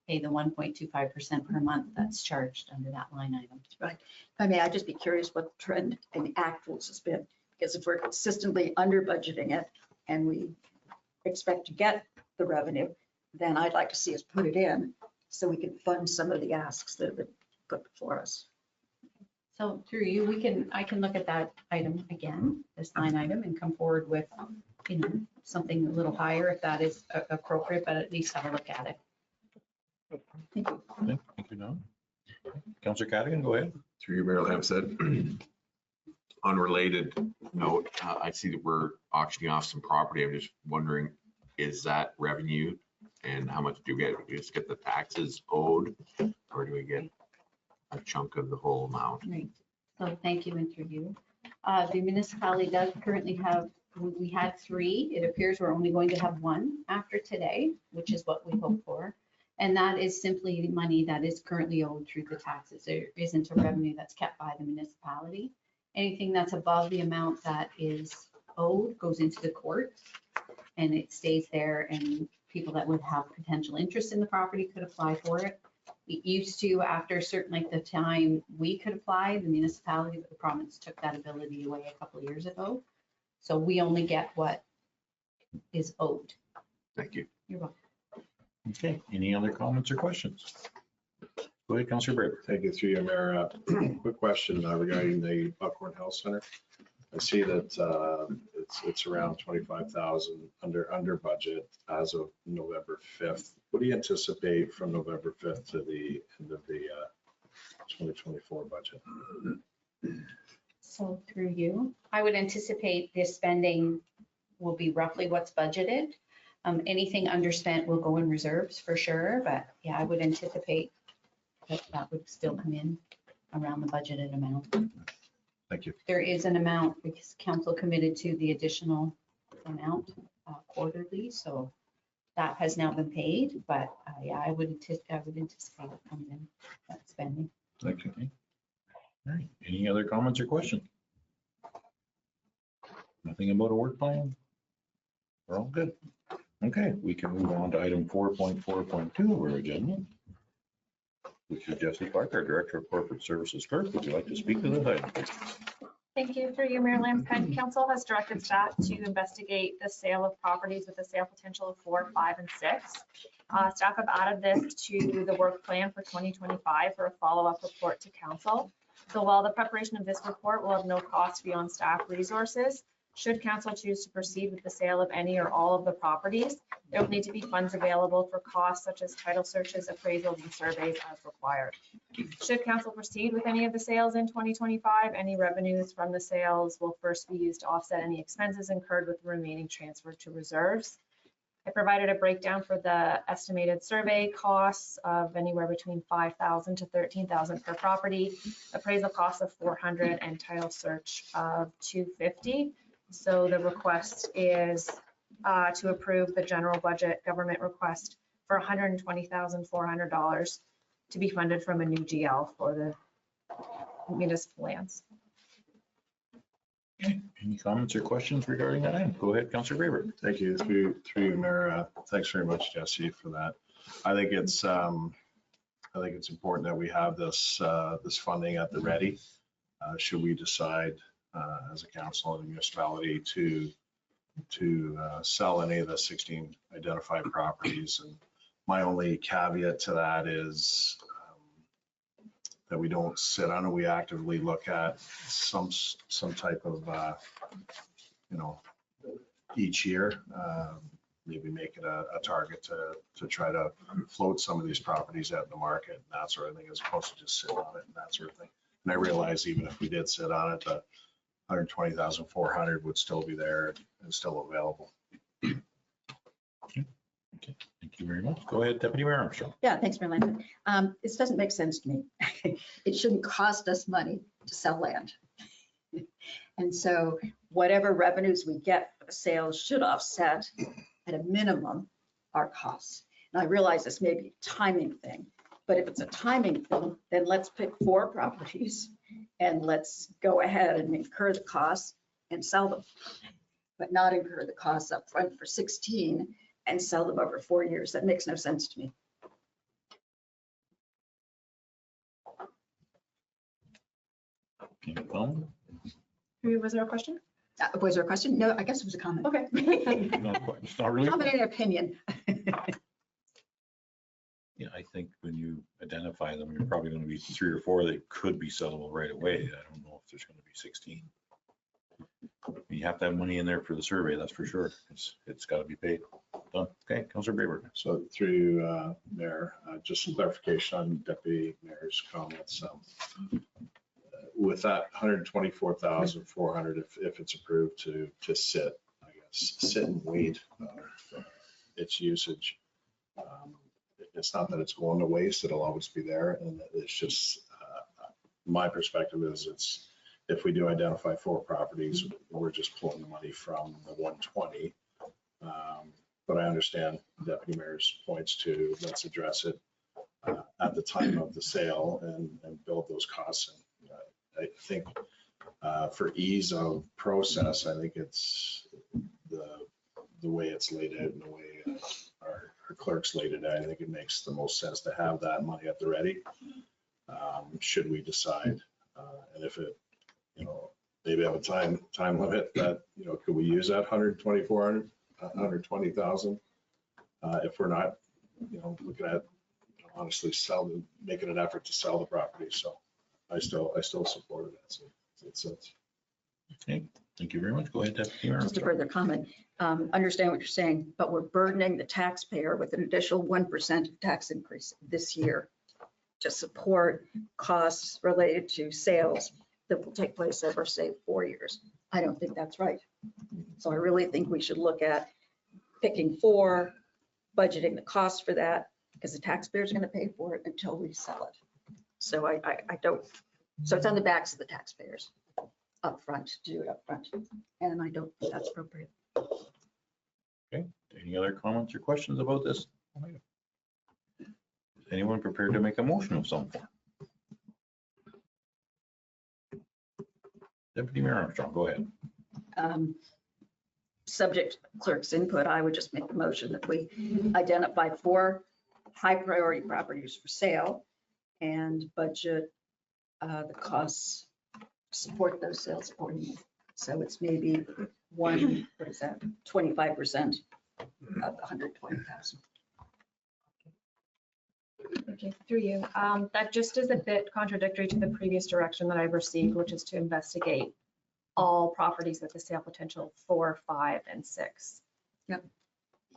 pay the 1.25% per month that's charged under that line item. Right. If I may, I'd just be curious what the trend in the actuals has been, because if we're consistently under budgeting it and we expect to get the revenue, then I'd like to see us put it in so we can fund some of the asks that have been put before us. So through you, I can look at that item again, this line item, and come forward with, something a little higher if that is appropriate, but at least have a look at it. Thank you. Okay, thank you, Don. Councillor Cadigan, go ahead. Through you, Mayor Lamb. Unrelated note, I see that we're auctioning off some property. I'm just wondering, is that revenue, and how much do we get? Do we just get the taxes owed, or do we get a chunk of the whole amount? Right. So thank you, and through you. The municipality does currently have, we had 3. It appears we're only going to have 1 after today, which is what we hope for. And that is simply money that is currently owed through the taxes. There isn't a revenue that's kept by the municipality. Anything that's above the amount that is owed goes into the court, and it stays there, and people that would have potential interest in the property could apply for it. It used to, after certain length of time, we could apply, the municipality, but the province took that ability away a couple of years ago. So we only get what is owed. Thank you. You're welcome. Okay, any other comments or questions? Go ahead, Councillor Brave. Thank you, through you, Mayor. Quick question regarding the Buckhorn Health Center. I see that it's around 25,000 under budget as of November 5th. What do you anticipate from November 5th to the end of the 2024 budget? So through you, I would anticipate this spending will be roughly what's budgeted. Anything underspent will go in reserves for sure, but yeah, I would anticipate that would still come in around the budgeted amount. Thank you. There is an amount because council committed to the additional amount quarterly, so that has now been paid, but yeah, I would anticipate it comes in, that spending. Thank you. All right, any other comments or questions? Nothing about a work plan? We're all good. Okay, we can move on to item 4.4.2 of our agenda, which is Jesse Clark, our Director of Corporate Services Clerk. Would you like to speak to this item, please? Thank you. Through you, Mayor Lamb. County Council has directed staff to investigate the sale of properties with a sale potential of 4, 5, and 6. Staff have added this to the work plan for 2025 for a follow-up report to council. So while the preparation of this report will have no cost beyond staff resources, should council choose to proceed with the sale of any or all of the properties, there will need to be funds available for costs such as title searches, appraisals, and surveys as required. Should council proceed with any of the sales in 2025, any revenues from the sales will first be used to offset any expenses incurred with the remaining transfer to reserves. I provided a breakdown for the estimated survey costs of anywhere between 5,000 to 13,000 per property, appraisal costs of 400 and title search of 250. So the request is to approve the general budget government request for $120,400 to be funded from a new GL for the municipal lands. Any comments or questions regarding that item? Go ahead, Councillor Graber. Thank you. Through you, Mayor. Thanks very much, Jesse, for that. I think it's important that we have this funding at the ready. Should we decide as a council and a municipality to sell any of the 16 identified properties. And my only caveat to that is that we don't sit on it. We actively look at some type of, each year, maybe make it a target to try to float some of these properties out in the market and that sort of thing, as opposed to just sit on it and that sort of thing. And I realize even if we did sit on it, the 120,400 would still be there and still available. Okay, thank you very much. Go ahead, Deputy Mayor Armstrong. Yeah, thanks, Mayor Lanford. This doesn't make sense to me. It shouldn't cost us money to sell land. And so whatever revenues we get for the sales should offset at a minimum our costs. And I realize this may be a timing thing, but if it's a timing thing, then let's pick 4 properties and let's go ahead and incur the costs and sell them, but not incur the costs up front for 16 and sell them over 4 years. That makes no sense to me. Any comment? Was there a question? Was there a question? No, I guess it was a comment. Okay. It's not really. Comment and opinion. Yeah, I think when you identify them, you're probably going to be 3 or 4 that could be sellable right away. I don't know if there's going to be 16. You have to have money in there for the survey, that's for sure. It's got to be paid. Done. Okay, Councillor Graber. So through Mayor, just some clarification on Deputy Mayor's comments. With that 124,400, if it's approved to sit, I guess, sit and wait its usage. It's not that it's going to waste, it'll always be there. And it's just, my perspective is if we do identify 4 properties, we're just pulling the money from the 120. But I understand Deputy Mayor's points to let's address it at the time of the sale and build those costs. And I think for ease of process, I think it's the way it's laid out and the way our clerks laid it out. I think it makes the most sense to have that money at the ready. Should we decide, and if it, maybe have a time limit that, could we use that 120,000 if we're not, looking at honestly making an effort to sell the property. So I still support it. Okay, thank you very much. Go ahead, Deputy Mayor. Just a further comment. Understand what you're saying, but we're burdening the taxpayer with an additional 1% tax increase this year to support costs related to sales that will take place over, say, 4 years. I don't think that's right. So I really think we should look at picking 4, budgeting the cost for that, because the taxpayer's going to pay for it until we sell it. So I don't, so it's on the backs of the taxpayers up front, to do it up front. And I don't think that's appropriate. Okay, any other comments or questions about this? Is anyone prepared to make a motion of some form? Deputy Mayor Armstrong, go ahead. Subject clerk's input, I would just make the motion that we identify 4 high priority properties for sale and budget the costs, support those sales accordingly. So it's maybe 25% of the 120,000. Okay, through you. That just is a bit contradictory to the previous direction that I've received, which is to investigate all properties with the sale potential 4, 5, and 6. Yep,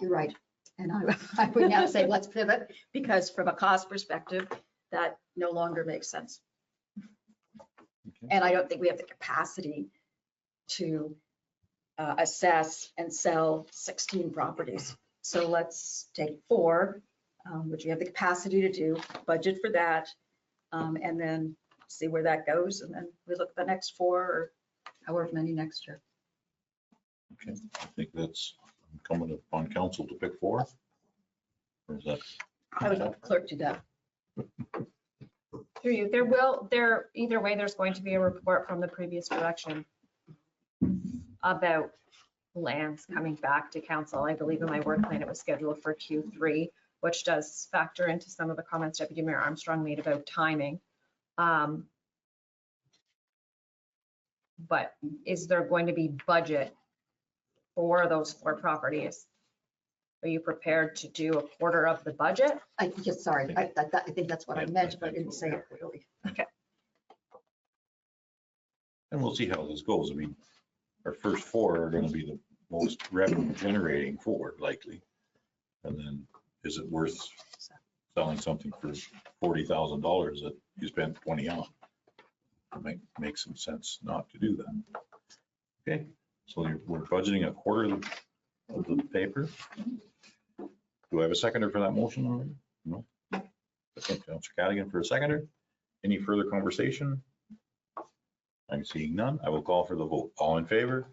you're right. And I would now say let's pivot, because from a cost perspective, that no longer makes sense. Okay. And I don't think we have the capacity to assess and sell 16 properties. So let's take 4, which you have the capacity to do, budget for that, and then see where that goes. And then we look at the next 4 or however many next year. Okay, I think that's incumbent upon council to pick 4. Or is that? I would let the clerk do that. Through you, either way, there's going to be a report from the previous direction about lands coming back to council. I believe in my work plan, it was scheduled for Q3, which does factor into some of the comments Deputy Mayor Armstrong made about timing. But is there going to be budget for those 4 properties? Are you prepared to do a quarter of the budget? I think that's what I meant, but I didn't say it clearly. And we'll see how this goes. I mean, our first 4 are going to be the most revenue generating 4 likely. And then is it worth selling something for $40,000 that you spent 20 on? It makes some sense not to do that. Okay, so we're budgeting a quarter of the paper. Do I have a seconder for that motion already? No. Okay, Councillor Cadigan for a seconder. Any further conversation? I'm seeing none. I will call for the vote. All in favor?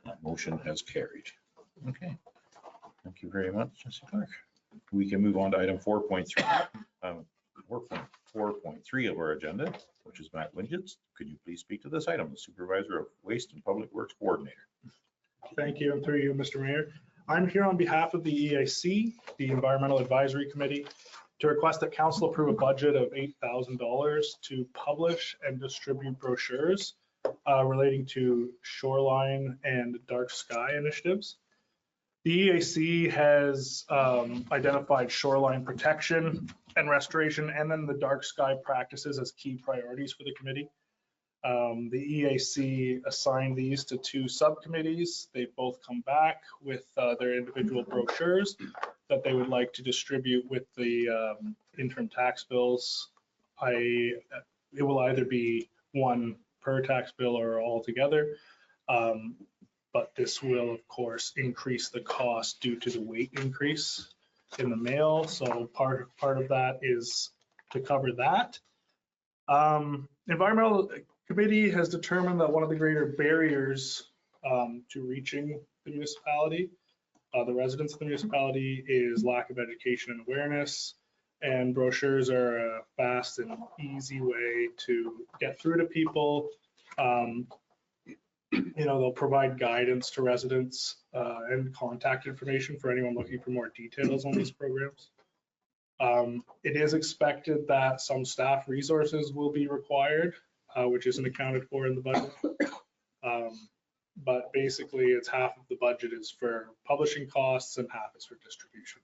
That motion has carried. Okay. Thank you very much, Jesse Clark. We can move on to item 4.3. 4.3 of our agenda, which is Matt Wingetts. Could you please speak to this item, the Supervisor of Waste and Public Works Coordinator? Thank you, and through you, Mr. Mayor. I'm here on behalf of the EIC, the Environmental Advisory Committee, to request that council approve a budget of $8,000 to publish and distribute brochures relating to shoreline and dark sky initiatives. The EAC has identified shoreline protection and restoration, and then the dark sky practices as key priorities for the committee. The EAC assigned these to 2 subcommittees. They both come back with their individual brochures that they would like to distribute with the interim tax bills. It will either be 1 per tax bill or all together. But this will, of course, increase the cost due to the weight increase in the mail. So part of that is to cover that. Environmental Committee has determined that one of the greater barriers to reaching the municipality, the residents of the municipality, is lack of education and awareness. And brochures are a fast and easy way to get through to people. They'll provide guidance to residents and contact information for anyone looking for more details on these programs. It is expected that some staff resources will be required, which isn't accounted for in the budget. But basically, it's half of the budget is for publishing costs and half is for distribution.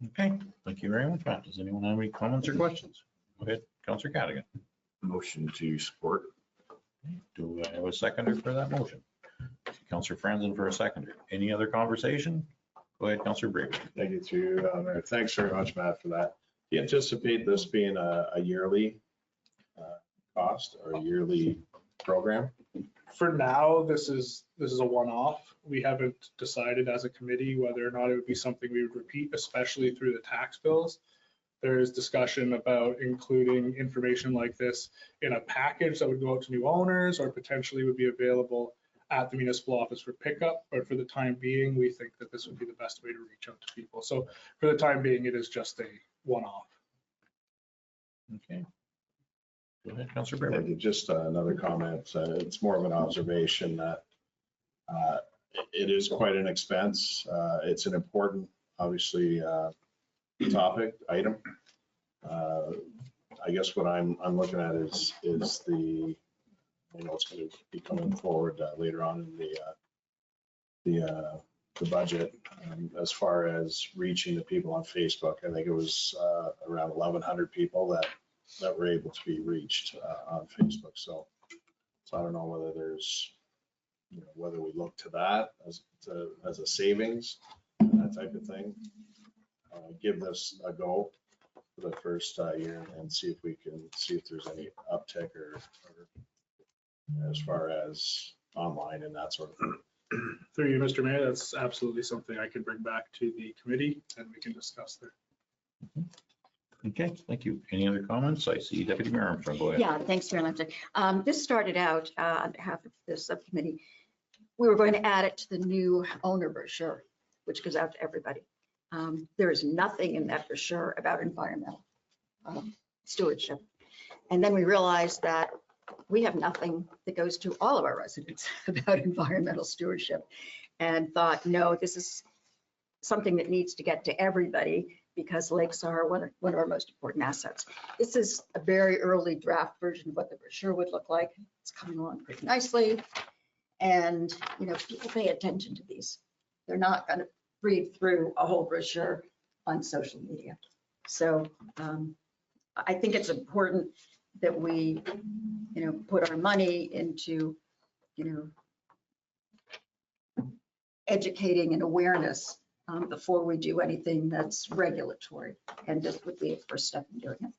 Okay, thank you very much, Matt. Does anyone have any comments or questions? Go ahead, Councillor Cadigan. Motion to support. Do I have a seconder for that motion? Councillor Franzen for a seconder. Any other conversation? Go ahead, Councillor Brady. Thank you through, Mayor. Thanks very much, Matt, for that. Do you anticipate this being a yearly cost or a yearly program? For now, this is a one-off. We haven't decided as a committee whether or not it would be something we would repeat, especially through the tax bills. There is discussion about including information like this in a package that would go out to new owners or potentially would be available at the municipal office for pickup. But for the time being, we think that this would be the best way to reach out to people. So for the time being, it is just a one-off. Okay. Go ahead, Councillor Brady. Just another comment. It's more of an observation that it is quite an expense. It's an important, obviously, topic item. I guess what I'm looking at is the, what's going to be coming forward later on in the budget. As far as reaching the people on Facebook, I think it was around 1,100 people that were able to be reached on Facebook. So I don't know whether there's, whether we look to that as a savings, that type of thing. Give this a go for the first year and see if we can see if there's any uptick or as far as online and that sort of thing. Through you, Mr. Mayor, that's absolutely something I could bring back to the committee and we can discuss there. Okay, thank you. Any other comments? I see Deputy Mayor Armstrong, go ahead. Yeah, thanks, Chair Lamson. This started out on behalf of the subcommittee. We were going to add it to the new owner brochure, which goes out to everybody. There is nothing in that brochure about environmental stewardship. And then we realized that we have nothing that goes to all of our residents about environmental stewardship, and thought, no, this is something that needs to get to everybody because lakes are one of our most important assets. This is a very early draft version of what the brochure would look like. It's coming along pretty nicely. And, you know, people pay attention to these. They're not going to read through a whole brochure on social media. So I think it's important that we, you know, put our money into, you know, educating and awareness before we do anything that's regulatory. And this would be a first step in doing it.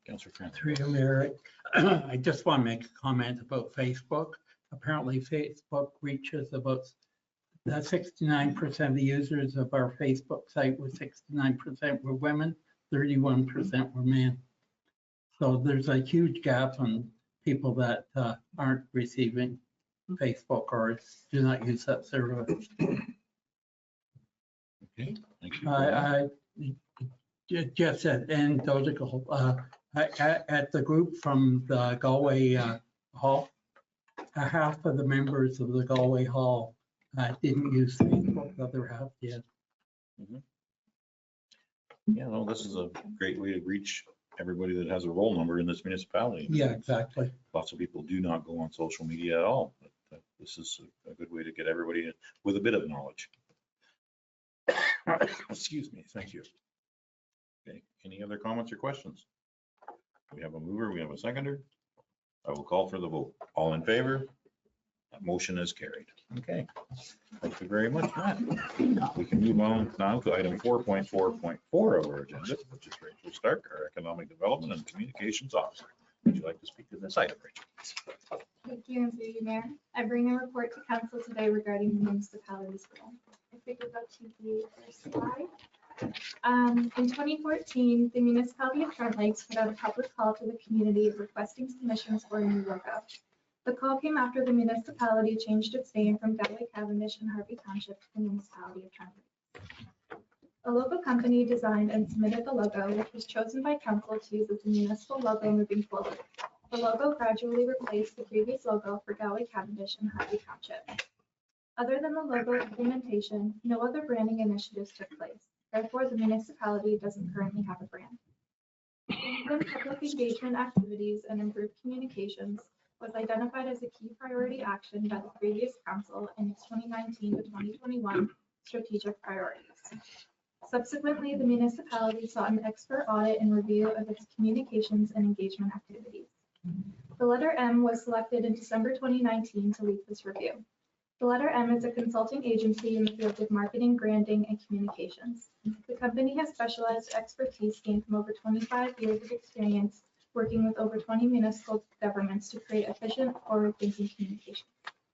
Councillor Trent. Through you, Mayor, I just want to make a comment about Facebook. Apparently, Facebook reaches about 69% of the users of our Facebook site, with 69% were women, 31% were men. So there's a huge gap on people that aren't receiving Facebook or do not use that service. Okay, thank you. I just anecdotal, at the group from the Galway Hall, half of the members of the Galway Hall didn't use Facebook, the other half did. Yeah, no, this is a great way to reach everybody that has a roll number in this municipality. Yeah, exactly. Lots of people do not go on social media at all, but this is a good way to get everybody with a bit of knowledge. Excuse me, thank you. Okay, any other comments or questions? We have a mover, we have a seconder. I will call for the vote. All in favor? That motion is carried. Okay, thank you very much, Matt. We can move on now to item 4.4.4 of our agenda, which is Rachel Stark, our Economic Development and Communications Officer. Would you like to speak to this item, Rachel? Thank you, and through you, Mayor. I bring a report to council today regarding the municipality's grant. If we could go to the first slide. In 2014, the municipality of Trent Lakes put out a public call to the community requesting submissions for a new logo. The call came after the municipality changed its name from Galway Cavendish and Harvey Township to the municipality of Trent Lakes. A local company designed and submitted the logo, which was chosen by council to use as the municipal logo moving forward. The logo gradually replaced the previous logo for Galway Cavendish and Harvey Township. Other than the logo implementation, no other branding initiatives took place. Therefore, the municipality doesn't currently have a brand. Public engagement activities and improved communications was identified as a key priority action by the previous council in its 2019 to 2021 strategic priorities. Subsequently, the municipality sought an expert audit and review of its communications and engagement activities. The letter M was selected in December 2019 to lead this review. The letter M is a consulting agency in the field of marketing, branding, and communications. The company has specialized expertise gained from over 25 years of experience working with over 20 municipal governments to create efficient, forward-thinking communications.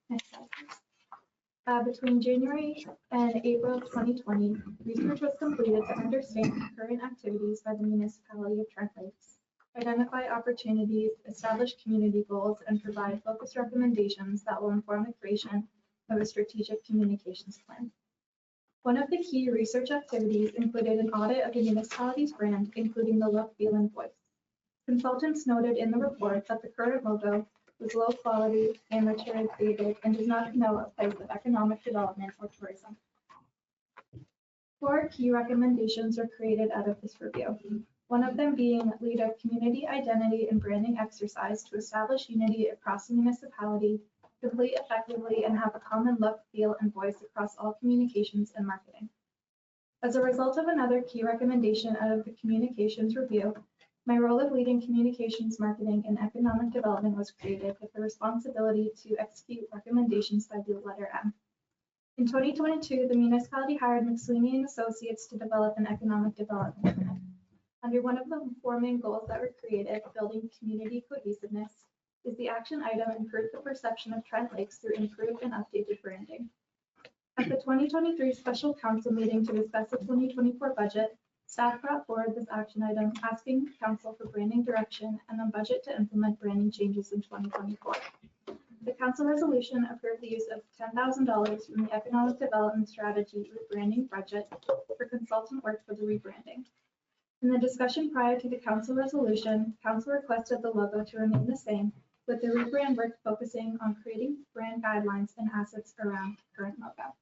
Next slide, please. Between January and April of 2020, research was completed to understand current activities by the municipality of Trent Lakes, identify opportunities, establish community goals, and provide focused recommendations that will inform the creation of a strategic communications plan. One of the key research activities included an audit of the municipality's brand, including the look, feel, and voice. Consultants noted in the report that the current logo was low quality, amateur, and dated, and does not connote a place of economic development or tourism. 4 key recommendations were created out of this review. One of them being lead a community identity and branding exercise to establish unity across the municipality, complete effectively, and have a common look, feel, and voice across all communications and marketing. As a result of another key recommendation out of the communications review, my role of leading communications, marketing, and economic development was created with the responsibility to execute recommendations by the letter M. In 2022, the municipality hired McSweeney & Associates to develop an economic development plan. Under one of the 4 main goals that were created, building community cohesiveness, is the action item improve the perception of Trent Lakes through improved and updated branding. At the 2023 special council meeting to discuss the 2024 budget, staff brought forward this action item asking council for branding direction and a budget to implement branding changes in 2024. The council resolution approved the use of $10,000 from the Economic Development Strategy rebranding budget for consultant work for the rebranding. In the discussion prior to the council resolution, council requested the logo to remain the same, with the rebrand work focusing on creating brand guidelines and assets around the current logo.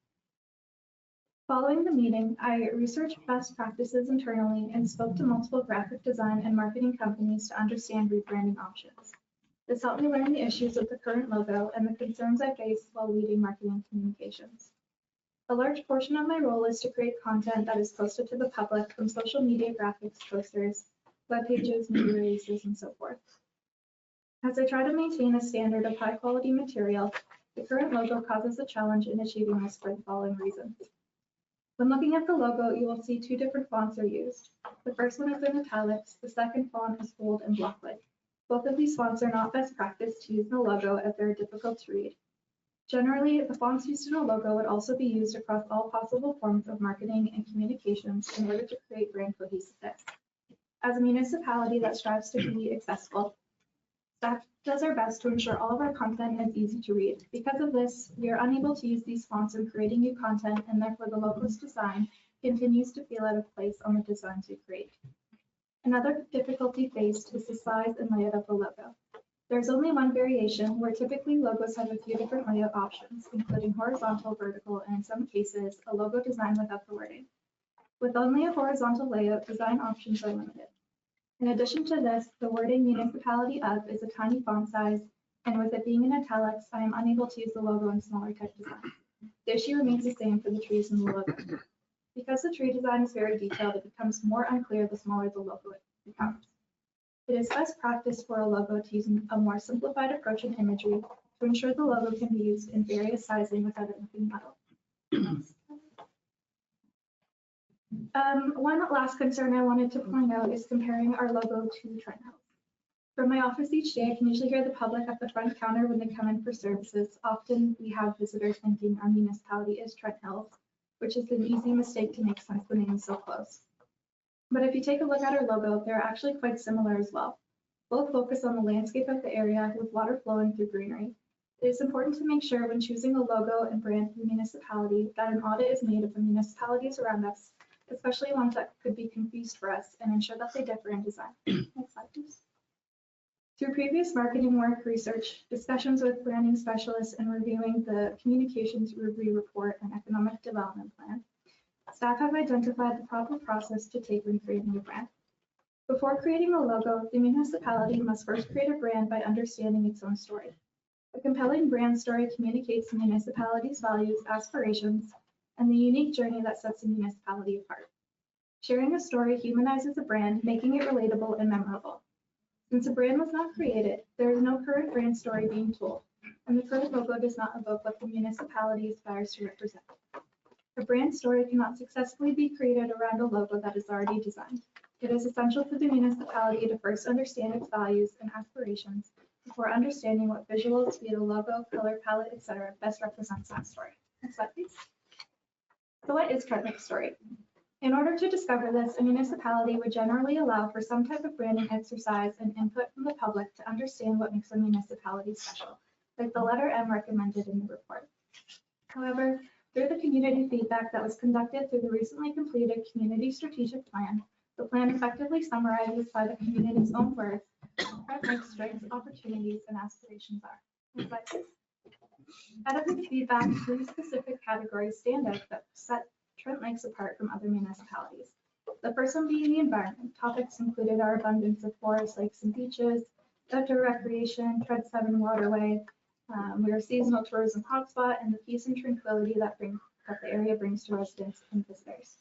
Following the meeting, I researched best practices internally and spoke to multiple graphic design and marketing companies to understand rebranding options. This helped me learn the issues with the current logo and the concerns I faced while leading marketing communications. A large portion of my role is to create content that is posted to the public from social media graphics, posters, web pages, media releases, and so forth. As I try to maintain a standard of high quality material, the current logo causes a challenge in achieving this for the following reasons. When looking at the logo, you will see two different fonts are used. The first one is in italics, the second font is bold and blocklet. Both of these fonts are not best practice to use in a logo as they're difficult to read. Generally, the fonts used in a logo would also be used across all possible forms of marketing and communications in order to create brand cohesiveness. As a municipality that strives to be accessible, staff does our best to ensure all of our content is easy to read. Because of this, we are unable to use these fonts in creating new content, and therefore the logo's design continues to feel out of place on the designs we create. Another difficulty faced is the size and layout of the logo. There's only one variation, where typically logos have a few different layout options, including horizontal, vertical, and in some cases, a logo design without the wording. With only a horizontal layout, design options are limited. In addition to this, the wording municipality of is a tiny font size, and with it being in italics, I am unable to use the logo in smaller type design. The issue remains the same for the trees in the logo. Because the tree design is very detailed, it becomes more unclear the smaller the logo becomes. It is best practice for a logo to use a more simplified approach in imagery to ensure the logo can be used in various sizing without it looking muddled. One last concern I wanted to point out is comparing our logo to Trent House. From my office each day, I can usually hear the public at the front counter when they come in for services. Often we have visitors thinking our municipality is Trent Hills, which is an easy mistake to make since the name is so close. But if you take a look at our logo, they're actually quite similar as well. Both focus on the landscape of the area with water flowing through greenery. It is important to make sure when choosing a logo and brand for the municipality that an audit is made of the municipalities around us, especially ones that could be confused for us, and ensure that they differ in design. Next slide, please. Through previous marketing work, research, discussions with branding specialists, and reviewing the communications review report and economic development plan, staff have identified the proper process to take when creating a brand. Before creating a logo, the municipality must first create a brand by understanding its own story. A compelling brand story communicates the municipality's values, aspirations, and the unique journey that sets the municipality apart. Sharing a story humanizes a brand, making it relatable and memorable. Since a brand was not created, there is no current brand story being told, and the current logo does not evoke what the municipality aspires to represent. A brand story cannot successfully be created around a logo that is already designed. It is essential for the municipality to first understand its values and aspirations before understanding what visuals, be it a logo, color palette, etc., best represents that story. Next slide, please. So what is Trent Lake's story? In order to discover this, a municipality would generally allow for some type of branding exercise and input from the public to understand what makes a municipality special, like the letter M recommended in the report. However, through the community feedback that was conducted through the recently completed Community Strategic Plan, the plan effectively summarizes by the community's own words what Trent Lake's strengths, opportunities, and aspirations are. Next slide, please. Out of the feedback, 3 specific categories stand out that set Trent Lakes apart from other municipalities. The first one being the environment. Topics included our abundance of forests, lakes, and beaches, outdoor recreation, Trent 7 waterway. We're a seasonal tourism hotspot, and the peace and tranquility that the area brings to residents and visitors.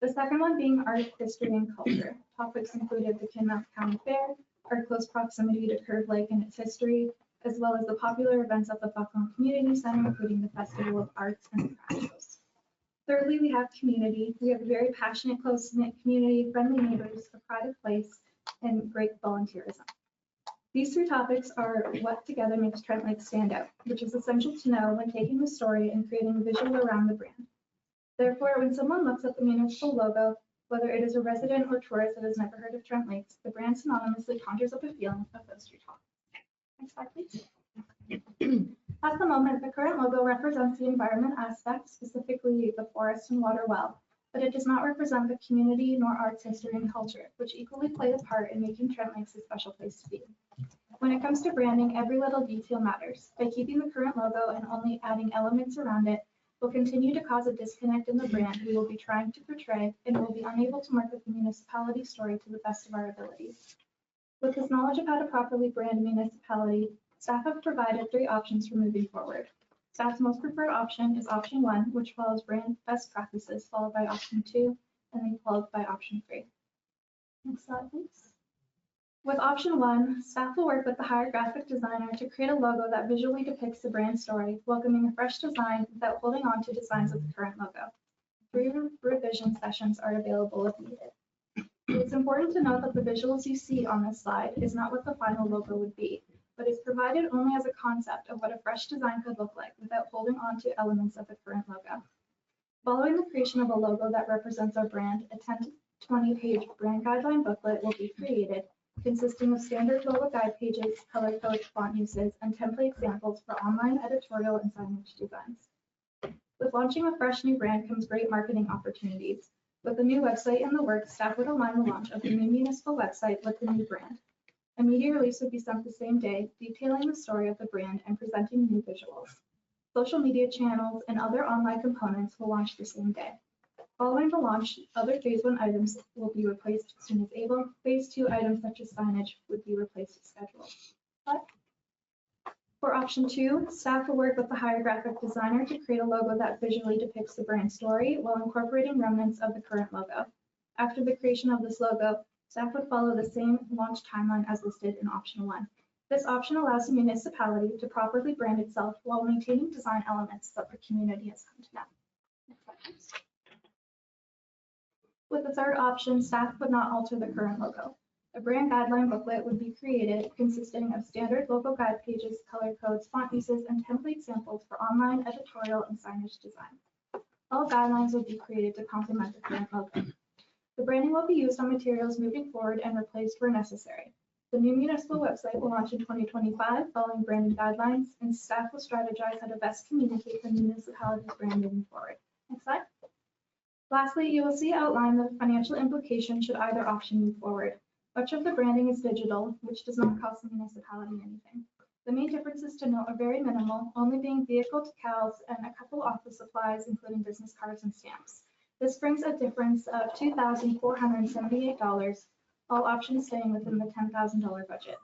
The second one being art, history, and culture. Topics included the Kinmount County Fair, our close proximity to Curve Lake and its history, as well as the popular events at the Buckhorn Community Center, including the Festival of Arts and Crafts. Thirdly, we have community. We have a very passionate, close-knit community, friendly neighbors, a pride of place, and great volunteerism. These three topics are what together makes Trent Lake stand out, which is essential to know when taking the story and creating a visual around the brand. Therefore, when someone looks at the municipal logo, whether it is a resident or tourist that has never heard of Trent Lakes, the brand synonymously conjures up a feeling of those three topics. Next slide, please. At the moment, the current logo represents the environment aspect, specifically the forest and water well, but it does not represent the community nor arts, history, and culture, which equally play a part in making Trent Lakes a special place to be. When it comes to branding, every little detail matters. By keeping the current logo and only adding elements around it, will continue to cause a disconnect in the brand we will be trying to portray and will be unable to market the municipality story to the best of our abilities. With this knowledge of how to properly brand a municipality, staff have provided 3 options for moving forward. Staff's most preferred option is option 1, which follows brand best practices, followed by option 2, and then followed by option 3. Next slide, please. With option 1, staff will work with the hire graphic designer to create a logo that visually depicts the brand story, welcoming a fresh design without holding on to designs of the current logo. 3 revision sessions are available if needed. It's important to note that the visuals you see on this slide is not what the final logo would be, but is provided only as a concept of what a fresh design could look like without holding on to elements of the current logo. Following the creation of a logo that represents our brand, a 10 to 20-page brand guideline booklet will be created, consisting of standard logo guide pages, color codes, font uses, and template samples for online editorial and signage designs. With launching a fresh new brand comes great marketing opportunities. With the new website in the works, staff would align the launch of the new municipal website with the new brand. A media release would be sent the same day, detailing the story of the brand and presenting new visuals. Social media channels and other online components will launch the same day. Following the launch, other phase 1 items will be replaced as soon as able. Phase 2 items such as signage would be replaced as scheduled. But for option 2, staff will work with the hire graphic designer to create a logo that visually depicts the brand story while incorporating remnants of the current logo. After the creation of this logo, staff would follow the same launch timeline as listed in option 1. This option allows the municipality to properly brand itself while maintaining design elements that the community has come to know. Next slide, please. With the third option, staff would not alter the current logo. A brand guideline booklet would be created consisting of standard logo guide pages, color codes, font uses, and template samples for online editorial and signage design. All guidelines would be created to complement the current logo. The branding will be used on materials moving forward and replaced where necessary. The new municipal website will launch in 2025 following branding guidelines, and staff will strategize how to best communicate the municipality's brand moving forward. Next slide. Lastly, you will see outlined the financial implications should either option move forward. Much of the branding is digital, which does not cost the municipality anything. The main differences to note are very minimal, only being vehicle decals and a couple office supplies, including business cards and stamps. This brings a difference of $2,478, all options staying within the $10,000 budget.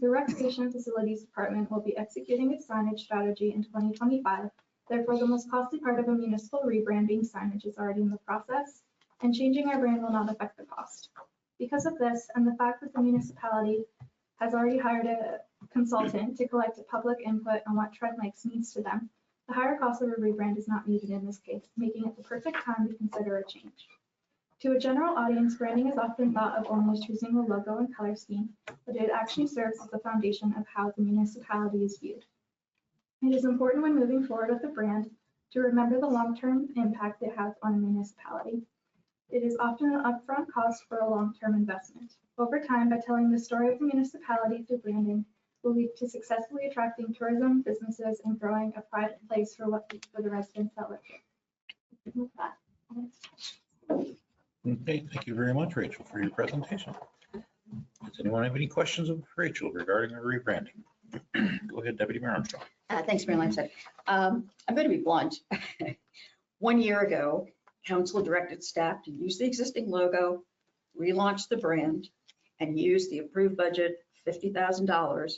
The Recreation and Facilities Department will be executing its signage strategy in 2025. Therefore, the most costly part of a municipal rebranding signage is already in the process, and changing our brand will not affect the cost. Because of this, and the fact that the municipality has already hired a consultant to collect public input on what Trent Lakes means to them, the higher cost of a rebrand is not needed in this case, making it the perfect time to consider a change. To a general audience, branding is often thought of only as choosing a logo and color scheme, but it actually serves as the foundation of how the municipality is viewed. It is important when moving forward with a brand to remember the long-term impact it has on a municipality. It is often an upfront cost for a long-term investment. Over time, by telling the story of the municipality through branding, will lead to successfully attracting tourism, businesses, and growing a private place for the residents that live here. With that, Okay, thank you very much, Rachel, for your presentation. Does anyone have any questions of Rachel regarding our rebranding? Go ahead, Deputy Mayor Armstrong. Thanks, Mayor Lamstead. I'm going to be blunt. 1 year ago, council directed staff to use the existing logo, relaunch the brand, and use the approved budget, $50,000,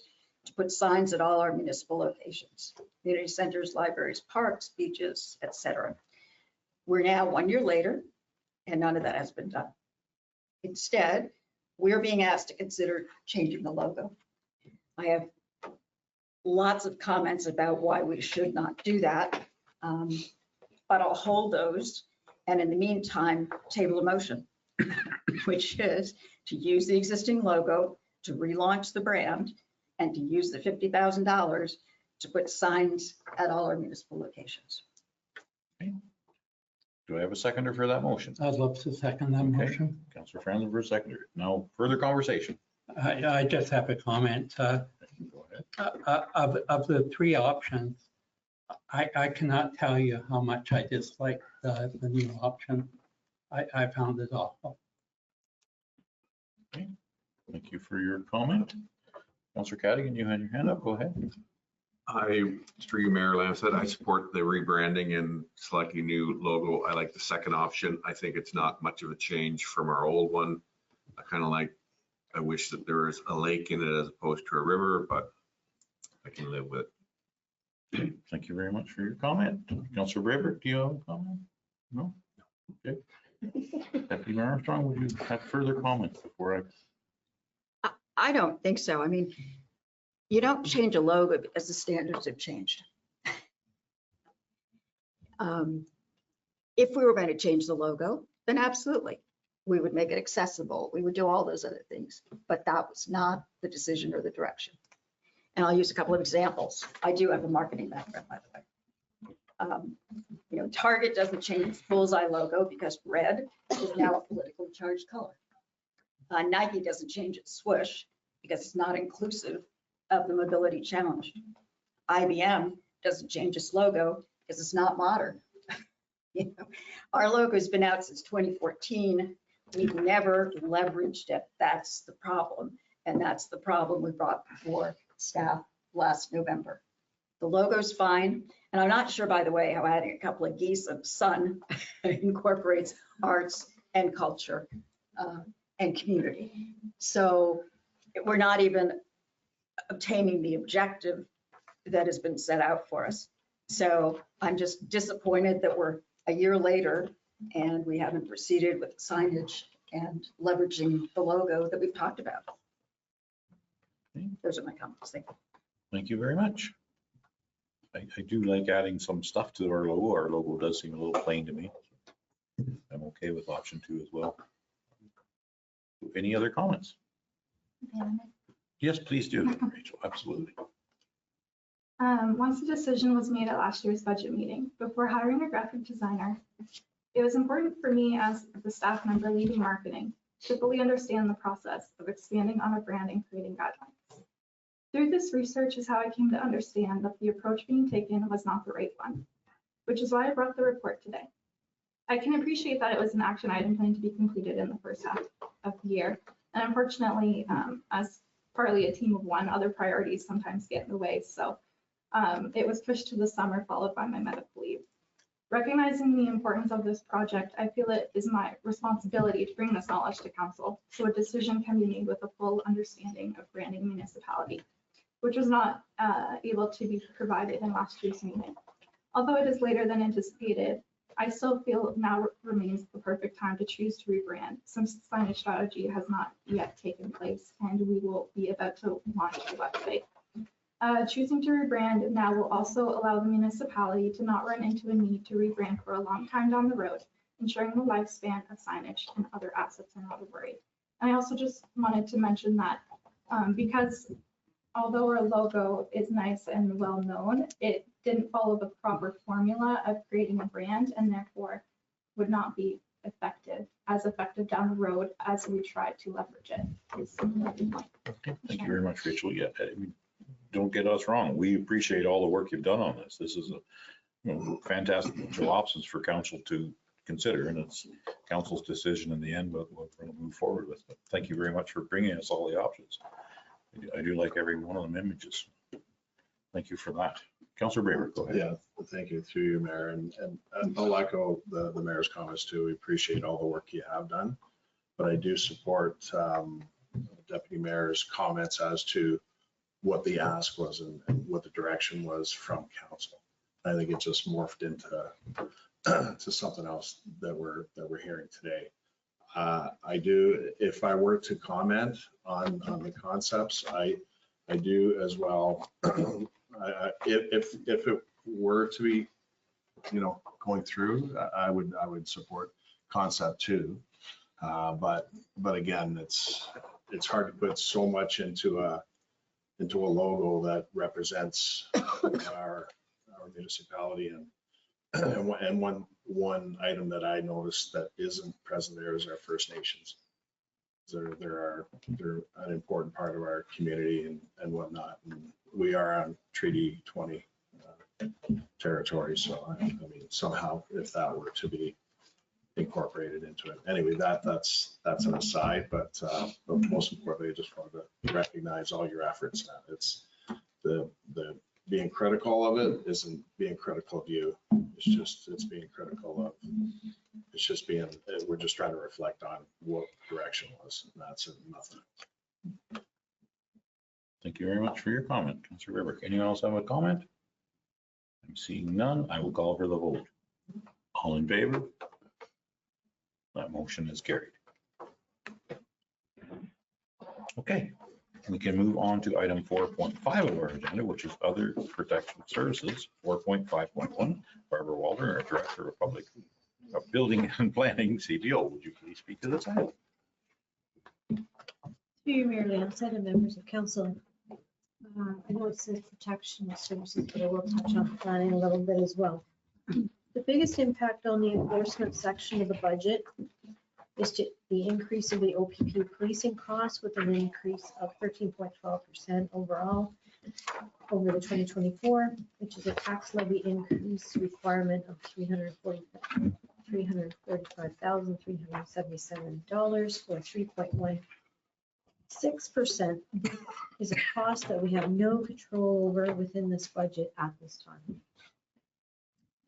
to put signs at all our municipal locations, community centers, libraries, parks, beaches, etc. We're now 1 year later, and none of that has been done. Instead, we're being asked to consider changing the logo. I have lots of comments about why we should not do that, but I'll hold those, and in the meantime, table a motion, which is to use the existing logo, to relaunch the brand and to use the $50,000 to put signs at all our municipal locations. Do I have a seconder for that motion? I'd love to second that motion. Councillor Franzen for a seconder. Now, further conversation. I just have a comment. Go ahead. Of the three options, I cannot tell you how much I dislike the new option. I found it awful. Thank you for your comment. Councillor Cadigan, you had your hand up. Go ahead. Through you, Mayor Lamb, I support the rebranding and selecting new logo. I like the second option. I think it's not much of a change from our old one. I wish that there was a lake in it as opposed to a river, but I can live with it. Thank you very much for your comment. Councillor Braber, do you have a comment? No? Okay. Deputy Mayor Armstrong, would you have further comments before I don't think so. I mean, you don't change a logo because the standards have changed. If we were going to change the logo, then absolutely. We would make it accessible. We would do all those other things, but that was not the decision or the direction. And I'll use a couple of examples. I do have a marketing background, by the way. Target doesn't change its bullseye logo because red is now a politically charged color. Nike doesn't change its swoosh because it's not inclusive of the mobility challenge. IBM doesn't change its logo because it's not modern. Our logo's been out since 2014. We've never leveraged it. That's the problem. And that's the problem we brought before staff last November. The logo's fine. And I'm not sure, by the way, how adding a couple of geese of sun incorporates arts and culture and community. So we're not even obtaining the objective that has been set out for us. So I'm just disappointed that we're a year later and we haven't proceeded with signage and leveraging the logo that we've talked about. Those are my comments. Thank you. Thank you very much. I do like adding some stuff to our logo. Our logo does seem a little plain to me. I'm okay with option 2 as well. Any other comments? Yes, please do, Rachel, absolutely. Once the decision was made at last year's budget meeting, before hiring a graphic designer, it was important for me as the staff member leading marketing to fully understand the process of expanding on a brand and creating guidelines. Through this research is how I came to understand that the approach being taken was not the right one, which is why I brought the report today. I can appreciate that it was an action item planned to be completed in the first half of the year. And unfortunately, as partly a team of one, other priorities sometimes get in the way. So it was pushed to the summer, followed by my medical leave. Recognizing the importance of this project, I feel it is my responsibility to bring this knowledge to council so a decision can be made with a full understanding of branding municipality, which was not able to be provided in last year's meeting. Although it is later than anticipated, I still feel now remains the perfect time to choose to rebrand since the signage strategy has not yet taken place and we will be about to launch the website. Choosing to rebrand now will also allow the municipality to not run into a need to rebrand for a long time down the road, ensuring the lifespan of signage and other assets are not worried. And I also just wanted to mention that because although our logo is nice and well known, it didn't follow the proper formula of creating a brand and therefore would not be as effective down the road as we try to leverage it. Thank you very much, Rachel. Yeah, don't get us wrong. We appreciate all the work you've done on this. This is a fantastic bunch of options for council to consider, and it's council's decision in the end, but we're going to move forward with it. Thank you very much for bringing us all the options. I do like every one of them images. Thank you for that. Councillor Braber, go ahead. Yeah, thank you through you, Mayor. And I'll echo the mayor's comments too. We appreciate all the work you have done, but I do support Deputy Mayor's comments as to what the ask was and what the direction was from council. I think it just morphed into to something else that we're hearing today. I do, if I were to comment on the concepts, I do as well. If it were to be, going through, I would support concept 2. But again, it's hard to put so much into a logo that represents our municipality. And one item that I noticed that isn't present there is our First Nations. They're an important part of our community and whatnot. And we are on Treaty 20 territory. So I mean, somehow if that were to be incorporated into it. Anyway, that's an aside, but most importantly, I just wanted to recognize all your efforts. It's the being critical of it isn't being critical of you. It's being critical of, we're just trying to reflect on what direction was. And that's it, nothing. Thank you very much for your comment, Councilor River. Anyone else have a comment? I'm seeing none. I will call for the vote. All in favor? That motion is carried. Okay, we can move on to item 4.5 of our agenda, which is other protection services. 4.5.1, Barbara Walter, our Director of Public Building and Planning, CBO. Would you please speak to this item? Through you, Mayor Lampstead and members of council. I know it says protection services, but I will touch on planning a little bit as well. The biggest impact on the enforcement section of the budget is the increase of the OPP policing costs with an increase of 13.12% overall over the 2024, which is a tax levy increase requirement of $345,377 or 3.16%. Is a cost that we have no control over within this budget at this time.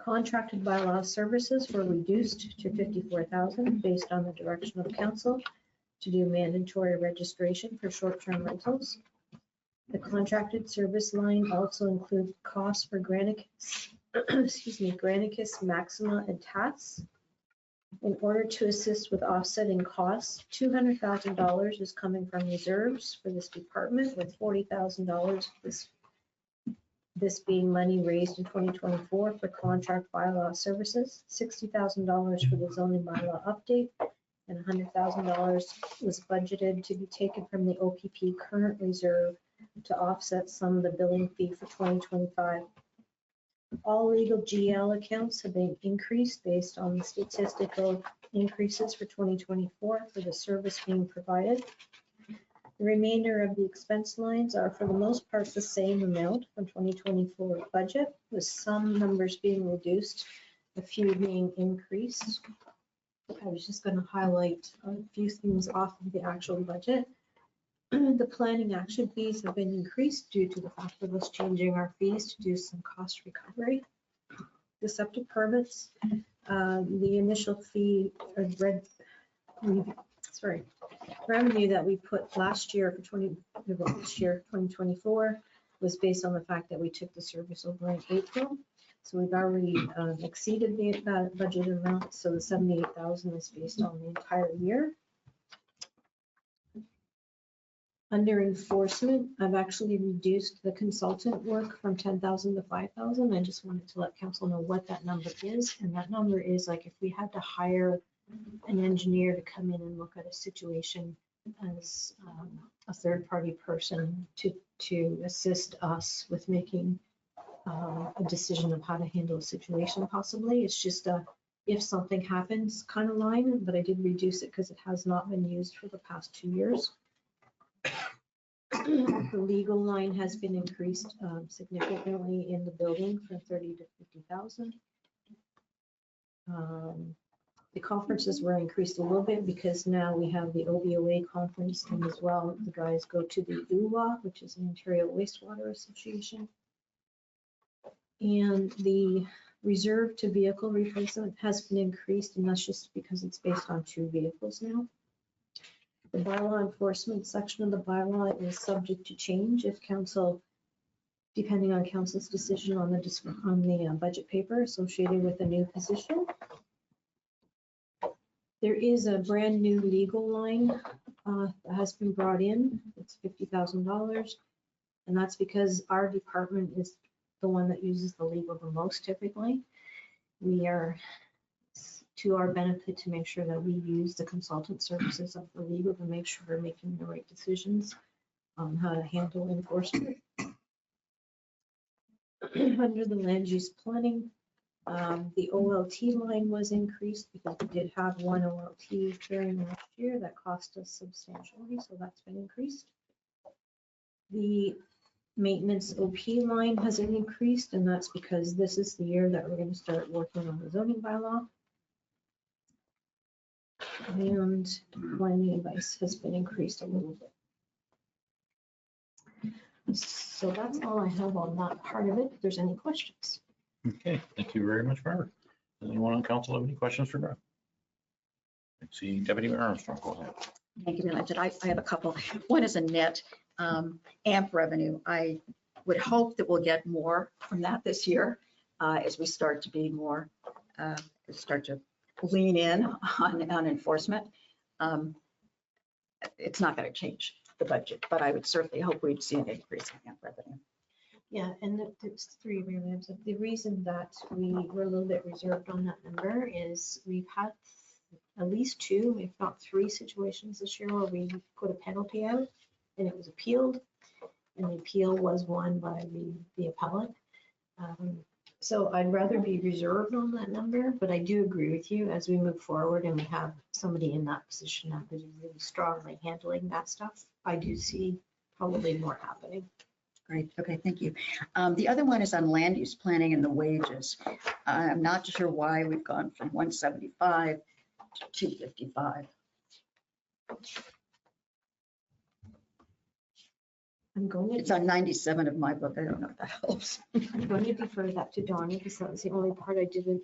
Contracted bylaw services were reduced to $54,000 based on the direction of council to do mandatory registration for short-term rentals. The contracted service line also includes costs for Granicus, Granicus, Maxima, and TATS. In order to assist with offsetting costs, $200,000 is coming from reserves for this department, with $40,000 this being money raised in 2024 for contract bylaw services, $60,000 for the zoning bylaw update, and $100,000 was budgeted to be taken from the OPP current reserve to offset some of the billing fee for 2025. All legal GL accounts have been increased based on the statistical increases for 2024 for the service being provided. The remainder of the expense lines are for the most part the same amount from 2024 budget, with some numbers being reduced, a few being increased. I was just going to highlight a few things off of the actual budget. The planning action fees have been increased due to the fact of us changing our fees to do some cost recovery. The septic permits, the initial fee, revenue that we put last year for 2024 was based on the fact that we took the service over in April. So we've already exceeded that budget amount. So the 78,000 is based on the entire year. Under enforcement, I've actually reduced the consultant work from 10,000 to 5,000. I just wanted to let council know what that number is. And that number is like if we had to hire an engineer to come in and look at a situation as a third-party person to assist us with making a decision of how to handle a situation possibly. It's just a if something happens kind of line, but I did reduce it because it has not been used for the past 2 years. The legal line has been increased significantly in the building from 30 to 50,000. The conferences were increased a little bit because now we have the OBOA conference, and as well the guys go to the UWA, which is the Ontario Wastewater Association. And the reserve to vehicle replacement has been increased, and that's just because it's based on 2 vehicles now. The bylaw enforcement section of the bylaw is subject to change if council, depending on council's decision on the budget paper associated with a new position. There is a brand new legal line that has been brought in. It's $50,000. And that's because our department is the one that uses the legal the most typically. We are to our benefit to make sure that we use the consultant services of the legal to make sure we're making the right decisions on how to handle enforcement. Under the land use planning, the OLT line was increased because we did have one OLT during last year that cost us substantially, so that's been increased. The maintenance OP line has increased, and that's because this is the year that we're going to start working on the zoning bylaw. And planning advice has been increased a little bit. So that's all I have on that part of it. If there's any questions. Okay, thank you very much, Barbara. Does anyone on council have any questions for Barbara? I see Deputy Mayor Armstrong, go ahead. Thank you, Mayor. I have a couple. One is a net AMP revenue. I would hope that we'll get more from that this year as we start to be more, start to lean in on enforcement. It's not going to change the budget, but I would certainly hope we'd see an increase in AMP revenue. Yeah, and it's three reasons. The reason that we were a little bit reserved on that number is we've had at least two, if not three situations this year where we put a penalty out and it was appealed. And the appeal was won by the appellant. So I'd rather be reserved on that number, but I do agree with you as we move forward and we have somebody in that position that is really strongly handling that stuff. I do see probably more happening. Great, okay, thank you. The other one is on land use planning and the wages. I'm not sure why we've gone from 175 to 255. I'm going It's to, on 97 of my book. I don't know if that helps. I'm going to defer that to Dawn because that was the only part I didn't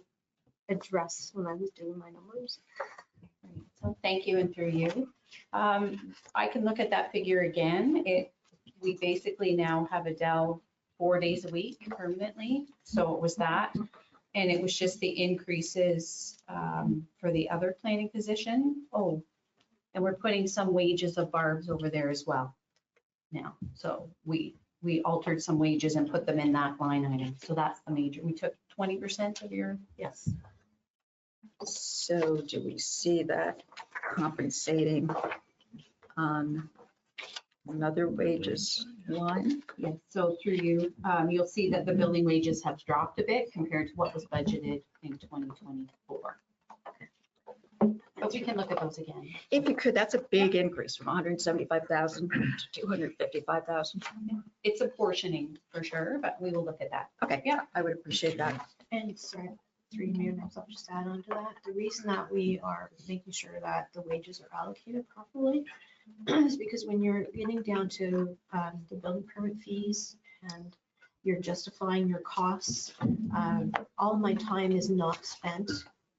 address when I was doing my numbers. So thank you and through you. I can look at that figure again. We basically now have Adele 4 days a week permanently. So it was that. And it was just the increases for the other planning position. Oh, and we're putting some wages of Barb's over there as well now. So we altered some wages and put them in that line item. So that's the major. We took 20% of your, yes. So do we see that compensating on another wages line? Yes, so through you, you'll see that the building wages have dropped a bit compared to what was budgeted in 2024. But we can look at those again. If you could, that's a big increase from 175,000 to 255,000. It's apportioning for sure, but we will look at that. Okay, yeah, I would appreciate that. And sorry, through you, I'll just add on to that. The reason that we are making sure that the wages are allocated properly is because when you're getting down to the building permit fees and you're justifying your costs, all of my time is not spent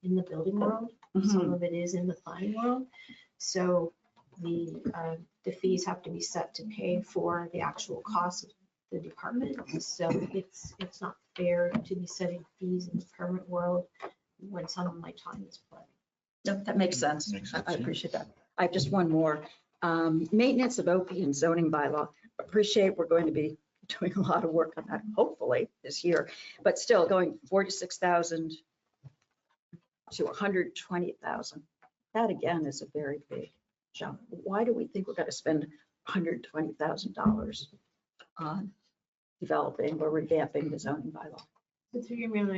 in the building world. Some of it is in the planning world. So the fees have to be set to pay for the actual cost of the department. So it's not fair to be setting fees in the permit world when some of my time is planning. No, that makes sense. I appreciate that. I have just one more. Maintenance of OP and zoning bylaw. Appreciate we're going to be doing a lot of work on that, hopefully this year, but still going 46,000 to 120,000. That again is a very big jump. Why do we think we're going to spend $120,000 on developing or revamping the zoning bylaw? So through your mail,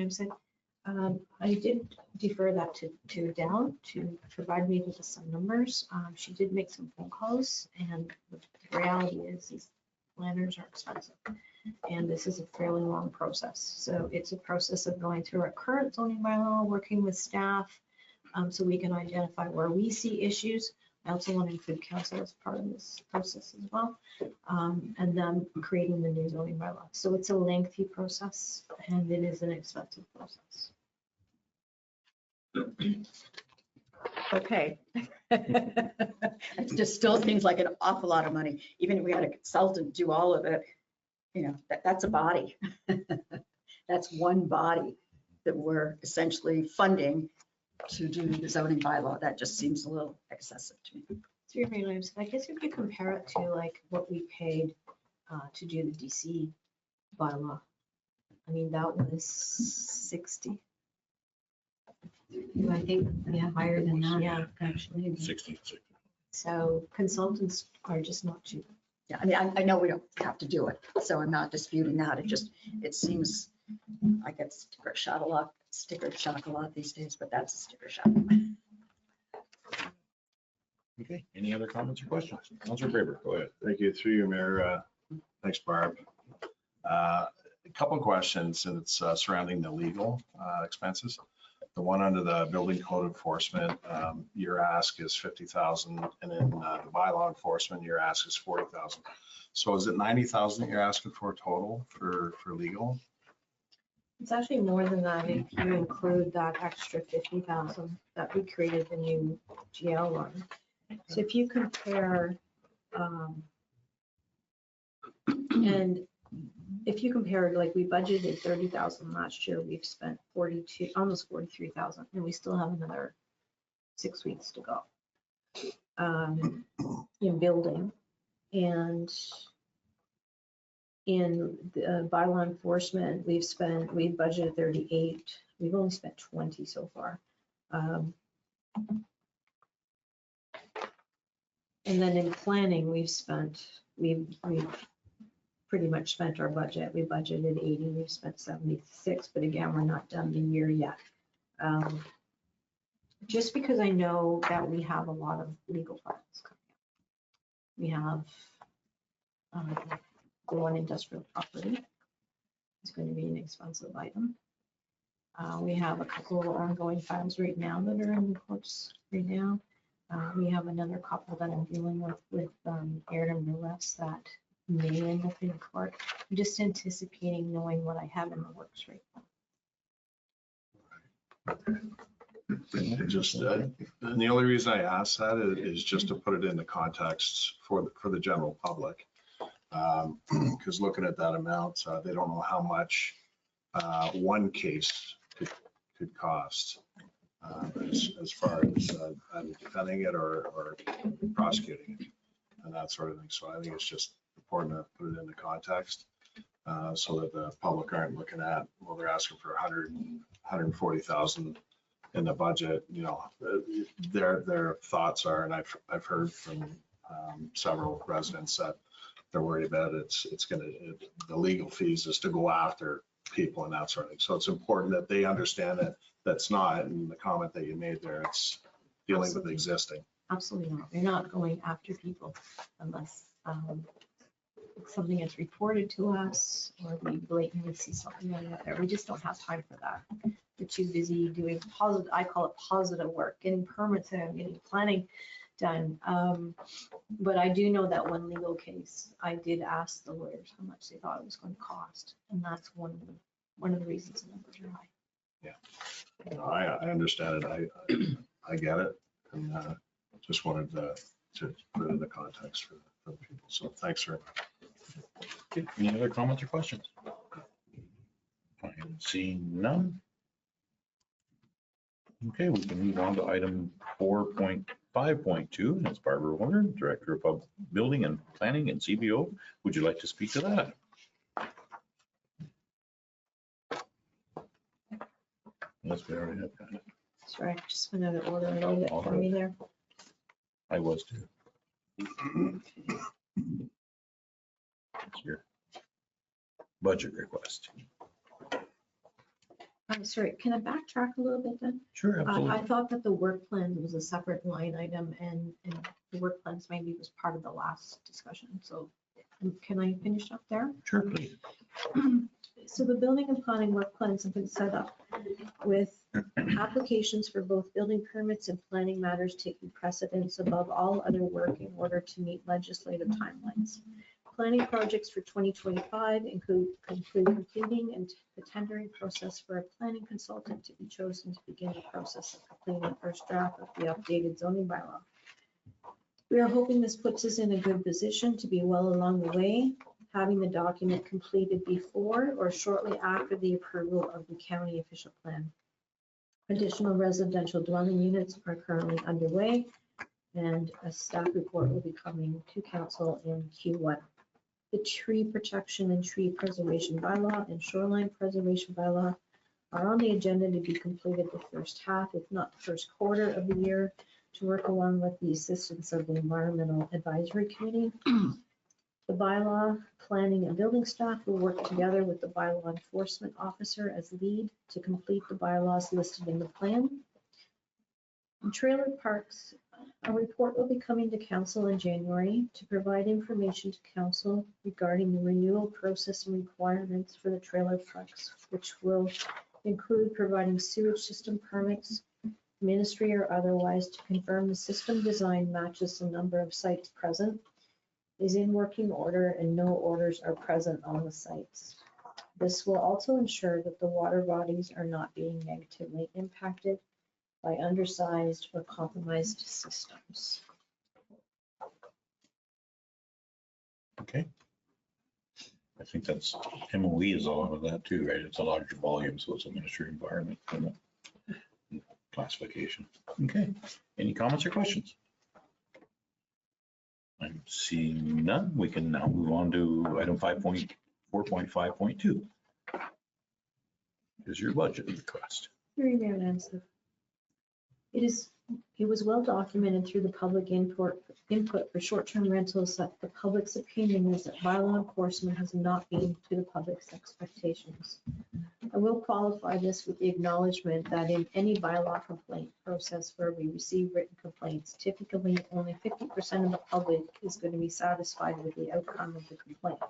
I did defer that to Adele to provide me with some numbers. She did make some phone calls, and the reality is these planners are expensive. And this is a fairly long process. So it's a process of going through our current zoning bylaw, working with staff, so we can identify where we see issues. I also want to include council as part of this process as well. And then creating the new zoning bylaw. So it's a lengthy process and it is an expensive process. Okay. It just still seems like an awful lot of money. Even if we had a consultant do all of it, you know, that's a body. That's one body that we're essentially funding to do the zoning bylaw. That just seems a little excessive to me. Three millions. I guess if you compare it to like what we paid to do the DC bylaw, I mean, that was 60. I think, yeah, higher than that. Yeah, actually. 66. So consultants are just not cheap. Yeah, I mean, I know we don't have to do it, so I'm not disputing that. It seems, I get sticker shock a lot these days, but that's a sticker shock. Okay, any other comments or questions? Councilor Braber, go ahead. Thank you. Through you, Mayor. Thanks, Barb. A couple of questions, and it's surrounding the legal expenses. The one under the building code enforcement, your ask is 50,000, and then the bylaw enforcement, your ask is 40,000. So is it 90,000 you're asking for total for legal? It's actually more than that if you include that extra 50,000 that we created the new GL one. So if you compare, and if you compare, like we budgeted 30,000 last year, we've spent 42, almost 43,000, and we still have another 6 weeks to go in building. And in the bylaw enforcement, we've budgeted 38. We've only spent 20 so far. And then in planning, we've pretty much spent our budget. We budgeted 80, we've spent 76, but again, we're not done the year yet. Just because I know that we have a lot of legal files coming up. We have the one industrial property. It's going to be an expensive item. We have a couple of ongoing files right now that are in the courts right now. We have another couple that I'm dealing with Aaron and Lewis that may end up in court. I'm just anticipating knowing what I have in the works right now. Just, and the only reason I ask that is just to put it into context for the general public. Because looking at that amount, they don't know how much one case could cost as far as either defending it or prosecuting it and that sort of thing. So I think it's just important to put it into context so that the public aren't looking at, well, they're asking for 140,000 in the budget. You know, their thoughts are, and I've heard from several residents that they're worried about the legal fees is to go after people and that sort of thing. So it's important that they understand that that's not, and the comment that you made there, it's dealing with existing. Absolutely not. We're not going after people unless something is reported to us or we blatantly see something out there. We just don't have time for that. We're too busy doing positive, I call it positive work, getting permits and getting planning done. But I do know that one legal case, I did ask the lawyers how much they thought it was going to cost. And that's one of the reasons the numbers are high. Yeah, no, I understand it. I get it. And just wanted to put it in the context for the people. So thanks very much. Okay, any other comments or questions? I am seeing none. Okay, we can move on to item 4.5.2, and it's Barbara Warner, Director of Public Building and Planning and CBO. Would you like to speak to that? Yes, we already have kind of. Sorry, just went out of order a little bit for me there. I was too. That's your budget request. I'm sorry, can I backtrack a little bit then? Sure, absolutely. I thought that the work plan was a separate line item and the work plans maybe was part of the last discussion. So can I finish up there? Sure, please. So the building and planning work plans have been set up with applications for both building permits and planning matters taking precedence above all other work in order to meet legislative timelines. Planning projects for 2025 include completing and the tendering process for a planning consultant to be chosen to begin the process of completing the first draft of the updated zoning bylaw. We are hoping this puts us in a good position to be well along the way, having the document completed before or shortly after the approval of the county official plan. Additional residential dwelling units are currently underway, and a staff report will be coming to council in Q1. The tree protection and tree preservation bylaw and shoreline preservation bylaw are on the agenda to be completed the first half, if not the first quarter of the year, to work along with the assistance of the Environmental Advisory Committee. The bylaw planning and building staff will work together with the bylaw enforcement officer as lead to complete the bylaws listed in the plan. In trailer parks, a report will be coming to council in January to provide information to council regarding the renewal process and requirements for the trailer parks, which will include providing sewage system permits, ministry or otherwise, to confirm the system design matches the number of sites present, is in working order, and no orders are present on the sites. This will also ensure that the water bodies are not being negatively impacted by undersized or compromised systems. Okay. I think that's, MOE is a lot of that too, right? It's a larger volume, so it's a ministry environment classification. Okay. Any comments or questions? I'm seeing none. We can now move on to item 5.4.5.2. Is your budget request. Through Mayor Lansdowne. It was well documented through the public input for short-term rentals that the public's opinion is that bylaw enforcement has not been to the public's expectations. I will qualify this with the acknowledgement that in any bylaw complaint process where we receive written complaints, typically only 50% of the public is going to be satisfied with the outcome of the complaint.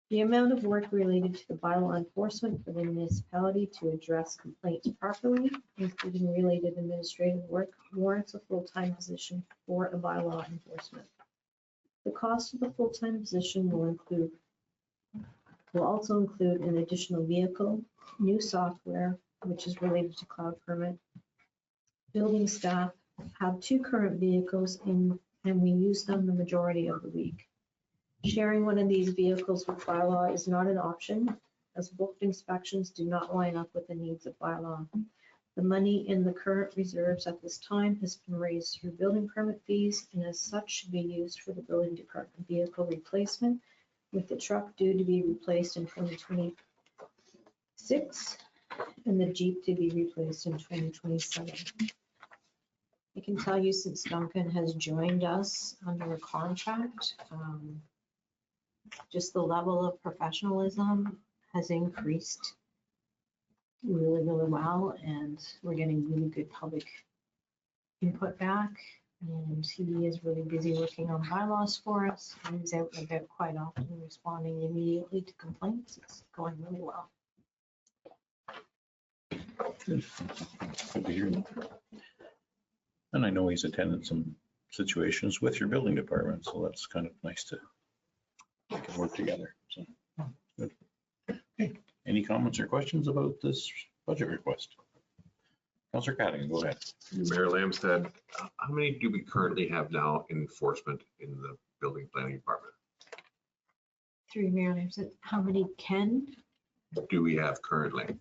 The amount of work related to the bylaw enforcement for the municipality to address complaints properly, including related administrative work, warrants a full-time position for a bylaw enforcement. The cost of the full-time position will also include an additional vehicle, new software, which is related to cloud permit. Building staff have 2 current vehicles and we use them the majority of the week. Sharing one of these vehicles with bylaw is not an option, as booked inspections do not line up with the needs of bylaw. The money in the current reserves at this time has been raised through building permit fees and as such should be used for the building department vehicle replacement, with the truck due to be replaced in 2026 and the Jeep to be replaced in 2027. I can tell you since Duncan has joined us under a contract, just the level of professionalism has increased really, really well, and we're getting really good public input back. And he is really busy working on bylaws for us. He's out and about quite often, responding immediately to complaints. It's going really well. Good to hear that. And I know he's attended some situations with your building department, so that's kind of nice to we can work together. So good. Okay. Any comments or questions about this budget request? Councillor Cadigan, go ahead. Mayor Lamstead, how many do we currently have now in enforcement in the building planning department? Through Mayor Lansdowne, how many Do we have currently?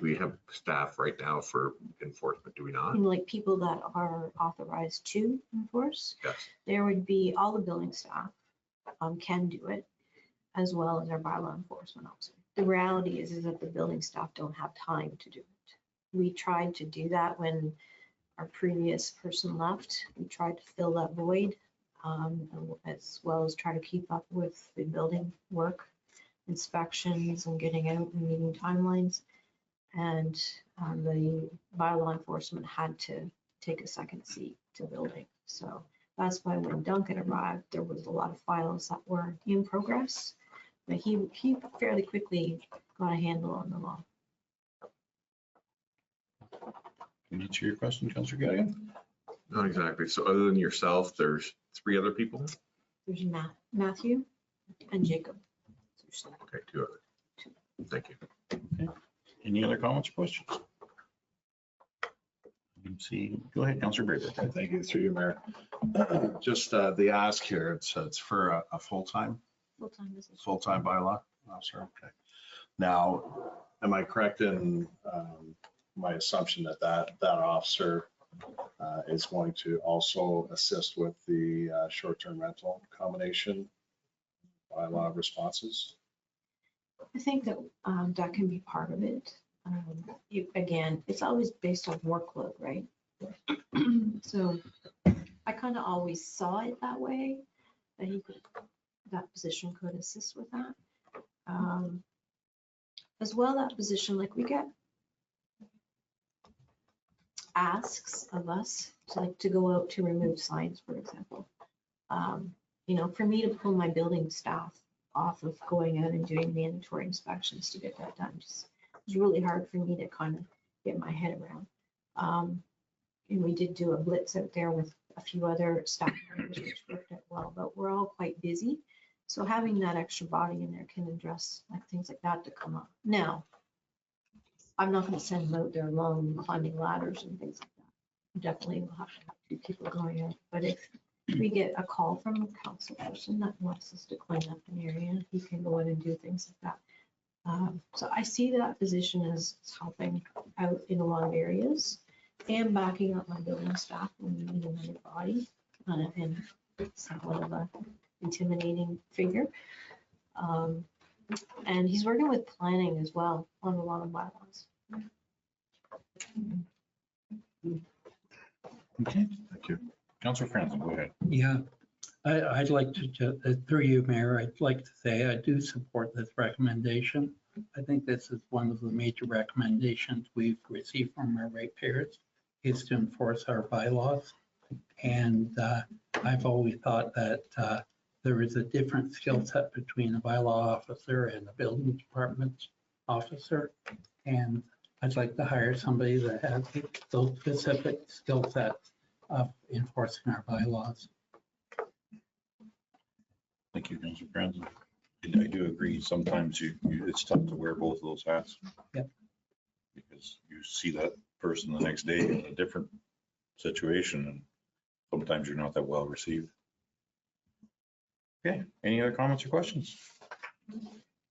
We have staff right now for enforcement, do we not? like people that are authorized to enforce? Yes. There would be all the building staff can do it, as well as our bylaw enforcement officer. The reality is that the building staff don't have time to do it. We tried to do that when our previous person left. We tried to fill that void, as well as try to keep up with the building work, inspections and getting out and meeting timelines. And the bylaw enforcement had to take a second seat to building. So that's why when Duncan arrived, there was a lot of files that were in progress, but he fairly quickly got a handle on them all. Can I answer your question, Councillor Cadigan? Not exactly. So other than yourself, there's 3 other people? There's Matthew and Jacob. Okay, 2 other. Thank you. Okay. Any other comments or questions? See, go ahead, Councillor Braber. Thank you, through you, Mayor. Just the ask here, it's for a full-time bylaw officer. Okay. Now, am I correct in my assumption that that officer is going to also assist with the short-term rental combination bylaw responses? I think that that can be part of it. Again, it's always based on workload, right? So I kind of always saw it that way, that that position could assist with that. As well, that position, like we get asks of us to go out to remove signs, for example. For me to pull my building staff off of going out and doing mandatory inspections to get that done, it's really hard for me to kind of get my head around. And we did do a blitz out there with a few other staff members, which worked out well, but we're all quite busy. So having that extra body in there can address things like that to come up. Now, I'm not going to send them out there alone climbing ladders and things like that. Definitely we'll have to have 2 people going out. But if we get a call from a council person that wants us to clean up an area, he can go in and do things like that. So I see that position as helping out in a lot of areas and backing up my building staff when we need another body and somewhat of a intimidating figure. And he's working with planning as well on a lot of bylaws. Okay, Thank you. Councillor Franzen, go ahead. Yeah, I'd like to, through you, Mayor, I'd like to say I do support this recommendation. I think this is one of the major recommendations we've received from our ratepayers, is to enforce our bylaws. And I've always thought that there is a different skill set between a bylaw officer and a building department officer. And I'd like to hire somebody that has those specific skill sets of enforcing our bylaws. Thank you, Councillor Franzen. And I do agree, sometimes it's tough to wear both of those hats. Yep. Because you see that person the next day in a different situation, and sometimes you're not that well received. Okay, any other comments or questions?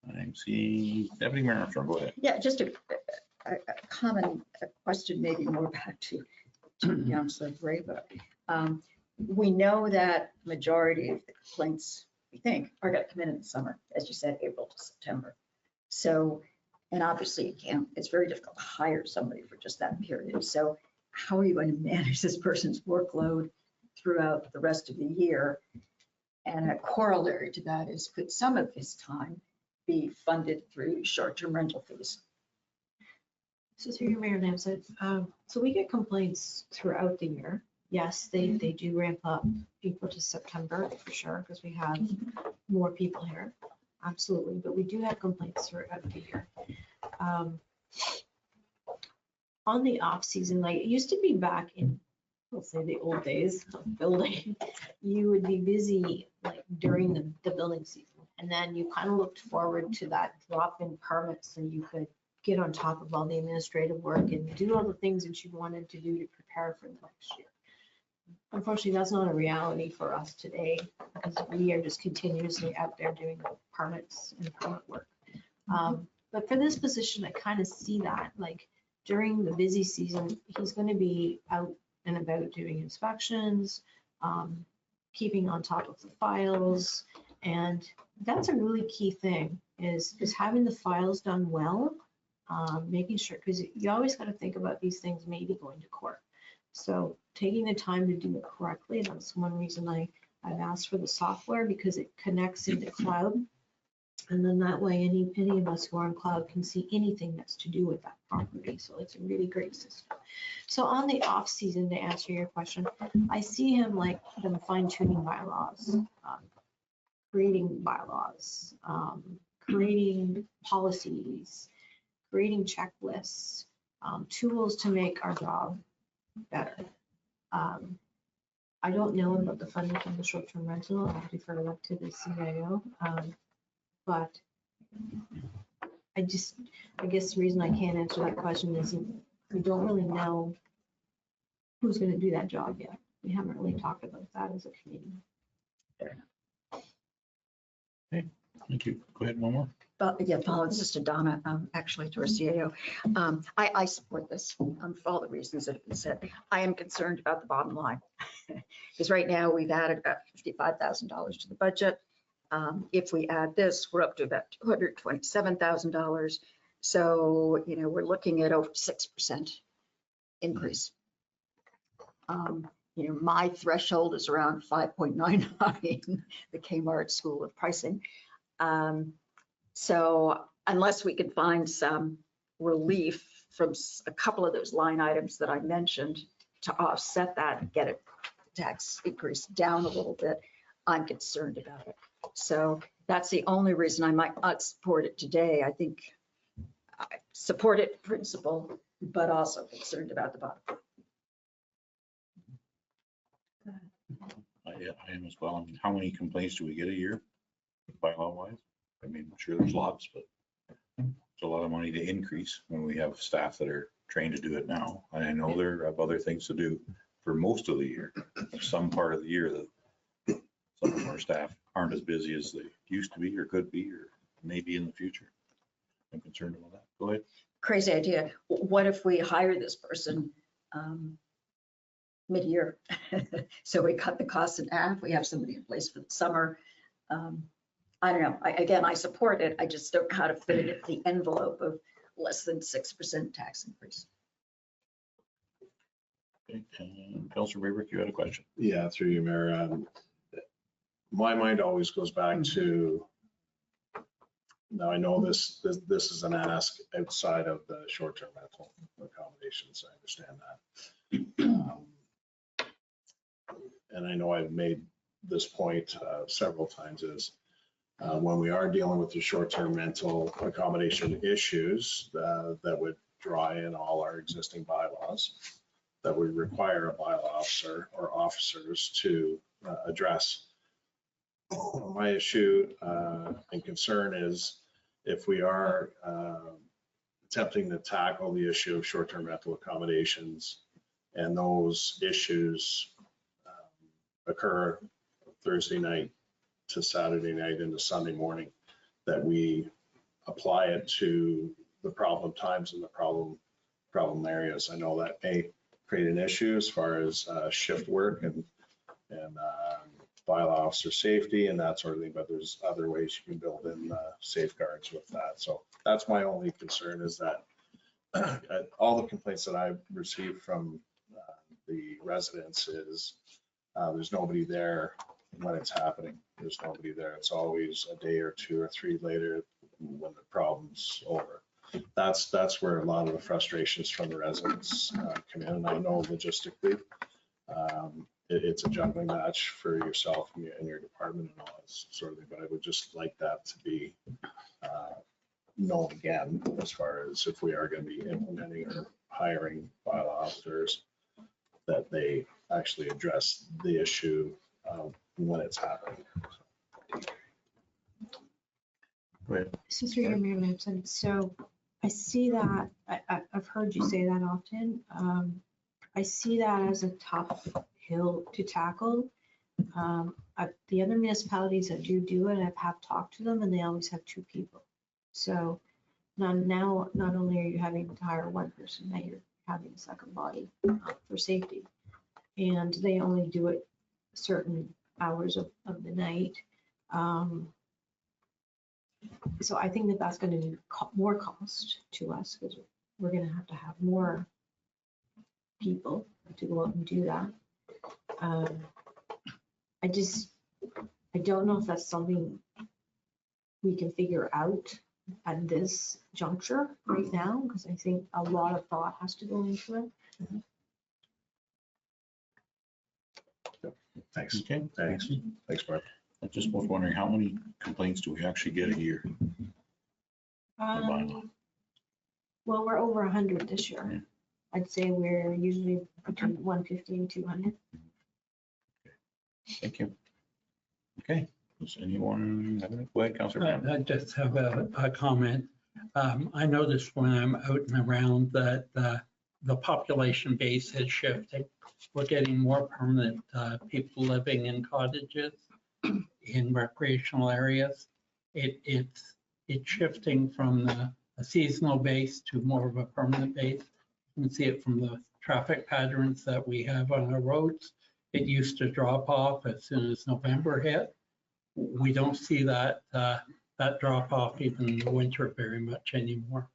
I see Deputy Mayor Armstrong, go ahead. Yeah, just a common question, maybe more back to Councillor Grayba. We know that majority of the complaints, we think, are going to come in the summer, as you said, April to September. So, and obviously it's very difficult to hire somebody for just that period. So how are you going to manage this person's workload throughout the rest of the year? And a corollary to that is, could some of his time be funded through short-term rental fees? So through your mayor, Nancy, so we get complaints throughout the year. Yes, they do ramp up April to September for sure, because we have more people here. Absolutely, but we do have complaints throughout the year. On the off season, like it used to be back in, let's say, the old days of building, you would be busy like during the building season. And then you kind of looked forward to that drop in permits so you could get on top of all the administrative work and do all the things that you wanted to do to prepare for the next year. Unfortunately, that's not a reality for us today because we are just continuously out there doing permits and permit work. But for this position, I kind of see that like during the busy season, he's going to be out and about doing inspections, keeping on top of the files. And that's a really key thing is having the files done well, making sure, because you always got to think about these things maybe going to court. So taking the time to do it correctly, that's one reason I've asked for the software, because it connects into cloud. And then that way, any of us who are on cloud can see anything that's to do with that property. So it's a really great system. So on the off season, to answer your question, I see him like them fine tuning bylaws, creating bylaws, creating policies, creating checklists, tools to make our job better. I don't know about the funding from the short-term rental. I'll defer that to the CIO. But I guess the reason I can't answer that question is we don't really know who's going to do that job yet. We haven't really talked about that as a committee. Okay, thank you. Go ahead, one more. But yeah, Paul, this is to Donna, actually to our CAO. I support this for all the reasons that have been said. I am concerned about the bottom line. Because right now we've added about $55,000 to the budget. If we add this, we're up to about $227,000. So, we're looking at over 6% increase. My threshold is around 5.99, the Kmart School of Pricing. So unless we can find some relief from a couple of those line items that I mentioned to offset that and get it tax increase down a little bit, I'm concerned about it. So that's the only reason I might not support it today. I think I support it in principle, but also concerned about the bottom. I am as well. I mean, how many complaints do we get a year, bylaw wise? I mean, I'm sure there's lots, but it's a lot of money to increase when we have staff that are trained to do it now. And I know there have other things to do for most of the year. Some part of the year that some of our staff aren't as busy as they used to be or could be, or maybe in the future. I'm concerned about that. Go ahead. Crazy idea. What if we hire this person mid-year? So we cut the costs in half. We have somebody in place for the summer. I don't know. Again, I support it. I just don't know how to fit it in the envelope of less than 6% tax increase. Okay. Councilor Raybrick, you had a question. Yeah, through you, Mayor. My mind always goes back to, now I know this is an ask outside of the short-term rental accommodations. I understand that. And I know I've made this point several times is when we are dealing with the short-term rental accommodation issues that would draw in all our existing bylaws, that would require a bylaw officer or officers to address. My issue and concern is if we are attempting to tackle the issue of short-term rental accommodations and those issues occur Thursday night to Saturday night into Sunday morning, that we apply it to the problem times and the problem areas. I know that may create an issue as far as shift work and bylaw officer safety and that sort of thing, but there's other ways you can build in safeguards with that. So that's my only concern, is that all the complaints that I've received from the residents is there's nobody there when it's happening. There's nobody there. It's always a day or two or three later when the problem's over. That's where a lot of the frustrations from the residents come in. And I know logistically, it's a juggling match for yourself and your department and all that sort of thing, but I would just like that to be known again, as far as if we are going to be implementing or hiring bylaw officers, that they actually address the issue when it's happening. Go ahead. So through your Mayor Lampson, so I see that, I've heard you say that often. I see that as a tough hill to tackle. The other municipalities that do it, I've talked to them and they always have two people. So not only are you having to hire one person, now you're having a second body for safety. And they only do it certain hours of the night. So I think that that's going to be more cost to us, because we're going to have more people to go out and do that. I don't know if that's something we can figure out at this juncture right now, because I think a lot of thought has to go into it. Thanks. Okay. Thanks, Barb. I just was wondering, how many complaints do we actually get a year? Well, we're over 100 this year. Yeah. I'd say we're usually between 150 and 200. Thank you. Okay, does anyone have any? Go ahead, Councilor. I just have a comment. I noticed when I'm out and around that the population base has shifted. We're getting more permanent people living in cottages, in recreational areas. It's shifting from a seasonal base to more of a permanent base. You can see it from the traffic patterns that we have on our roads. It used to drop off as soon as November hit. we don't see that drop off even in the winter very much anymore.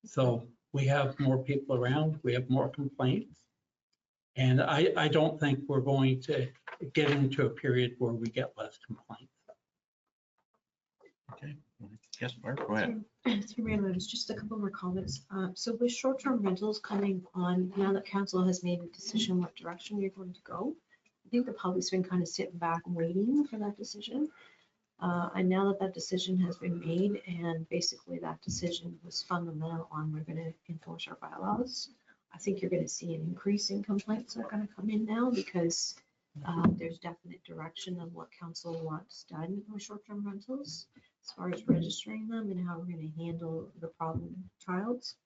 So we have more people around, we have more complaints. And I don't think we're going to get into a period where we get less complaints. Okay. Yes, Barb, go ahead. Through Mayor Lotus, just a couple more comments. So with short-term rentals coming on, now that council has made a decision what direction you're going to go, I think the public's been kind of sitting back and waiting for that decision. And now that that decision has been made, and basically that decision was fundamental on we're going to enforce our bylaws, I think you're going to see an increase in complaints that are going to come in now because there's definite direction of what council wants done with short-term rentals as far as registering them and how we're going to handle the problem childs.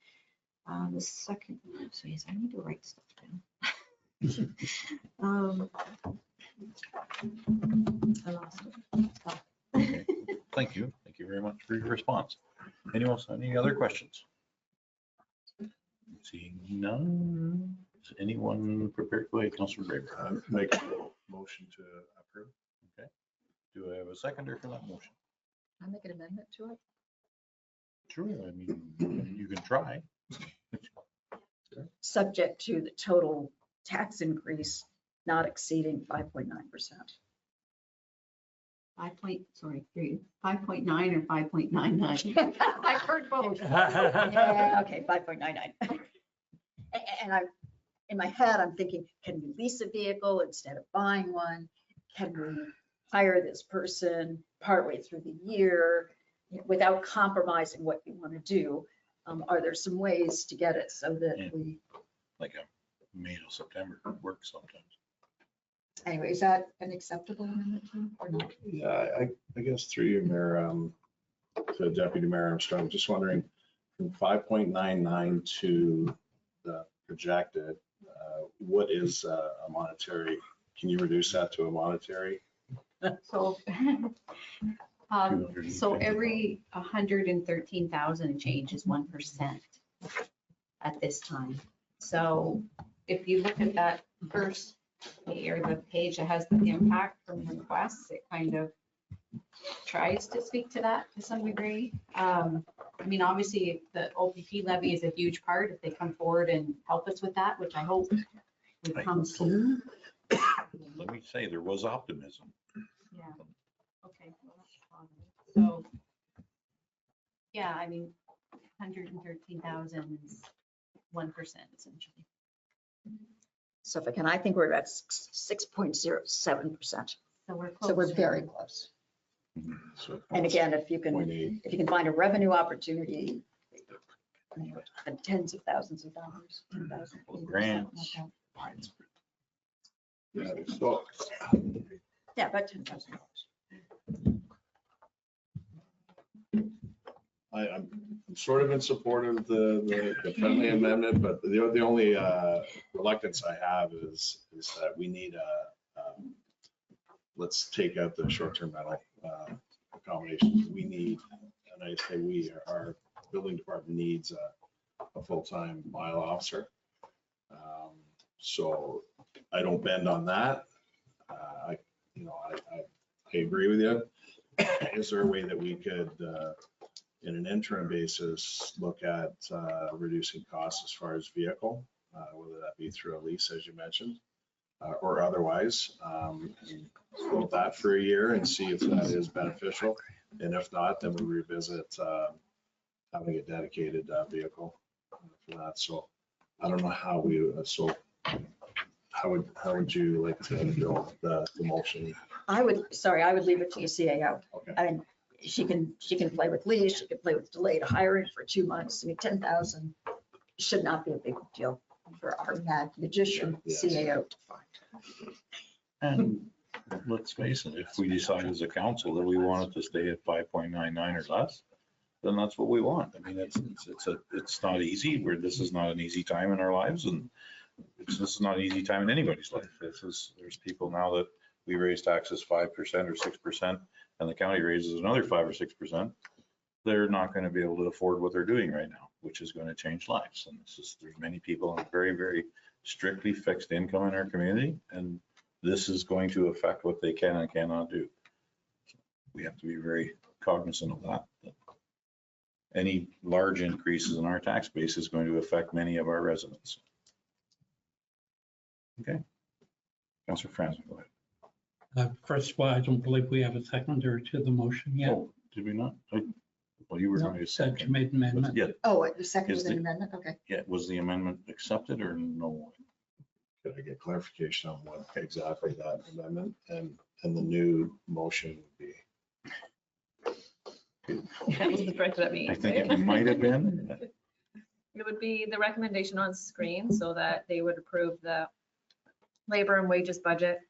The second, so yes, I need to write stuff down. I lost it. Okay. Thank you. Thank you very much for your response. Anyone else, any other questions? Seeing none. Is anyone prepared? Go ahead, Councilor Graber. Make a motion to approve. Okay. Do I have a seconder for that motion? I make an amendment to it. Sure. I mean, you can try. Subject to the total tax increase not exceeding 5.9%. 5.9 or 5.99? I've heard both. Yeah, okay, 5.99. And I, in my head, I'm thinking, can we lease a vehicle instead of buying one? Can we hire this person partway through the year without compromising what you want to do? Are there some ways to get it so that we? Like a May to September works sometimes. Anyway, is that an acceptable amendment or not? Yeah, I guess through you, Mayor, to Deputy Mayor Armstrong, just wondering from 5.99 to the projected, what is a monetary? Can you reduce that to a monetary? So, so every 113,000 change is 1% at this time. So if you look at that first or the page that has the impact from requests, it kind of tries to speak to that to some degree. I mean, obviously the OPP levy is a huge part if they come forward and help us with that, which I hope would come soon. Let me say, there was optimism. Yeah. Okay. Well, that's positive. So, yeah, I mean, 113,000 is 1% essentially. So if I can, I think we're at 6.07%. So we're close. So we're very close. So And again, if you can 0.8. find a revenue opportunity, and tens of thousands of dollars, 10,000. Grants. Yeah, so Yeah, about $10,000. I'm sort of in support of the friendly amendment, but the only reluctance I have is that we need let's take out the short-term rental accommodations. We need, and I say we, our building department needs a full-time mile officer. So I don't bend on that. I agree with you. Is there a way that we could, in an interim basis, look at reducing costs as far as vehicle, whether that be through a lease, as you mentioned, or otherwise, float that for a year and see if that is beneficial. And if not, then we revisit having a dedicated vehicle for that. So I don't know how we, how would you like to build the motion? I would leave it to the CAO. Okay. I mean, she can play with lease, she can play with delayed hiring for 2 months. I mean, 10,000 should not be a big deal for our mad magician Yes. CAO to find. And let's face it, if we decide as a council that we want it to stay at 5.99 or less, then that's what we want. I mean, it's not easy. This is not an easy time in our lives, and this is not an easy time in anybody's life. There's people now that we raise taxes 5% or 6%, and the county raises another 5 or 6%. They're not going to be able to afford what they're doing right now, which is going to change lives. And there's many people on very, very strictly fixed income in our community, and this is going to affect what they can and cannot do. we have to be very cognizant of that. Any large increases in our tax base is going to affect many of our residents. Okay. Councillor Franzen, go ahead. First of all, I don't believe we have a seconder to the motion yet. Oh, did we not? Well, you were No, going to said you second. made an amendment. Yeah, Oh, the second Is was an the- amendment, okay. yeah, was the amendment accepted or no? Could I get clarification on what exactly that amendment and the new motion would be? That was the director meeting. I think it might have been. It would be the recommendation on screen so that they would approve the labor and wages budget,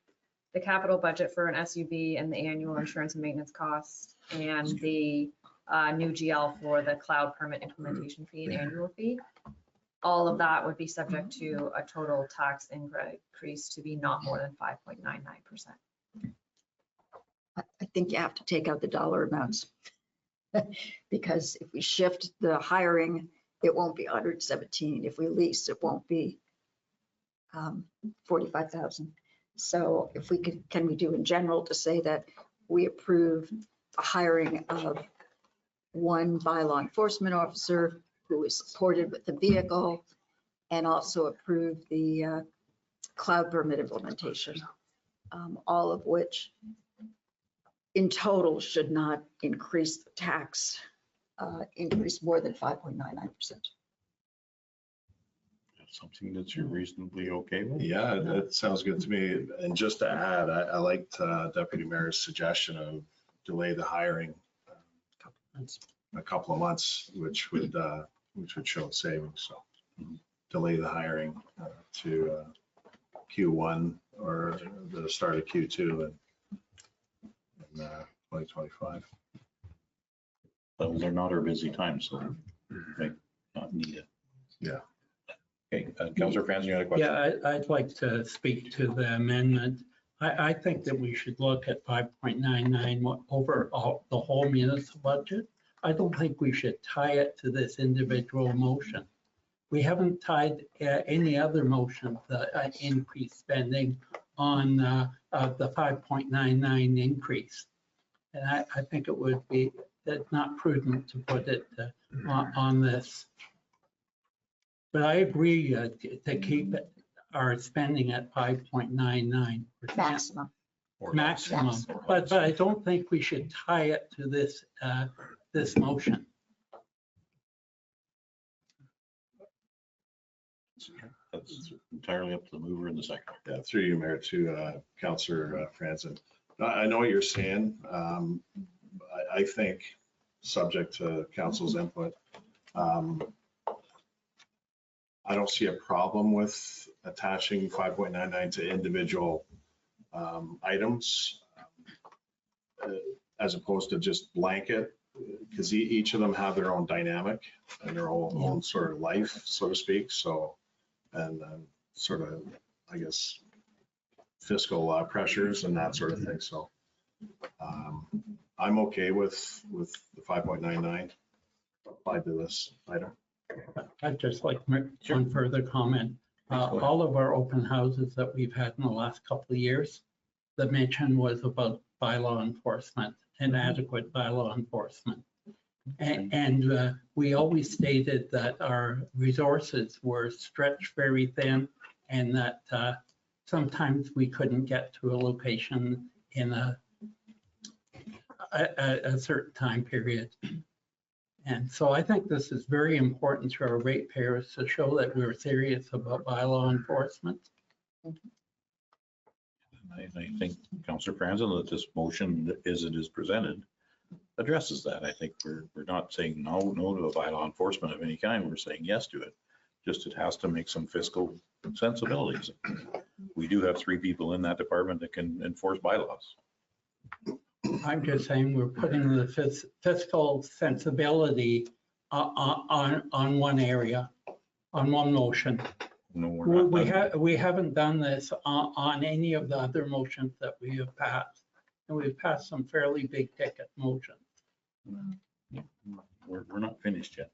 the capital budget for an SUV and the annual insurance and maintenance costs, and the new GL for the cloud permit implementation fee and annual fee. All of that would be subject to a total tax increase to be not more than 5.99%. I think you have to take out the dollar amounts. Because if we shift the hiring, it won't be 117. If we lease, it won't be 45,000. So if we could, can we do in general to say that we approve the hiring of one bylaw enforcement officer who is supported with the vehicle, and also approve the cloud permit implementation, all of which in total should not increase the tax, increase more than 5.99%. Something that you're reasonably okay with? Yeah, that sounds good to me. And just to add, I liked Deputy Mayor's suggestion of delay the hiring a couple of months, which would show savings. So delay the hiring to Q1 or the start of Q2 in 2025. But they're not our busy times, so they not need it. Yeah. Okay, Councillor Franzen, you had a question? Yeah, I'd like to speak to the amendment. I think that we should look at 5.99 over the whole municipal budget. I don't think we should tie it to this individual motion. We haven't tied any other motion, the increased spending on the 5.99 increase. And I think it would be not prudent to put it on this. But I agree to keep our spending at 5.99%. Maximum. Maximum, but I don't think we should tie it to this, this motion. That's entirely up to the mover and the second. Yeah, through you, Mayor, to Councillor Franzen. I know what you're saying. I think, subject to council's input, I don't see a problem with attaching 5.99 to individual items as opposed to just blanket, because each of them have their own dynamic and their own sort of life, so to speak. So, and sort of, I guess, fiscal pressures and that sort of thing. So I'm okay with the 5.99 applied to this item. I'd just like one further comment. All of our open houses that we've had in the last couple of years, the mention was about bylaw enforcement, inadequate bylaw enforcement. And we always stated that our resources were stretched very thin and that sometimes we couldn't get to a location in a certain time period. And so I think this is very important to our ratepayers to show that we're serious about bylaw enforcement. I think, Councillor Franzen, that this motion, as it is presented, addresses that. I think we're not saying no to a bylaw enforcement of any kind. We're saying yes to it. Just it has to make some fiscal sensibilities. We do have 3 people in that department that can enforce bylaws. I'm just saying we're putting the fiscal sensibility on one area, on one motion. No, we're not. We haven't done this on any of the other motions that we have passed. And we've passed some fairly big ticket motions. We're not finished yet.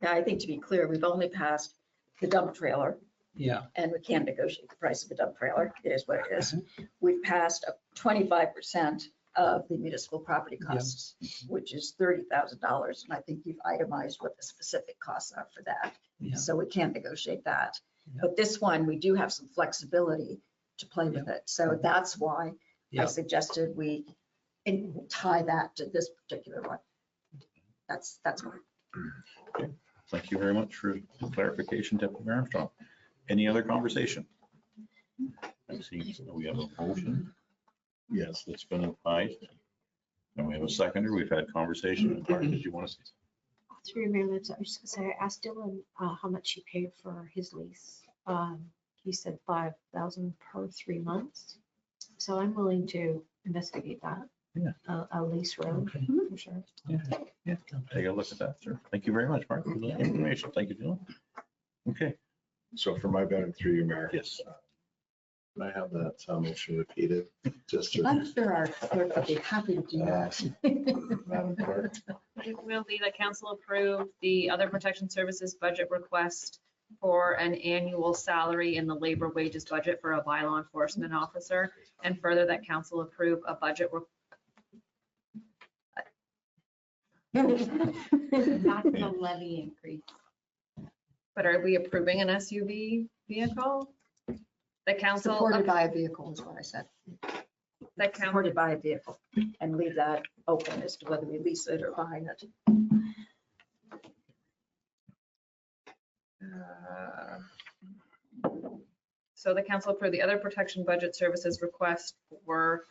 Yeah, I think to be clear, we've only passed the dump trailer. Yeah. And we can't negotiate the price of a dump trailer. It is what it is. We've passed a 25% of the municipal property costs, which is $30,000. And I think you've itemized what the specific costs are for that. Yeah. So we can negotiate that. Yeah. But this one, we do have some flexibility to play with it. So that's why I Yeah. suggested we tie that to this particular one. That's why. Okay. Thank you very much for the clarification, Deputy Mayor Armstrong. Any other conversation? I see we have a motion. Yes, that's been advised. And we have a seconder. We've had conversation. Mark, did you want to say something? Through your mayor, I was just gonna say, I asked Dylan how much he paid for his lease. He said 5,000 per 3 months. So I'm willing to investigate that. Yeah. A lease road, Okay. for sure. Yeah, take a look at that, sir. Thank you very much, Mark, for the information. Thank you, Dylan. Okay, So for my benefit, through you, Mayor. yes. Can I have that motion repeated? Just to, I'm sure our clerk would be happy to do that. Madam Clerk. It will be that council approve the other protection services budget request for an annual salary in the labor wages budget for a bylaw enforcement officer. And further, that council approve a budget. Not the levy increase. But are we approving an SUV vehicle? The council, Supported by a vehicle is what I said. the council, Supported by a vehicle, and leave that open as to whether we lease it or buy it. so the council approved the other protection budget services request for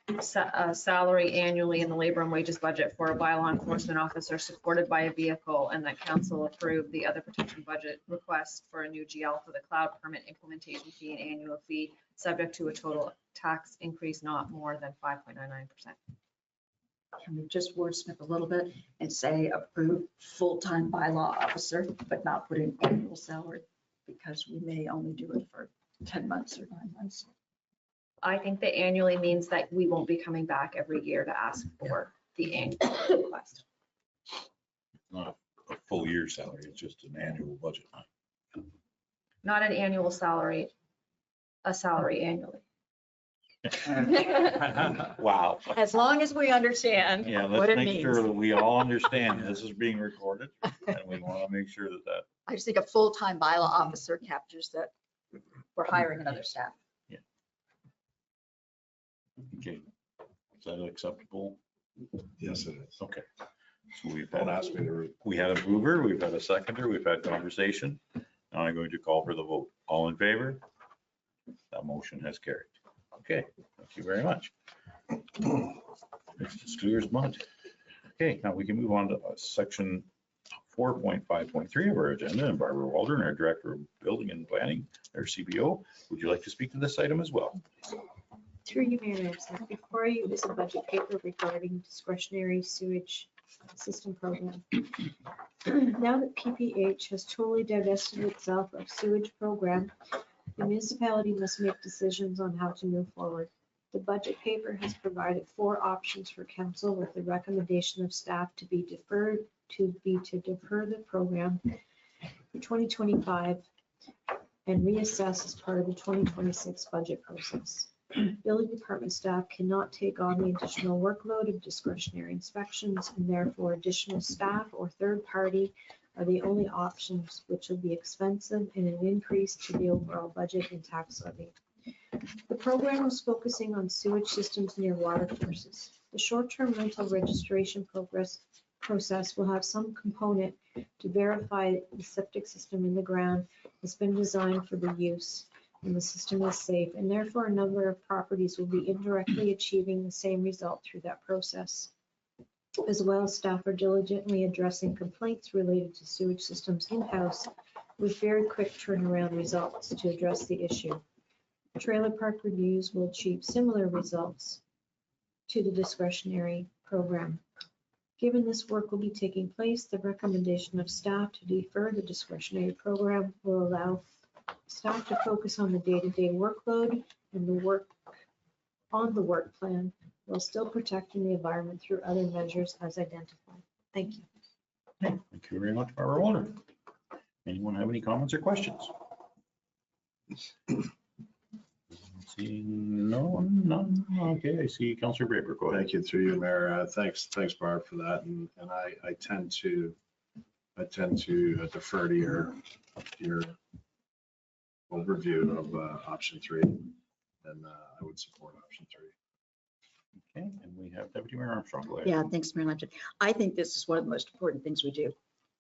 a salary annually in the labor and wages budget for a bylaw enforcement officer supported by a vehicle, and that council approved the other protection budget request for a new GL for the cloud permit implementation fee and annual fee, subject to a total tax increase not more than 5.99%. Can we just wordsmith a little bit and say approve full-time bylaw officer, but not put in annual salary? Because we may only do it for 10 months or 9 months. I think that annually means that we won't be coming back every year to ask for the annual request. Not a full year salary, it's just an annual budget. Not an annual salary, a salary annually. Wow. As long as we understand Yeah, what let's it make sure means. that we all understand this is being recorded, and we want to make sure that I just think a full-time bylaw officer captures that we're hiring another staff. okay. Is that acceptable? Yes, it is. Okay. So Don't ask me to. we had a mover, we've had a seconder, we've had conversation. Now I'm going to call for the vote. All in favor? That motion has carried. Okay, thank you very much. It's as clear as mud. Okay, now we can move on to section 4.5.3 of our agenda, and Barbara Waldron, our Director of Building and Planning, our CBO. Would you like to speak to this item as well? Through you, Mayor Lamson, before you is a budget paper regarding discretionary sewage system program. Now that PPH has totally divested itself of sewage program, the municipality must make decisions on how to move forward. The budget paper has provided 4 options for council, with the recommendation of staff to defer the program for 2025 and reassess as part of the 2026 budget process. Building department staff cannot take on the additional workload of discretionary inspections, and therefore additional staff or third party are the only options, which will be expensive and an increase to the overall budget and tax levy. The program is focusing on sewage systems near water courses. The short-term rental registration process will have some component to verify the septic system in the ground has been designed for the use and the system is safe, and therefore a number of properties will be indirectly achieving the same result through that process. As well, staff are diligently addressing complaints related to sewage systems in-house with very quick turnaround results to address the issue. Trailer park reviews will achieve similar results to the discretionary program. Given this work will be taking place, the recommendation of staff to defer the discretionary program will allow staff to focus on the day-to-day workload and the work plan, while still protecting the environment through other measures as identified. Thank you. Thank you very much, Barbara Waldron. Anyone have any comments or questions? Seeing none. Okay, I see Councillor Braber. Go ahead. Thank you, through you, Mayor. Thanks, Barb, for that. And I tend to defer to your overview of option 3. And I would support option 3. Okay, and we have Deputy Mayor Armstrong. Go ahead. Yeah, thanks, Mayor Lambton. I think this is one of the most important things we do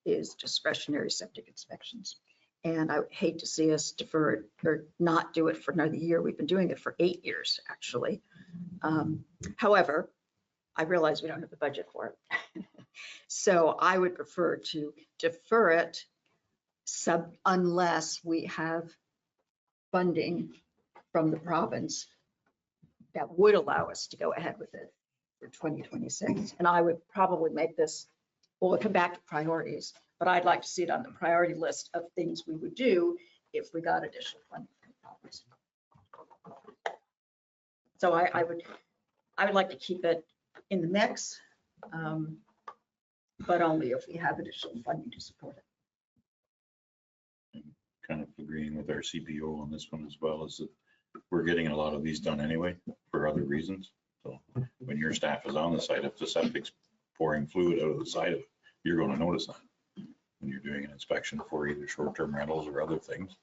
is discretionary septic inspections. And I would hate to see us defer it or not do it for another year. We've been doing it for 8 years, actually. However, I realize we don't have the budget for it. So I would prefer to defer it unless we have funding from the province that would allow us to go ahead with it for 2026. And I would probably make this, we'll come back to priorities, but I'd like to see it on the priority list of things we would do if we got additional funding from the province. So I would like to keep it in the mix, but only if we have additional funding to support it. Kind of agreeing with our CPO on this one as well, is that we're getting a lot of these done anyway for other reasons. So when your staff is on the site, if the septic's pouring fluid out of the side of it, you're going to notice that when you're doing an inspection for either short-term rentals or other things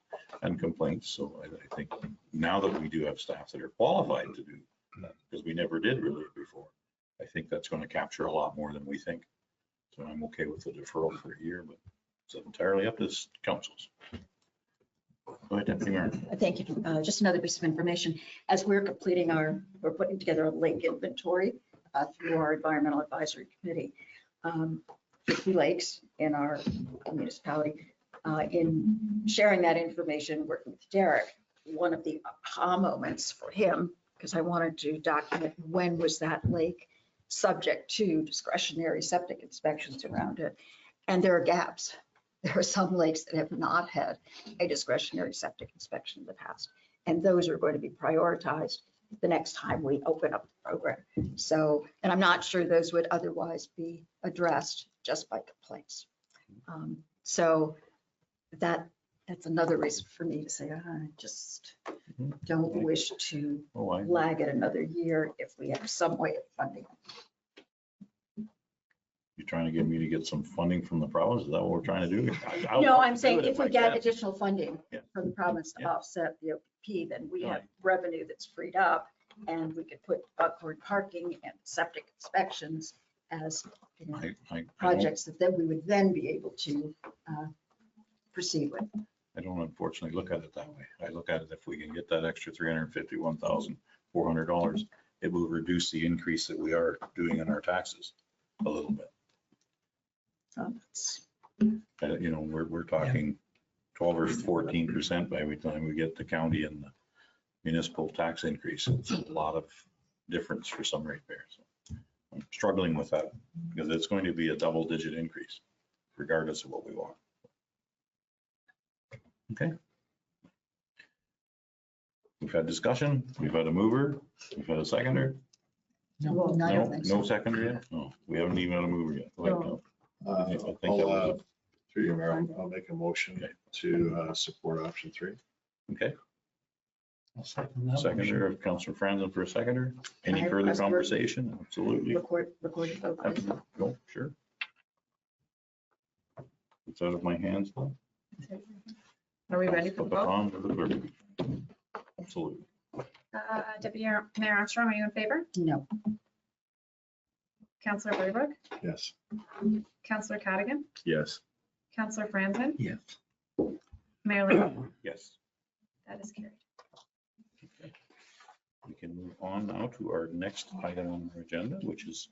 and complaints. So I think now that we do have staff that are qualified to do that, because we never did really before, I think that's going to capture a lot more than we think. So I'm okay with the deferral for a year, but it's entirely up to councils. Go ahead, Deputy Mayor. Thank you. Just another piece of information. As we're completing we're putting together a lake inventory through our Environmental Advisory Committee. 50 lakes in our municipality. In sharing that information, working with Derek, one of the aha moments for him, because I wanted to document when was that lake subject to discretionary septic inspections around it. And there are gaps. There are some lakes that have not had a discretionary septic inspection in the past. And those are going to be prioritized the next time we open up the program. So, and I'm not sure those would otherwise be addressed just by complaints. So that's another reason for me to say, I just don't wish to lag it another year if we have some way of funding it. You're trying to get me to get some funding from the province? Is that what we're trying to do? No, I'm saying if we get can. additional funding from the province to offset the OPP, then we have revenue that's freed up and we could put Buckhorn parking and septic inspections as projects that then we would then be able to proceed with. I don't unfortunately look at it that way. I look at it, if we can get that extra $351,400, it will reduce the increase that we are doing in our taxes a little bit. We're talking 12 or 14% by the time we get the county and the municipal tax increase. It's a lot of difference for some ratepayers. I'm struggling with that because it's going to be a double-digit increase regardless of what we want. Okay. We've had discussion. We've had a mover. We've had a seconder. No, No seconder yet? No, we haven't even had a mover yet. Go ahead, Cal. Through you, Mayor, I'll make a motion to support option 3. Okay. I'll second that. Seconder of Councillor Franzen for a seconder. Any further conversation? Absolutely. Record vote, please. No, sure. It's out of my hands now. Are we ready for the vote? Absolutely. Deputy Mayor Armstrong, are you in favor? No. Councillor Braybrook? Yes. Councillor Cadigan? Yes. Councillor Franzen? Yes. Mayor Lee? Yes. That is carried. Okay. We can move on now to our next item on our agenda, which is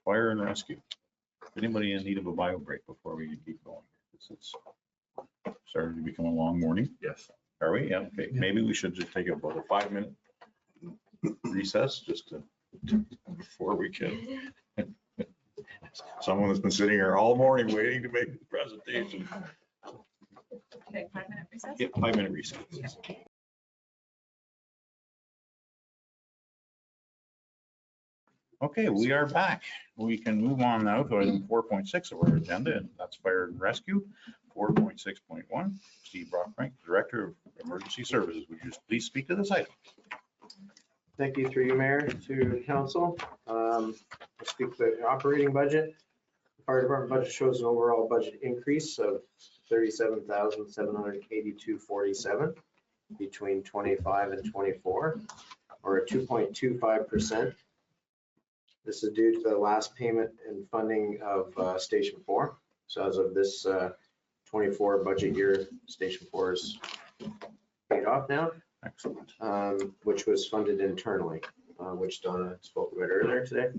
fire and rescue. Anybody in need of a bio break before we keep going? It's starting to become a long morning. Yes. Are we? Yeah, okay. Maybe we should just take about a 5-minute recess just to, before we can. Someone that's been sitting here all morning waiting to make the presentation. Okay, 5-minute recess? Yeah, 5-minute recess. Okay, we are back. We can move on now to item 4.6 of our agenda, and that's fire and rescue. 4.6.1, Steve Brockbank, Director of Emergency Services. Would you please speak to this item? Thank you through you, Mayor, to council. I'll speak to the operating budget. The fire department budget shows an overall budget increase of 37,782.47 between 25 and 24, or a 2.25%. This is due to the last payment and funding of Station 4. So as of this 24 budget year, Station 4 is paid off now. Excellent. Which was funded internally, which Donna spoke about earlier today.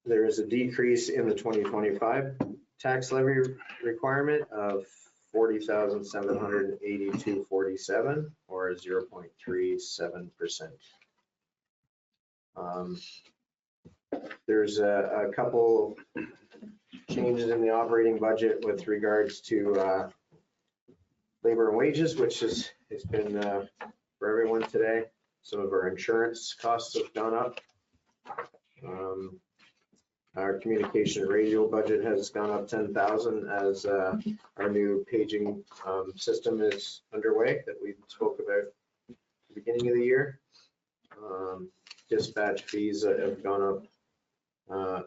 There is a decrease in the 2025 tax levy requirement of 40,782.47, or 0.37%. There's a couple changes in the operating budget with regards to labor and wages, which has been for everyone today. Some of our insurance costs have gone up. Our communication and radio budget has gone up 10,000 as our new paging system is underway that we spoke about at the beginning of the year. Dispatch fees have gone up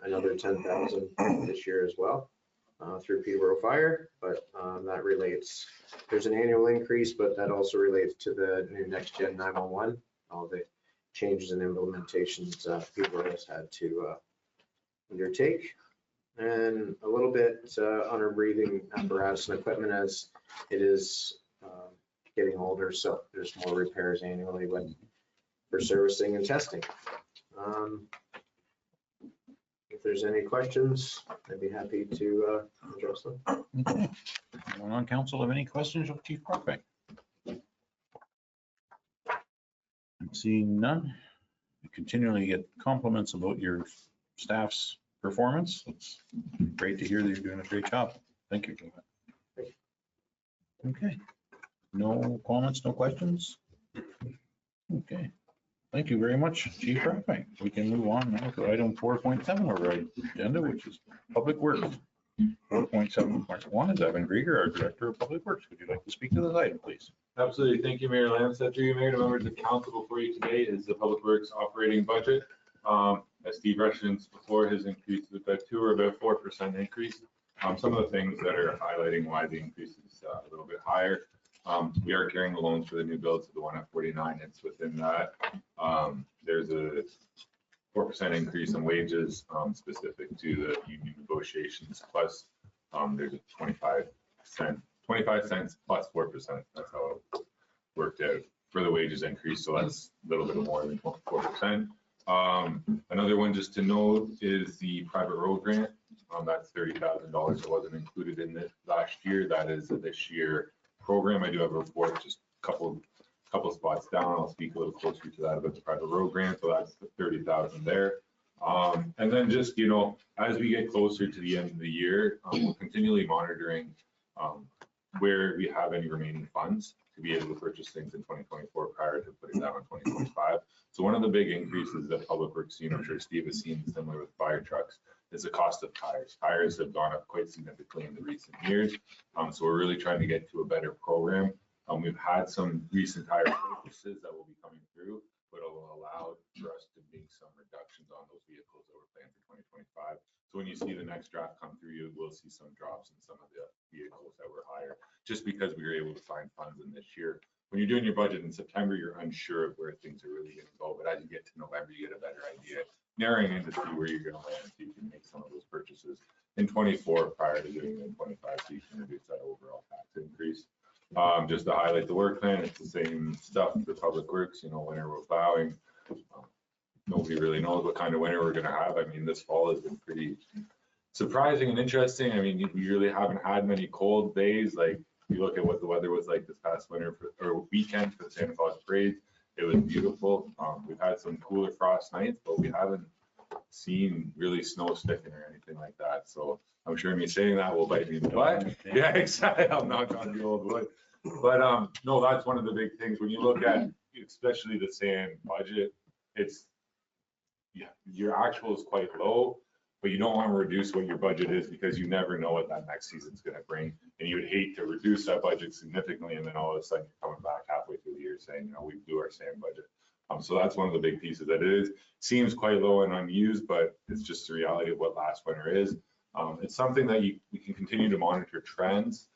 another 10,000 this year as well. Through Peterborough Fire, but that relates, there's an annual increase, but that also relates to the new next gen 911, all the changes and implementations Peterborough has had to undertake. And a little bit on our breathing apparatus and equipment as it is getting older, so there's more repairs annually for servicing and testing. If there's any questions, I'd be happy to address them. Okay. Anyone on council have any questions of Chief Brockbank? I'm seeing none. We continually get compliments about your staff's performance. It's great to hear that you're doing a great job. Thank you. Okay. No comments, no questions? Okay. Thank you very much, Chief Brockbank. We can move on now to item 4.7 of our agenda, which is Public Works. 4.7.1 is Evan Grieger, our Director of Public Works. Would you like to speak to this item, please? Absolutely. Thank you, Mayor Lamstead. Through you, Mayor, to members of council, before you today is the Public Works operating budget. As Steve referenced before, his increase is about 2 or about 4% increase. Some of the things that are highlighting why the increase is a little bit higher. We are carrying the loans for the new builds, so the one at 49, it's within that. There's a 4% increase in wages specific to the union negotiations, plus there's a 25 cents plus 4%. That's how it worked out for the wages increase, so that's a little bit more than 4%. Another one just to note is the private road grant. That's $30,000. It wasn't included in this last year. That is this year program. I do have a report just a couple spots down. I'll speak a little closer to that about the private road grant. So that's the 30,000 there. And then just, as we get closer to the end of the year, we're continually monitoring where we have any remaining funds to be able to purchase things in 2024 prior to putting that on 2025. So one of the big increases that Public Works seen, I'm sure Steve has seen similar with fire trucks, is the cost of tires. Tires have gone up quite significantly in the recent years. So we're really trying to get to a better program. We've had some recent tire purchases that will be coming through, but it will allow for us to make some reductions on those vehicles that we're planning for 2025. So when you see the next draft come through, you will see some drops in some of the vehicles that were higher, just because we were able to find funds in this year. When you're doing your budget in September, you're unsure of where things are really going to go, but as you get to November, you get a better idea, narrowing in to see where you're going to land, so you can make some of those purchases in 24 prior to doing it in 25, so you can reduce that overall tax increase. Just to highlight the work plan, it's the same stuff for Public Works, winter we're plowing. Nobody really knows what kind of winter we're going to have. I mean, this fall has been pretty surprising and interesting. I mean, we really haven't had many cold days. Like, you look at what the weather was like this past winter or weekend for the Santa Claus parade, it was beautiful. We've had some cooler frost nights, but we haven't seen really snow sticking or anything like that. So I'm sure me saying that will bite me in the butt. Yeah, exactly. I'm not on the old wood. But no, that's one of the big things when you look at, especially the sand budget, your actual is quite low, but you don't want to reduce what your budget is because you never know what that next season's going to bring. And you would hate to reduce that budget significantly and then all of a sudden you're coming back halfway through the year they're saying, we do our sand budget. So that's one of the big pieces that it seems quite low and unused, but it's just the reality of what last winter is. It's something that we can continue to monitor trends,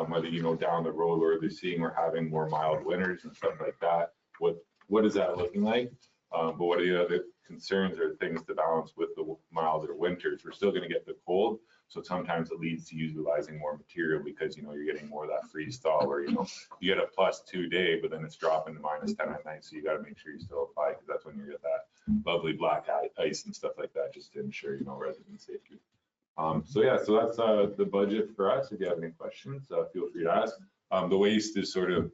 whether, down the road where they're seeing we're having more mild winters and stuff like that. What is that looking like? But what are the other concerns or things to balance with the milder winters? We're still going to get the cold. So sometimes it leads to utilizing more material because, you're getting more of that freeze thaw where, you get a +2 day, but then it's dropping to -10 at night. So you got to make sure you still apply because that's when you get that lovely black ice and stuff like that, just to ensure, resident safety. So that's the budget for us. If you have any questions, feel free to ask. The waste is sort of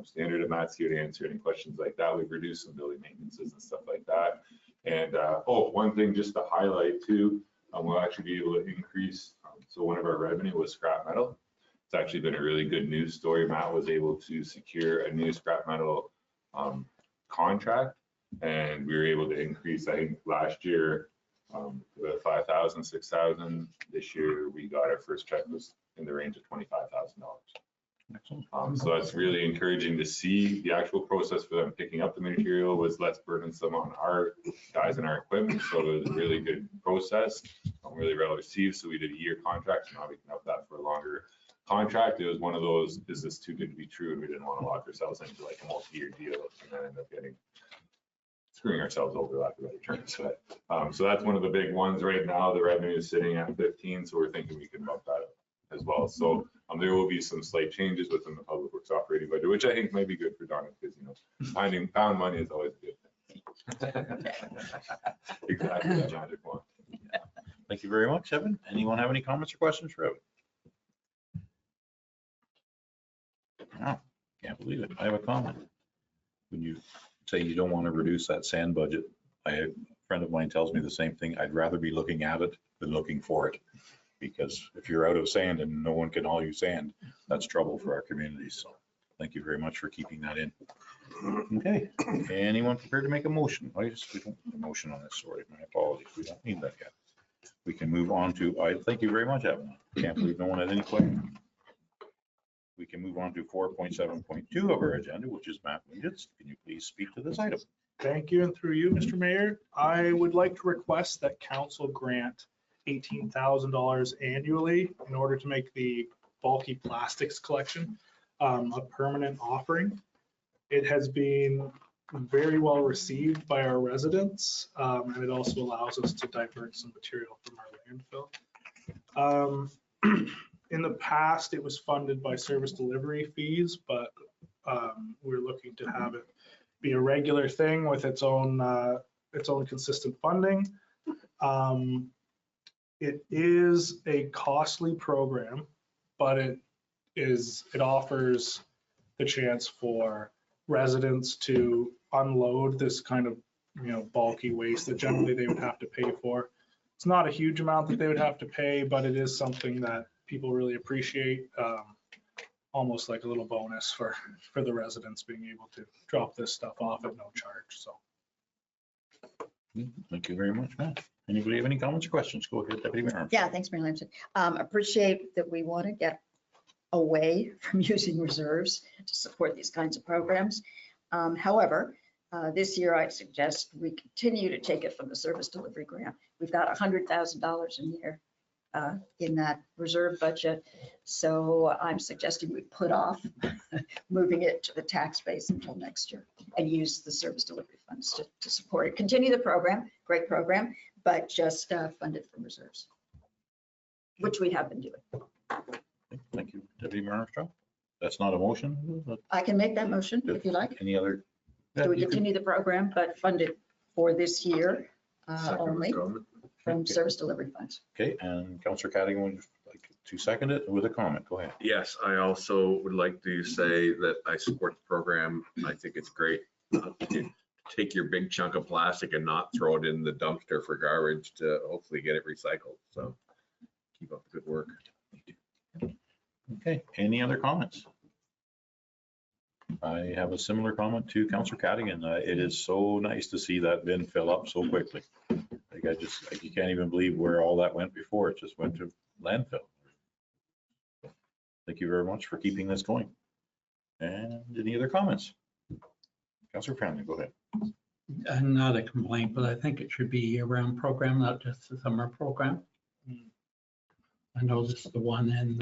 standard, and Matt's here to answer any questions like that. We've reduced some building maintenances and stuff like that. And one thing just to highlight too, we'll actually be able to increase. So one of our revenue was scrap metal. It's actually been a really good news story. Matt was able to secure a new scrap metal contract, and we were able to increase, I think last year, about 5,000, 6,000. This year, we got our first check was in the range of $25,000. So that's really encouraging to see. The actual process for them picking up the material was less burdensome on our guys and our equipment. So it was a really good process. Really well received. So we did a year contract. So now we can up that for a longer contract. It was one of those, is this too good to be true? And we didn't want to lock ourselves into like a multi-year deal and then end up screwing ourselves over, lack of better terms. So that's one of the big ones right now. The revenue is sitting at 15. So we're thinking we can bump that up as well. So there will be some slight changes within the public works operating budget, which I think might be good for Donna because, found money is always a good thing. Exactly, the magic one. Thank you very much, Evan. Anyone have any comments or questions for Evan? No, can't believe it. I have a comment. When you say you don't want to reduce that sand budget, a friend of mine tells me the same thing. I'd rather be looking at it than looking for it. Because if you're out of sand and no one can haul you sand, that's trouble for our communities. So thank you very much for keeping that in. Okay, anyone prepared to make a motion? We don't have a motion on this, sorry, my apologies. We don't need that yet. We can move on to, thank you very much, Evan. Can't believe no one has any questions. We can move on to 4.7.2 of our agenda, which is Matt Wingetz. Can you please speak to this item? Thank you, and through you, Mr. Mayor, I would like to request that council grant $18,000 annually in order to make the bulky plastics collection a permanent offering. It has been very well received by our residents, and it also allows us to divert some material from our landfill. In the past, it was funded by service delivery fees, but we're looking to have it be a regular thing with its own consistent funding. It is a costly program, but it offers the chance for residents to unload this kind of bulky waste that generally they would have to pay for. It's not a huge amount that they would have to pay, but it is something that people really appreciate, almost like a little bonus for the residents being able to drop this stuff off at no charge. So. Thank you very much, Matt. Anybody have any comments or questions? Go ahead, Deputy Mayor. Yeah, thanks, Mayor Lamson. Appreciate that we want to get away from using reserves to support these kinds of programs. However, this year I'd suggest we continue to take it from the service delivery grant. We've got $100,000 in here in that reserve budget. So I'm suggesting we put off moving it to the tax base until next year and use the service delivery funds to support it. Continue the program, great program, but just fund it from reserves, which we have been doing. Thank you, Deputy Mayor Armstrong. That's not a motion. I can make that motion if you like. Any other? So we continue the program, but fund it for this year only from service delivery funds. Okay, and Councillor Cadigan would like to second it with a comment. Go ahead. Yes, I also would like to say that I support the program. I think it's great. Take your big chunk of plastic and not throw it in the dumpster for garbage to hopefully get it recycled. So keep up the good work. Okay, any other comments? I have a similar comment to Councillor Cadigan. It is so nice to see that bin fill up so quickly. Like you can't even believe where all that went before. It just went to landfill. Thank you very much for keeping this going. And any other comments? Councillor Franley, go ahead. Not a complaint, but I think it should be a year-round program, not just a summer program. I noticed the one in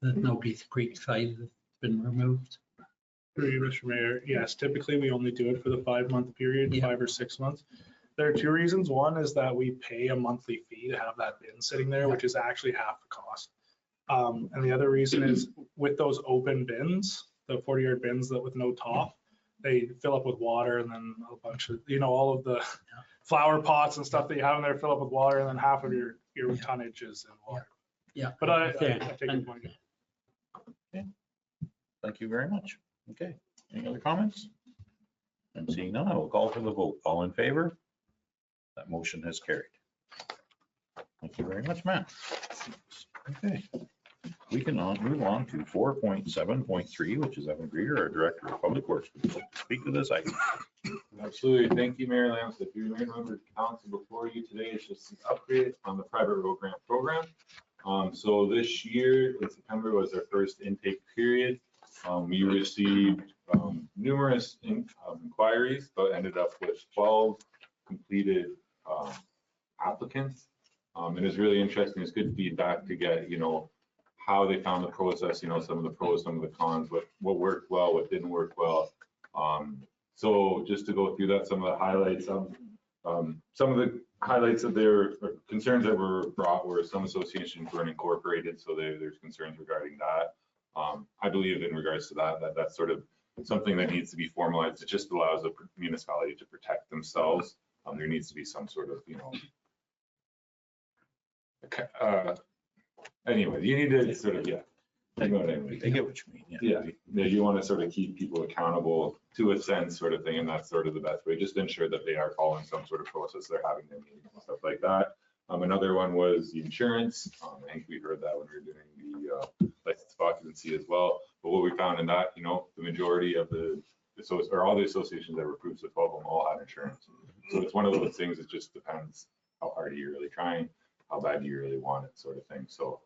the Noki's Creek site has been removed. Through you, Mr. Mayor, yes, typically we only do it for the 5-month period, 5 or 6 months. There are 2 reasons. One is that we pay a monthly fee to have that bin sitting there, which is actually half the cost. And the other reason is with those open bins, the 40-yard bins that with no top, they fill up with water and then a bunch of, all of the flower pots and stuff that you have in there fill up with water, and then half of your tonnage is in water. Yeah. But I Okay. take your point. Thank you very much. Okay, any other comments? I'm seeing none. I will call for the vote. All in favor? That motion has carried. Thank you very much, Matt. Okay, we can move on to 4.7.3, which is Evan Greer, our Director of Public Works. Would you like to speak to this item? Absolutely. Thank you, Mayor Lambs. If you remember, council before you today is just an upgrade on the private road grant program. So this year in September was our first intake period. We received numerous inquiries, but ended up with 12 completed applicants. It is really interesting. It's good feedback to get, how they found the process, some of the pros, some of the cons, what worked well, what didn't work well. So just to go through that, some of the highlights of their concerns that were brought were some associations weren't incorporated, so there's concerns regarding that. I believe in regards to that's sort of something that needs to be formalized. It just allows the municipality to protect themselves. There needs to be some sort of, anyway, you need to sort of, I get what you mean. Yeah, you want to sort of keep people accountable to a sense sort of thing, and that's sort of the best way. Just ensure that they are following some sort of process. They're having their meetings and stuff like that. Another one was the insurance. I think we heard that when we were doing the license of occupancy as well. But what we found in that, the majority of all the associations that were approved, so 12 of them all had insurance. So it's one of those things. It just depends how hard are you really trying, how bad do you really want it, sort of thing. So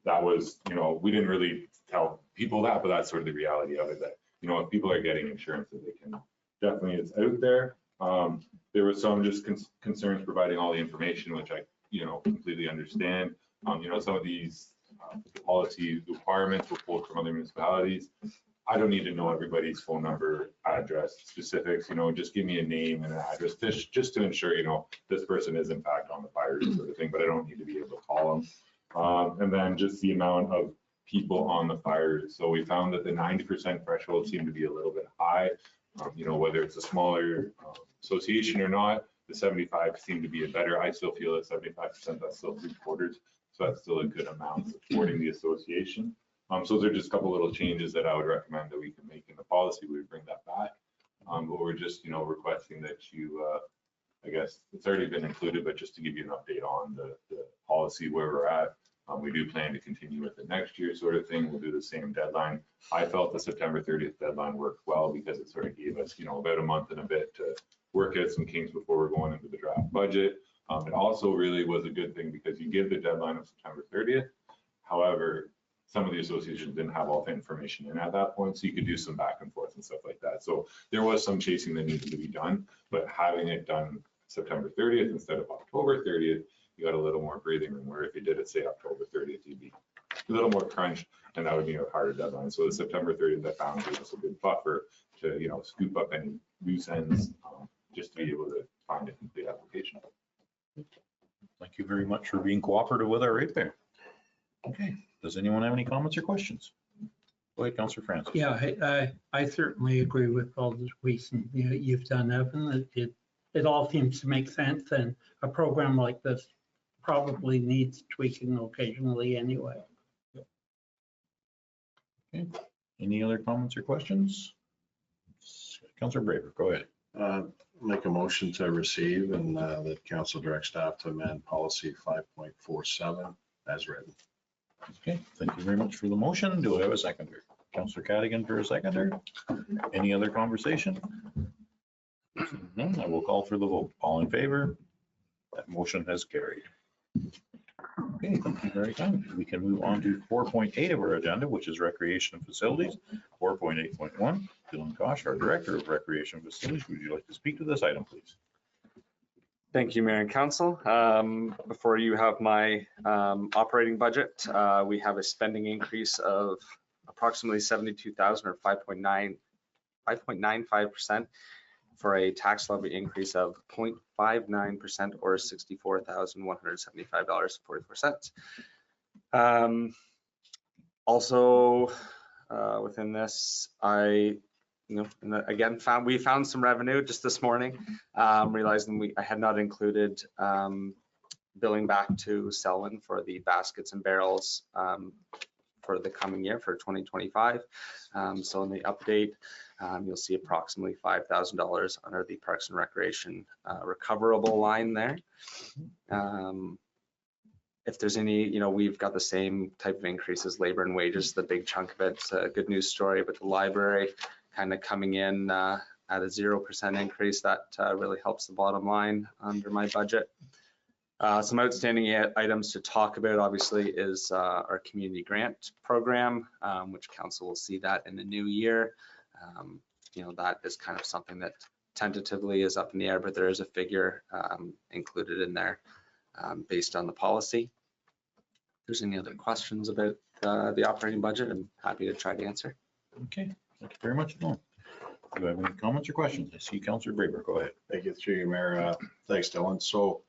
that was, we didn't really tell people that, but that's sort of the reality of it. That if people are getting insurance, that they can definitely, it's out there. There was some just concerns providing all the information, which I, completely understand. Some of these policy requirements were pulled from other municipalities. I don't need to know everybody's phone number, address, specifics, just give me a name and an address, just to ensure, this person is in fact on the fire sort of thing, but I don't need to be able to call them. And then just the amount of people on the fire. So we found that the 90% threshold seemed to be a little bit high. Whether it's a smaller association or not, the 75 seemed to be a better. I still feel that 75%, that's still 3/4. So that's still a good amount supporting the association. So they're just a couple little changes that I would recommend that we can make in the policy. We would bring that back. But we're just, requesting that you, I guess it's already been included, but just to give you an update on the policy where we're at. We do plan to continue with it next year sort of thing. We'll do the same deadline. I felt the September 30th deadline worked well because it sort of gave us, about a month and a bit to work out some kinks before we're going into the draft budget. It also really was a good thing because you give the deadline of September 30th. However, some of the associations didn't have all the information in at that point, so you could do some back and forth and stuff like that. So there was some chasing that needed to be done, but having it done September 30th instead of October 30th, you got a little more breathing room, where if you did it, say October 30th, you'd be a little more crunched, and that would be a harder deadline. So the September 30th, I found gave us a good buffer to, scoop up any loose ends, just to be able to find a complete application. Thank you very much for being cooperative with our rate there. Okay, does anyone have any comments or questions? Go ahead, Councillor Francis. Yeah, I certainly agree with all the reasons you've done, Evan. It all seems to make sense, and a program like this probably needs tweaking occasionally anyway. Okay, any other comments or questions? Councillor Braver, go ahead. Make a motion to receive and that council direct staff to amend policy 5.47 as written. Okay, thank you very much for the motion. Do I have a seconder? Councillor Cadigan for a seconder. Any other conversation? None, I will call for the vote. All in favor? That motion has carried. Okay, thank you very much. We can move on to 4.8 of our agenda, which is recreation facilities. 4.8.1, Dylan Kosh, our Director of Recreation Facilities. Would you like to speak to this item, please? Thank you, Mayor and Council. Before you have my operating budget, we have a spending increase of approximately 72,000 or 5.95% for a tax levy increase of 0.59% or $64,175.44. Also, within this, we found some revenue just this morning, realizing I had not included billing back to Selwyn for the baskets and barrels for the coming year for 2025. So in the update, you'll see approximately $5,000 under the Parks and Recreation recoverable line there. If there's any, we've got the same type of increases, labor and wages, the big chunk of it's a good news story, but the library kind of coming in at a 0% increase, that really helps the bottom line under my budget. Some outstanding items to talk about, obviously, is our community grant program, which council will see that in the new year. That is kind of something that tentatively is up in the air, but there is a figure included in there based on the policy. If there's any other questions about the operating budget, I'm happy to try to answer. Okay, thank you very much. No. Do you have any comments or questions? I see Councillor Braber. Go ahead. Thank you, through you, Mayor. Thanks, Dylan. So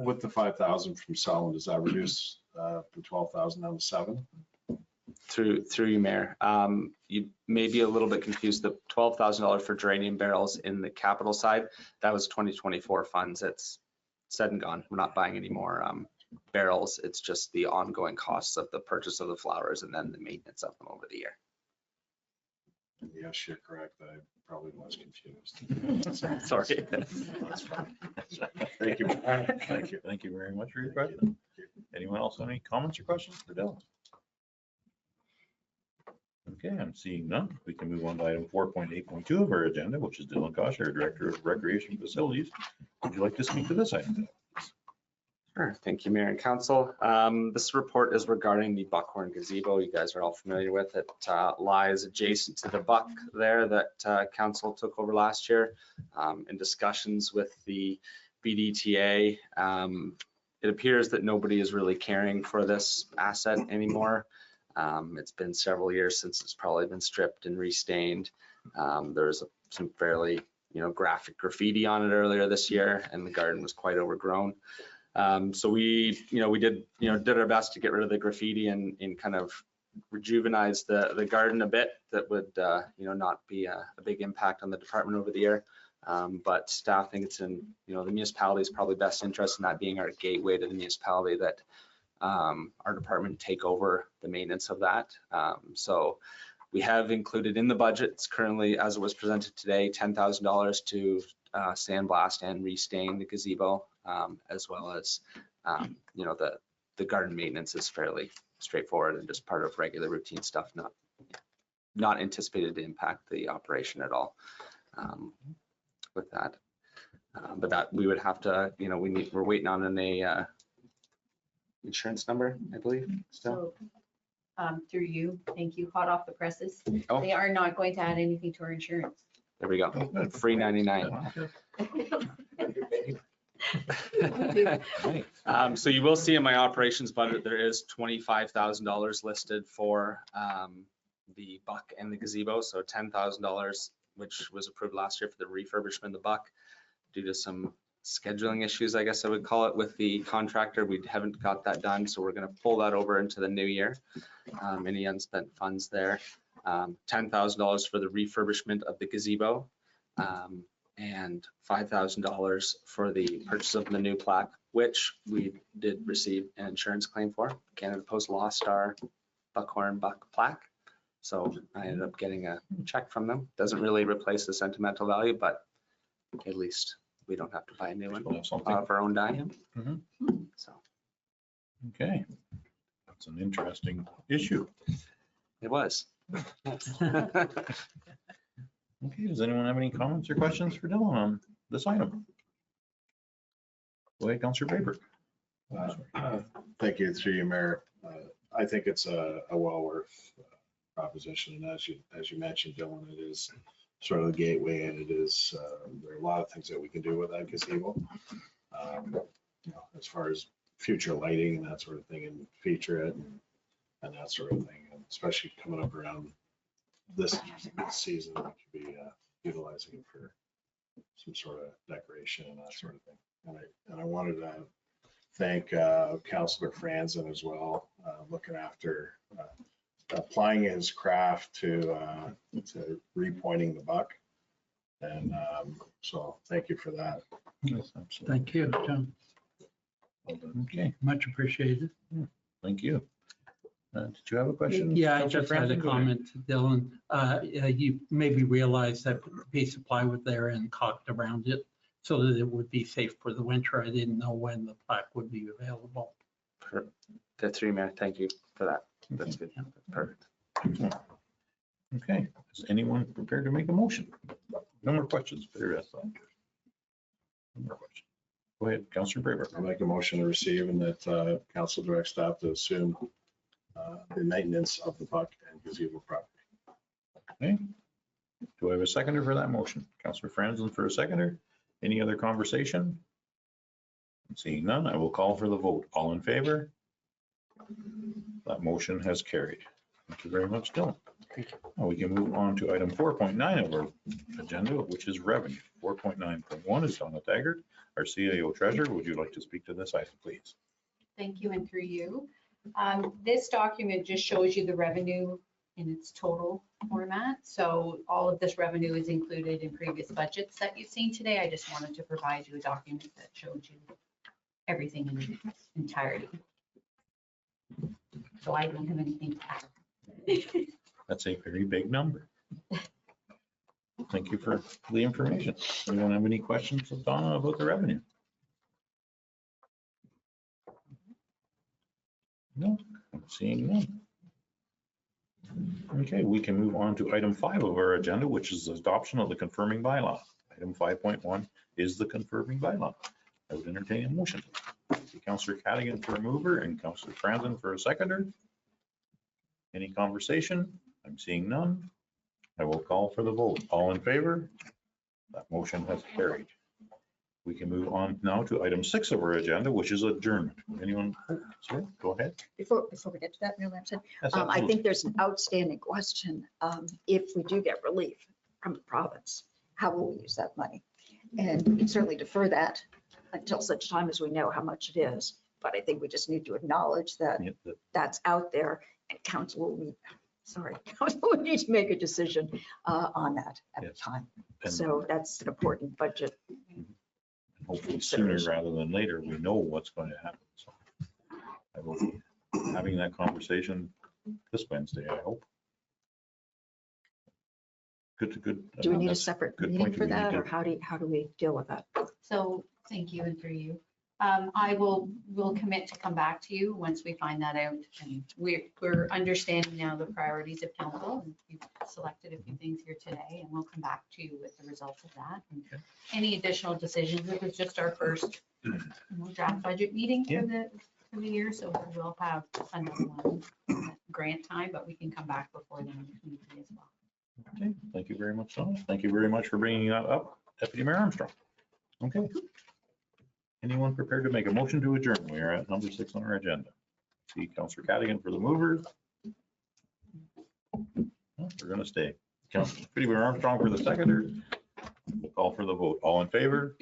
with the 5,000 from Selwyn, does that reduce from 12,000 down to 7? Through you, Mayor. You may be a little bit confused. The $12,000 for geranium barrels in the capital side, that was 2024 funds. It's said and gone. We're not buying any more barrels. It's just the ongoing costs of the purchase of the flowers and then the maintenance of them over the year. Yes, you're correct. I probably was confused. Sorry. That's fine. Thank you. Thank you. Thank you very much for your question. Anyone else have any comments or questions for Dylan? Okay, I'm seeing none. We can move on to item 4.8.2 of our agenda, which is Dylan Kosh, our Director of Recreation Facilities. Would you like to speak to this item? Sure. Thank you, Mayor and Council. This report is regarding the Buckhorn gazebo. You guys are all familiar with it. Lies adjacent to the Buck there that Council took over last year. In discussions with the BDTA, it appears that nobody is really caring for this asset anymore. It's been several years since it's probably been stripped and restained. There's some fairly, graphic graffiti on it earlier this year, and the garden was quite overgrown. So we did our best to get rid of the graffiti and kind of rejuvenize the garden a bit. That would, not be a big impact on the department over the year. But staff think it's in, the municipality's probably best interest in that being our gateway to the municipality, that our department take over the maintenance of that. So we have included in the budget, it's currently, as it was presented today, $10,000 to sandblast and restain the gazebo, as well as, the garden maintenance is fairly straightforward and just part of regular routine stuff, not anticipated to impact the operation at all with that. But that we would have to, we're waiting on an insurance number, I believe, still. So, through you, thank you, hot off the presses. Oh. They are not going to add anything to our insurance. There we go. Free 99. So you will see in my operations budget, there is $25,000 listed for the Buck and the gazebo. So $10,000, which was approved last year for the refurbishment of the Buck, due to some scheduling issues, I guess I would call it, with the contractor. We haven't got that done, so we're going to pull that over into the new year. Any unspent funds there. $10,000 for the refurbishment of the gazebo, and $5,000 for the purchase of the new plaque, which we did receive an insurance claim for. Canada Post lost our Buckhorn Buck plaque, so I ended up getting a check from them. Doesn't really replace the sentimental value, but at least we don't have to buy a new one of our own dime. So. Okay, that's an interesting issue. It was. Okay, does anyone have any comments or questions for Dylan on this item? Go ahead, Councillor Braber. Thank you, through you, Mayor. I think it's a well worth proposition, and as you mentioned, Dylan, it is sort of the gateway, and it is, there are a lot of things that we can do with that gazebo. As far as future lighting and that sort of thing, and feature it and that sort of thing, and especially coming up around this season, we could be utilizing it for some sort of decoration and that sort of thing. And I wanted to thank Councillor Franzen as well, looking after applying his craft to repointing the buck. And so thank you for that. Yes, absolutely. Thank you, John. Okay, Much appreciated. thank you. Did you have a question? Yeah, I Councillor just had a Franzen? Go ahead. comment, Dylan. You maybe realized that piece of plywood there and caulked around it so that it would be safe for the winter. I didn't know when the plaque would be available. That's through, Mayor. Thank you for that. That's good. Perfect. Okay, is anyone prepared to make a motion? No more questions. Better ask that. No more questions. Go ahead, Councillor Braver. I'll make a motion to receive and that council direct staff to assume the maintenance of the buck and gazebo property. Okay. Do I have a seconder for that motion? Councillor Franzen for a seconder. Any other conversation? Seeing none, I will call for the vote. All in favor? That motion has carried. Thank you very much, Dylan. Now we can move on to item 4.9 of our agenda, which is revenue. 4.9.1 is Donna Taggart, our CAO treasurer. Would you like to speak to this item, please? Thank you, and through you. This document just shows you the revenue in its total format. So all of this revenue is included in previous budgets that you've seen today. I just wanted to provide you a document that showed you everything in its entirety. So I don't have anything to add. That's a very big number. Thank you for the information. Anyone have any questions of Donna about the revenue? No, I'm seeing none. Okay, we can move on to item 5 of our agenda, which is the adoption of the confirming bylaw. Item 5.1 is the confirming bylaw. I would entertain a motion. Councillor Cadigan for a mover and Councillor Franzen for a seconder. Any conversation? I'm seeing none. I will call for the vote. All in favor? That motion has carried. We can move on now to item 6 of our agenda, which is adjournment. Anyone? Sorry, go ahead. Before we get to that, Mayor Lamson, Yes, I absolutely. think there's an outstanding question. If we do get relief from the province, how will we use that money? And we can certainly defer that until such time as we know how much it is. But I think we just need to acknowledge that Yeah, that's out there, and council will need, council will need to make a decision on that at the Yes. time. and So that's an important budget. Hopefully sooner rather than later, we know what's going to happen. So I will be having that conversation this Wednesday, I hope. Good. Do we need a That's separate good meeting point. for We need that, to- or how do we deal with that? So thank you, and through you. We'll commit to come back to you once we find that out. And we're understanding now the priorities of council, and we've selected a few things here today, and we'll come back to you with the results of that. And any additional decisions, it was just our first draft budget meeting for the year, so we'll have another one at grant time, but we can come back before then if need be as well. Okay, thank you very much, Donna. Thank you very much for bringing that up, Deputy Mayor Armstrong. Okay. Anyone prepared to make a motion to adjourn? We are at number 6 on our agenda. See Councillor Cadigan for the movers. Well, we're going to stay. Councillor Deputy Mayor Armstrong for the seconder. We'll call for the vote. All in favor?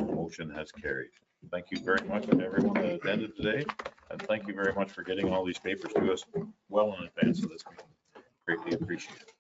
Motion has carried. Thank you very much to everyone that attended today. And thank you very much for getting all these papers to us well in advance of this meeting. Greatly appreciated.